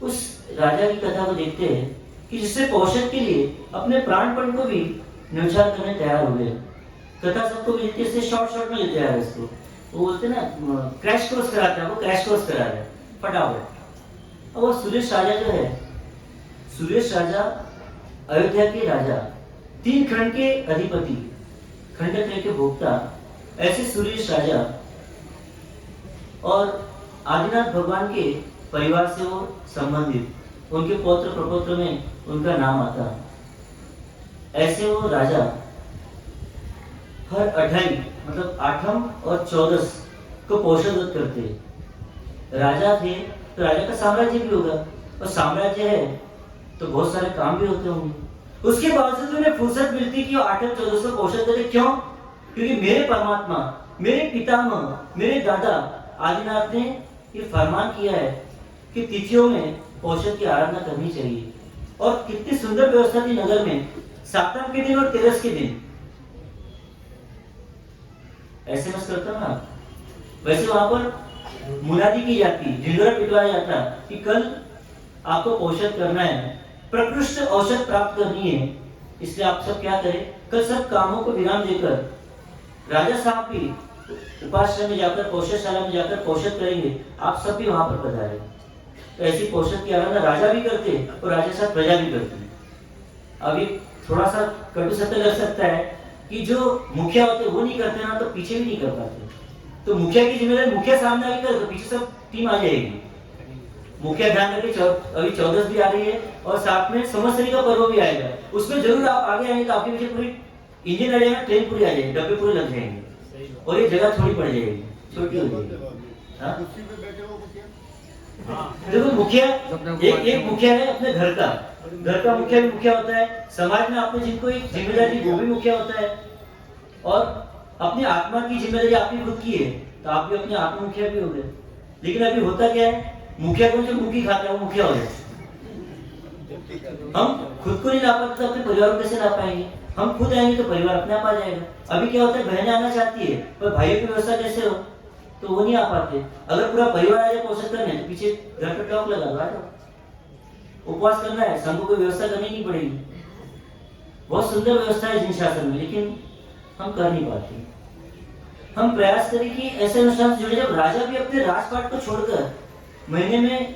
उस राजा की कथा को देखते हैं कि जिससे पोषण के लिए अपने प्राणपण को भी न्यौछावर करने तैयार हो गए। कथा सबको मिलती है, शॉर्ट में लेते हैं इसको, वो बोलते हैं ना क्रैश कोर्स कराते हैं, वो क्रैश कोर्स करा रहे हैं फटाफट। और वो सुरेश राजा जो है, सुरेश राजा अयोध्या के राजा, 3 खंड के अधिपति, खंडत्रय के भोक्ता, ऐसे सुरेश राजा और आदिनाथ भगवान के परिवार से वो संबंधित, उनके पौत्र प्रपौत्र में उनका नाम आता। ऐसे वो राजा हर 28 मतलब 8म और 14 को पोषण करते। राजा थे तो राजा का साम्राज्य भी होगा, और साम्राज्य है तो बहुत सारे काम भी होते होंगे। उसके बावजूद उन्हें फुर्सत मिलती कि वो 8म 14 को पोषण करे। क्यों? क्योंकि मेरे परमात्मा, मेरे पितामह, मेरे दादा आदिनाथ ने ये फरमान किया है कि तिथियों में पोषण की आराधना करनी चाहिए। और कितनी सुंदर व्यवस्था थी नगर में, 7म के दिन और 13 के दिन। एसएमएस करता हूं ना, वैसे वहां पर मुनादी की जाती, झिंडोरा पिटवाया जाता कि कल आपको पोषण करना है, प्रकृष्ट औषध प्राप्त करनी है, इसलिए आप सब क्या करें, कल सब कामों को विराम देकर राजा साहब भी उपाश्रम में जाकर, पोषणशाला में जाकर पोषण करेंगे, आप सब भी वहां पर पधारे। तो ऐसी पोषण की आराधना राजा भी करते और राजा साहब प्रजा भी करते। अभी थोड़ा सा कटु सत्य लग सकता है कि जो मुखिया होते वो नहीं करते ना, तो पीछे भी नहीं कर पाते। तो मुखिया की जिम्मेदारी, मुखिया सामने आगे करे तो पीछे सब टीम आ जाएगी। मुखिया ध्यान रखे, अभी 14 भी आ रही है और साथ में संवत्सरी का पर्व भी आएगा, उसमें जरूर आप आगे आएंगे तो आपके पीछे पूरी इंजन आ जाएगा, ट्रेन पूरी आ जाएगी, डब्बे पूरे लग जाएंगे और ये जगह थोड़ी पड़ जाएगी, छोटी हो जाएगी। देखो मुखिया एक मुखिया है अपने घर का मुखिया भी मुखिया होता है, समाज में आपने जिनको एक जिम्मेदारी वो भी मुखिया होता है, और अपनी आत्मा की जिम्मेदारी आपकी खुद की है तो आप भी अपने आत्मा मुखिया भी हो गए। लेकिन अभी होता क्या है, मुखिया को जो मुखी खाता है वो मुखिया हो जाए। हम खुद को नहीं ला पाते तो अपने परिवार को कैसे ला पाएंगे, हम खुद आएंगे तो परिवार अपने आप आ जाएगा। अभी क्या होता है, बहनें आना चाहती है पर भाइयों की व्यवस्था कैसे हो, तो वो नहीं आ पाते। अगर पूरा परिवार आ जाए पोषण करने तो पीछे घर पे टॉक लगा दो, उपवास करना है, सबको कोई व्यवस्था करनी नहीं पड़ेगी। बहुत सुंदर व्यवस्था है जिन शासन में, लेकिन हम कर नहीं पाते। हम प्रयास करें कि ऐसे अनुष्ठान से जुड़े, जब राजा भी अपने राजपाट को छोड़कर महीने में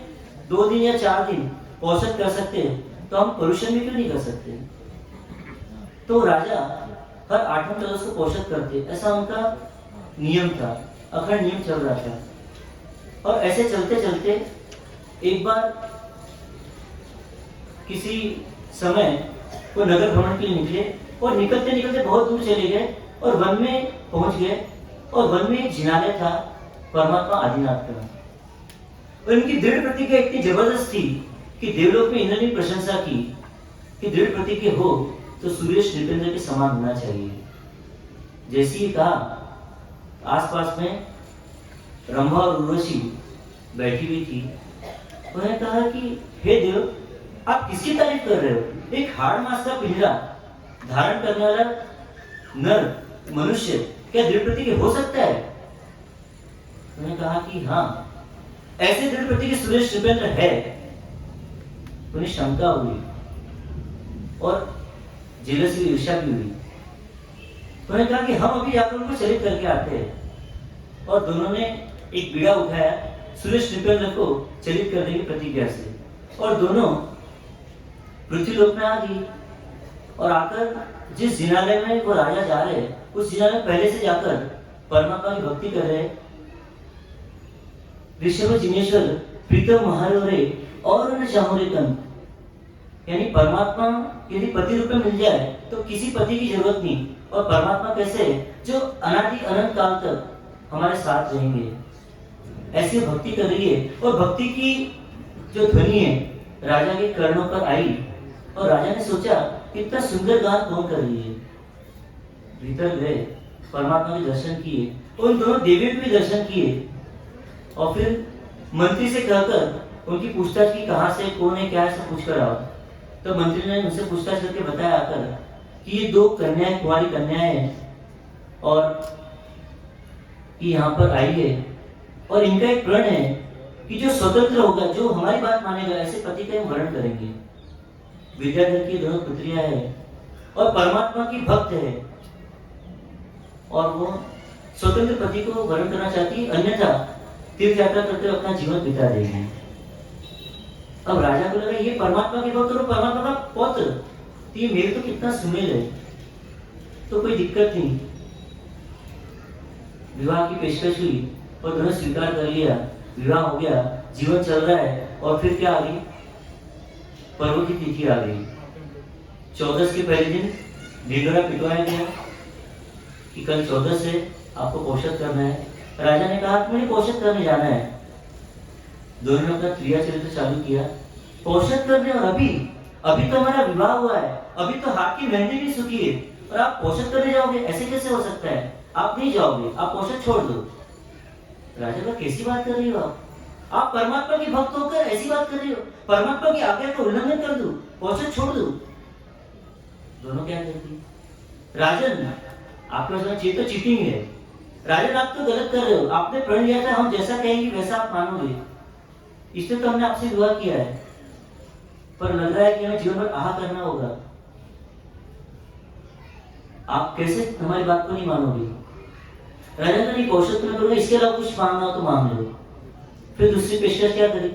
2 दिन या 4 दिन पोषण कर सकते हैं तो हम पुरुषन भी क्यों नहीं कर सकते। तो राजा हर 8वें 14 को पोषण करते, ऐसा उनका नियम था, अखंड नियम चल रहा था। और ऐसे चलते चलते एक बार किसी समय वो नगर भ्रमण के लिए निकले और निकलते निकलते बहुत दूर चले गए और वन में पहुंच गए और वन में एक जिनालय था परमात्मा आदिनाथ का। और इनकी दृढ़ प्रतिज्ञा इतनी जबरदस्त थी कि देवलोक में इंद्र ने प्रशंसा की कि दृढ़ प्रतिज्ञा हो तो सुरेश नृपेंद्र के समान होना चाहिए। जैसे ही कहा, आसपास में रंभा और उर्वशी बैठी हुई थी। उन्होंने कहा कि हे देव, आप किसकी तारीफ कर रहे हो? एक हाड़ मांस का पिंजरा धारण करने वाला नर मनुष्य क्या दृढ़ प्रतिज्ञ हो सकता है? उन्होंने कहा कि हाँ, ऐसे दृढ़ प्रतिज्ञ सुरेश नृपेंद्र है। उन्हें शंका हुई और जेलसी ईर्ष्या भी हुई। उन्होंने कहा कि हम अभी जाकर उनको चलित करके आते हैं। और दोनों ने एक बीड़ा उठाया सुरेश नृपेंद्र को चलित करने की प्रतिज्ञा से, और दोनों पृथ्वीलोक में आ गई। और आकर जिस जिनालय में वो राजा जा रहे हैं, उस जिनालय में पहले से जाकर परमात्मा की भक्ति कर रहे हैं। ऋषभ जिनेश्वर प्रीतम महारे और न चाहो रे कंत, यानी परमात्मा यदि पति रूप में मिल जाए तो किसी पति की जरूरत नहीं। और परमात्मा कैसे जो अनादि अनंत काल तक हमारे साथ रहेंगे, ऐसी भक्ति कर रही है। और भक्ति की जो ध्वनि है राजा के कर्णों पर आई और राजा ने सोचा कितना सुंदर गान कौन कर रही है। भीतर गए, परमात्मा के दर्शन किए, उन दोनों देवियों के भी दर्शन किए। और फिर मंत्री से कहकर उनकी पूछताछ की, कहां से, कौन है, क्या है, सब पूछ कर आओ। तो मंत्री ने उनसे पूछताछ करके बताया आकर कि ये दो कन्याएं, कुंवारी कन्याएं हैं और ये यहाँ पर आई है। और इनका एक प्रण है कि जो स्वतंत्र होगा, जो हमारी बात मानेगा, ऐसे पति का हम वर्ण करेंगे। विद्याधर की दोनों पुत्रियां हैं और परमात्मा की भक्त है और वो स्वतंत्र पति को वर्ण करना चाहती है, अन्यथा तीर्थ यात्रा करते हुए अपना जीवन बिता देगी। अब राजा को लगा ये परमात्मा की भक्त और परमात्मा का पौत्र, तो ये मेरे तो कितना सुमेल है, तो कोई दिक्कत नहीं। विवाह की पेशकश हुई और दोनों स्वीकार कर लिया, विवाह हो गया, जीवन चल रहा है। और फिर क्या आ गई? पर्व की तिथि आ गई। 14 के पहले दिन ढिंडोरा पिटवाया गया कि कल 14 से आपको पोषक करना है। राजा ने कहा कि मुझे पोषक करने जाना है। दोनों ने अपना क्रिया चरित्र चालू किया, पोषक करने। और अभी तो हमारा विवाह हुआ है, अभी तो हाथ की मेहंदी भी सूखी है और आप पोषक करने जाओगे? ऐसे कैसे हो सकता है? आप नहीं जाओगे, आप पोषक छोड़ दो। राजा का कैसी बात कर रही हो आप परमात्मा की भक्त होकर ऐसी बात कर रही हो? परमात्मा की आज्ञा का उल्लंघन कर दूं, पोषक छोड़ दूं? दोनों क्या करती? राजन, आपका समझ ये तो चीटिंग है। राजन, आप तो गलत कर रहे हो। आपने प्रण लिया था हम जैसा कहेंगे वैसा आप मानोगे, इसलिए तो हमने आपसे विवाह किया है। पर लग रहा है कि हमें जीवन भर आह करना होगा। आप कैसे हमारी बात को नहीं मानोगे? राजा का नहीं, पोषक तुम्हें करूंगा, इसके अलावा कुछ मांगना हो तो मांग लो। फिर दूसरी पेशकश क्या करी?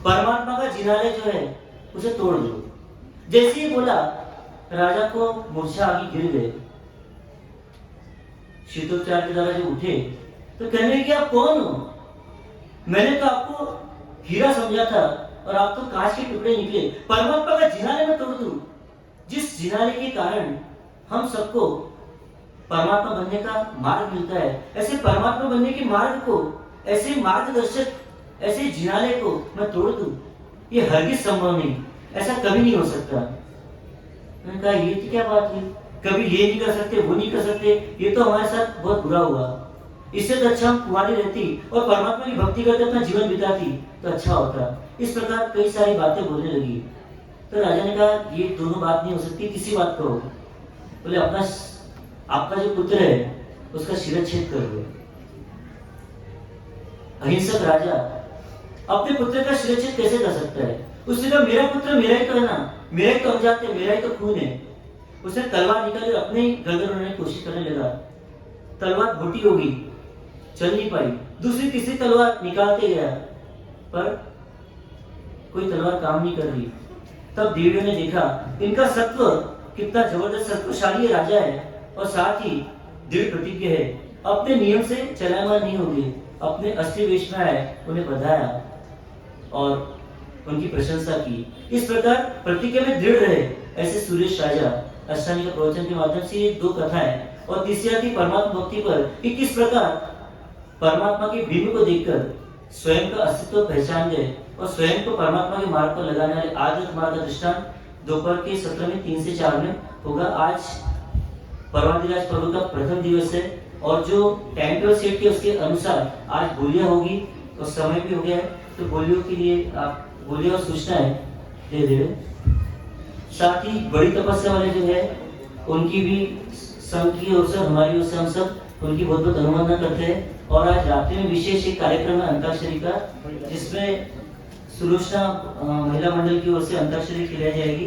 परमात्मा का जिनालय जो है उसे तोड़ दो। जैसे ही बोला, राजा को मूर्छा आ गई, गिर गए। शीतोपचार के द्वारा जब उठे तो कहने कि आप कौन हो? मैंने तो आपको हीरा समझा था और आप तो कांच के टुकड़े निकले। परमात्मा का जिनालय में तोड़ दूं, जिस जिनालय के कारण हम सबको परमात्मा बनने का मार्ग मिलता है, ऐसे परमात्मा बनने के मार्ग को, ऐसे मार्गदर्शक, ऐसे जिनालय को मैं तोड़ दूं, ये हरगिज संभव नहीं, ऐसा कभी नहीं हो सकता। मैंने कहा ये क्या बात हुई? कभी ये नहीं कर सकते, वो नहीं कर सकते, ये तो हमारे साथ बहुत बुरा हुआ। इससे तो अच्छा हम कुंवारी रहती और परमात्मा की भक्ति करते अपना जीवन बिताती तो अच्छा होता। इस प्रकार कई सारी बातें बोलने लगी। तो राजा ने कहा ये दोनों बात नहीं हो सकती, किसी बात करो। बोले आपका जो पुत्र है उसका शिरच्छेद कर दो। अहिंसक राजा अपने पुत्र का शिरच्छेद कैसे कर सकता है? उसने कहा मेरा पुत्र मेरा ही तो है ना, मेरा ही तो अवजात है, मेरा ही तो खून है। उसने तलवार निकाली, अपने ही गर्दन उड़ाने की कोशिश करने लगा। तलवार घोटी हो गई, चल नहीं पाई। दूसरी तीसरी तलवार निकालते गया पर कोई तलवार काम नहीं कर रही। तब देवियों ने देखा इनका सत्व कितना जबरदस्त, सत्वशाली राजा है और साथ ही दृढ़ प्रतिज्ञ है, अपने नियम से चलायमान नहीं होंगे। अपने असली वेश में आए, उन्हें बधाया और उनकी प्रशंसा की। इस प्रकार प्रतिज्ञा में दृढ़ रहे, ऐसे सुरेश राजा अष्टांगी का प्रवचन के माध्यम से ये 2 कथाएं, और तीसरी आती परमात्मा भक्ति पर कि किस प्रकार परमात्मा की भीम को देखकर स्वयं का अस्तित्व पहचान गए और स्वयं को परमात्मा के मार्ग पर लगाने वाले आदर्श मार्ग का दृष्टांत दोपहर के सत्र में 3 से 4 में होगा। आज परमादिराज पर्व का प्रथम दिवस है और जो टाइम टेबल सेट किया उसके अनुसार आज बोलियां होगी और समय भी हो गया है, तो बोलियों के लिए आप बोलियां और सूचनाएं दे दे। साथ ही बड़ी तपस्या वाले जो है उनकी भी संघ की ओर से, हमारी ओर से हम सब उनकी बहुत बहुत अनुमोदना करते हैं। और आज रात्रि में विशेष एक कार्यक्रम है अंताक्षरी का, जिसमें सुलोचना महिला मंडल की ओर से अंताक्षरी खिलाई जाएगी।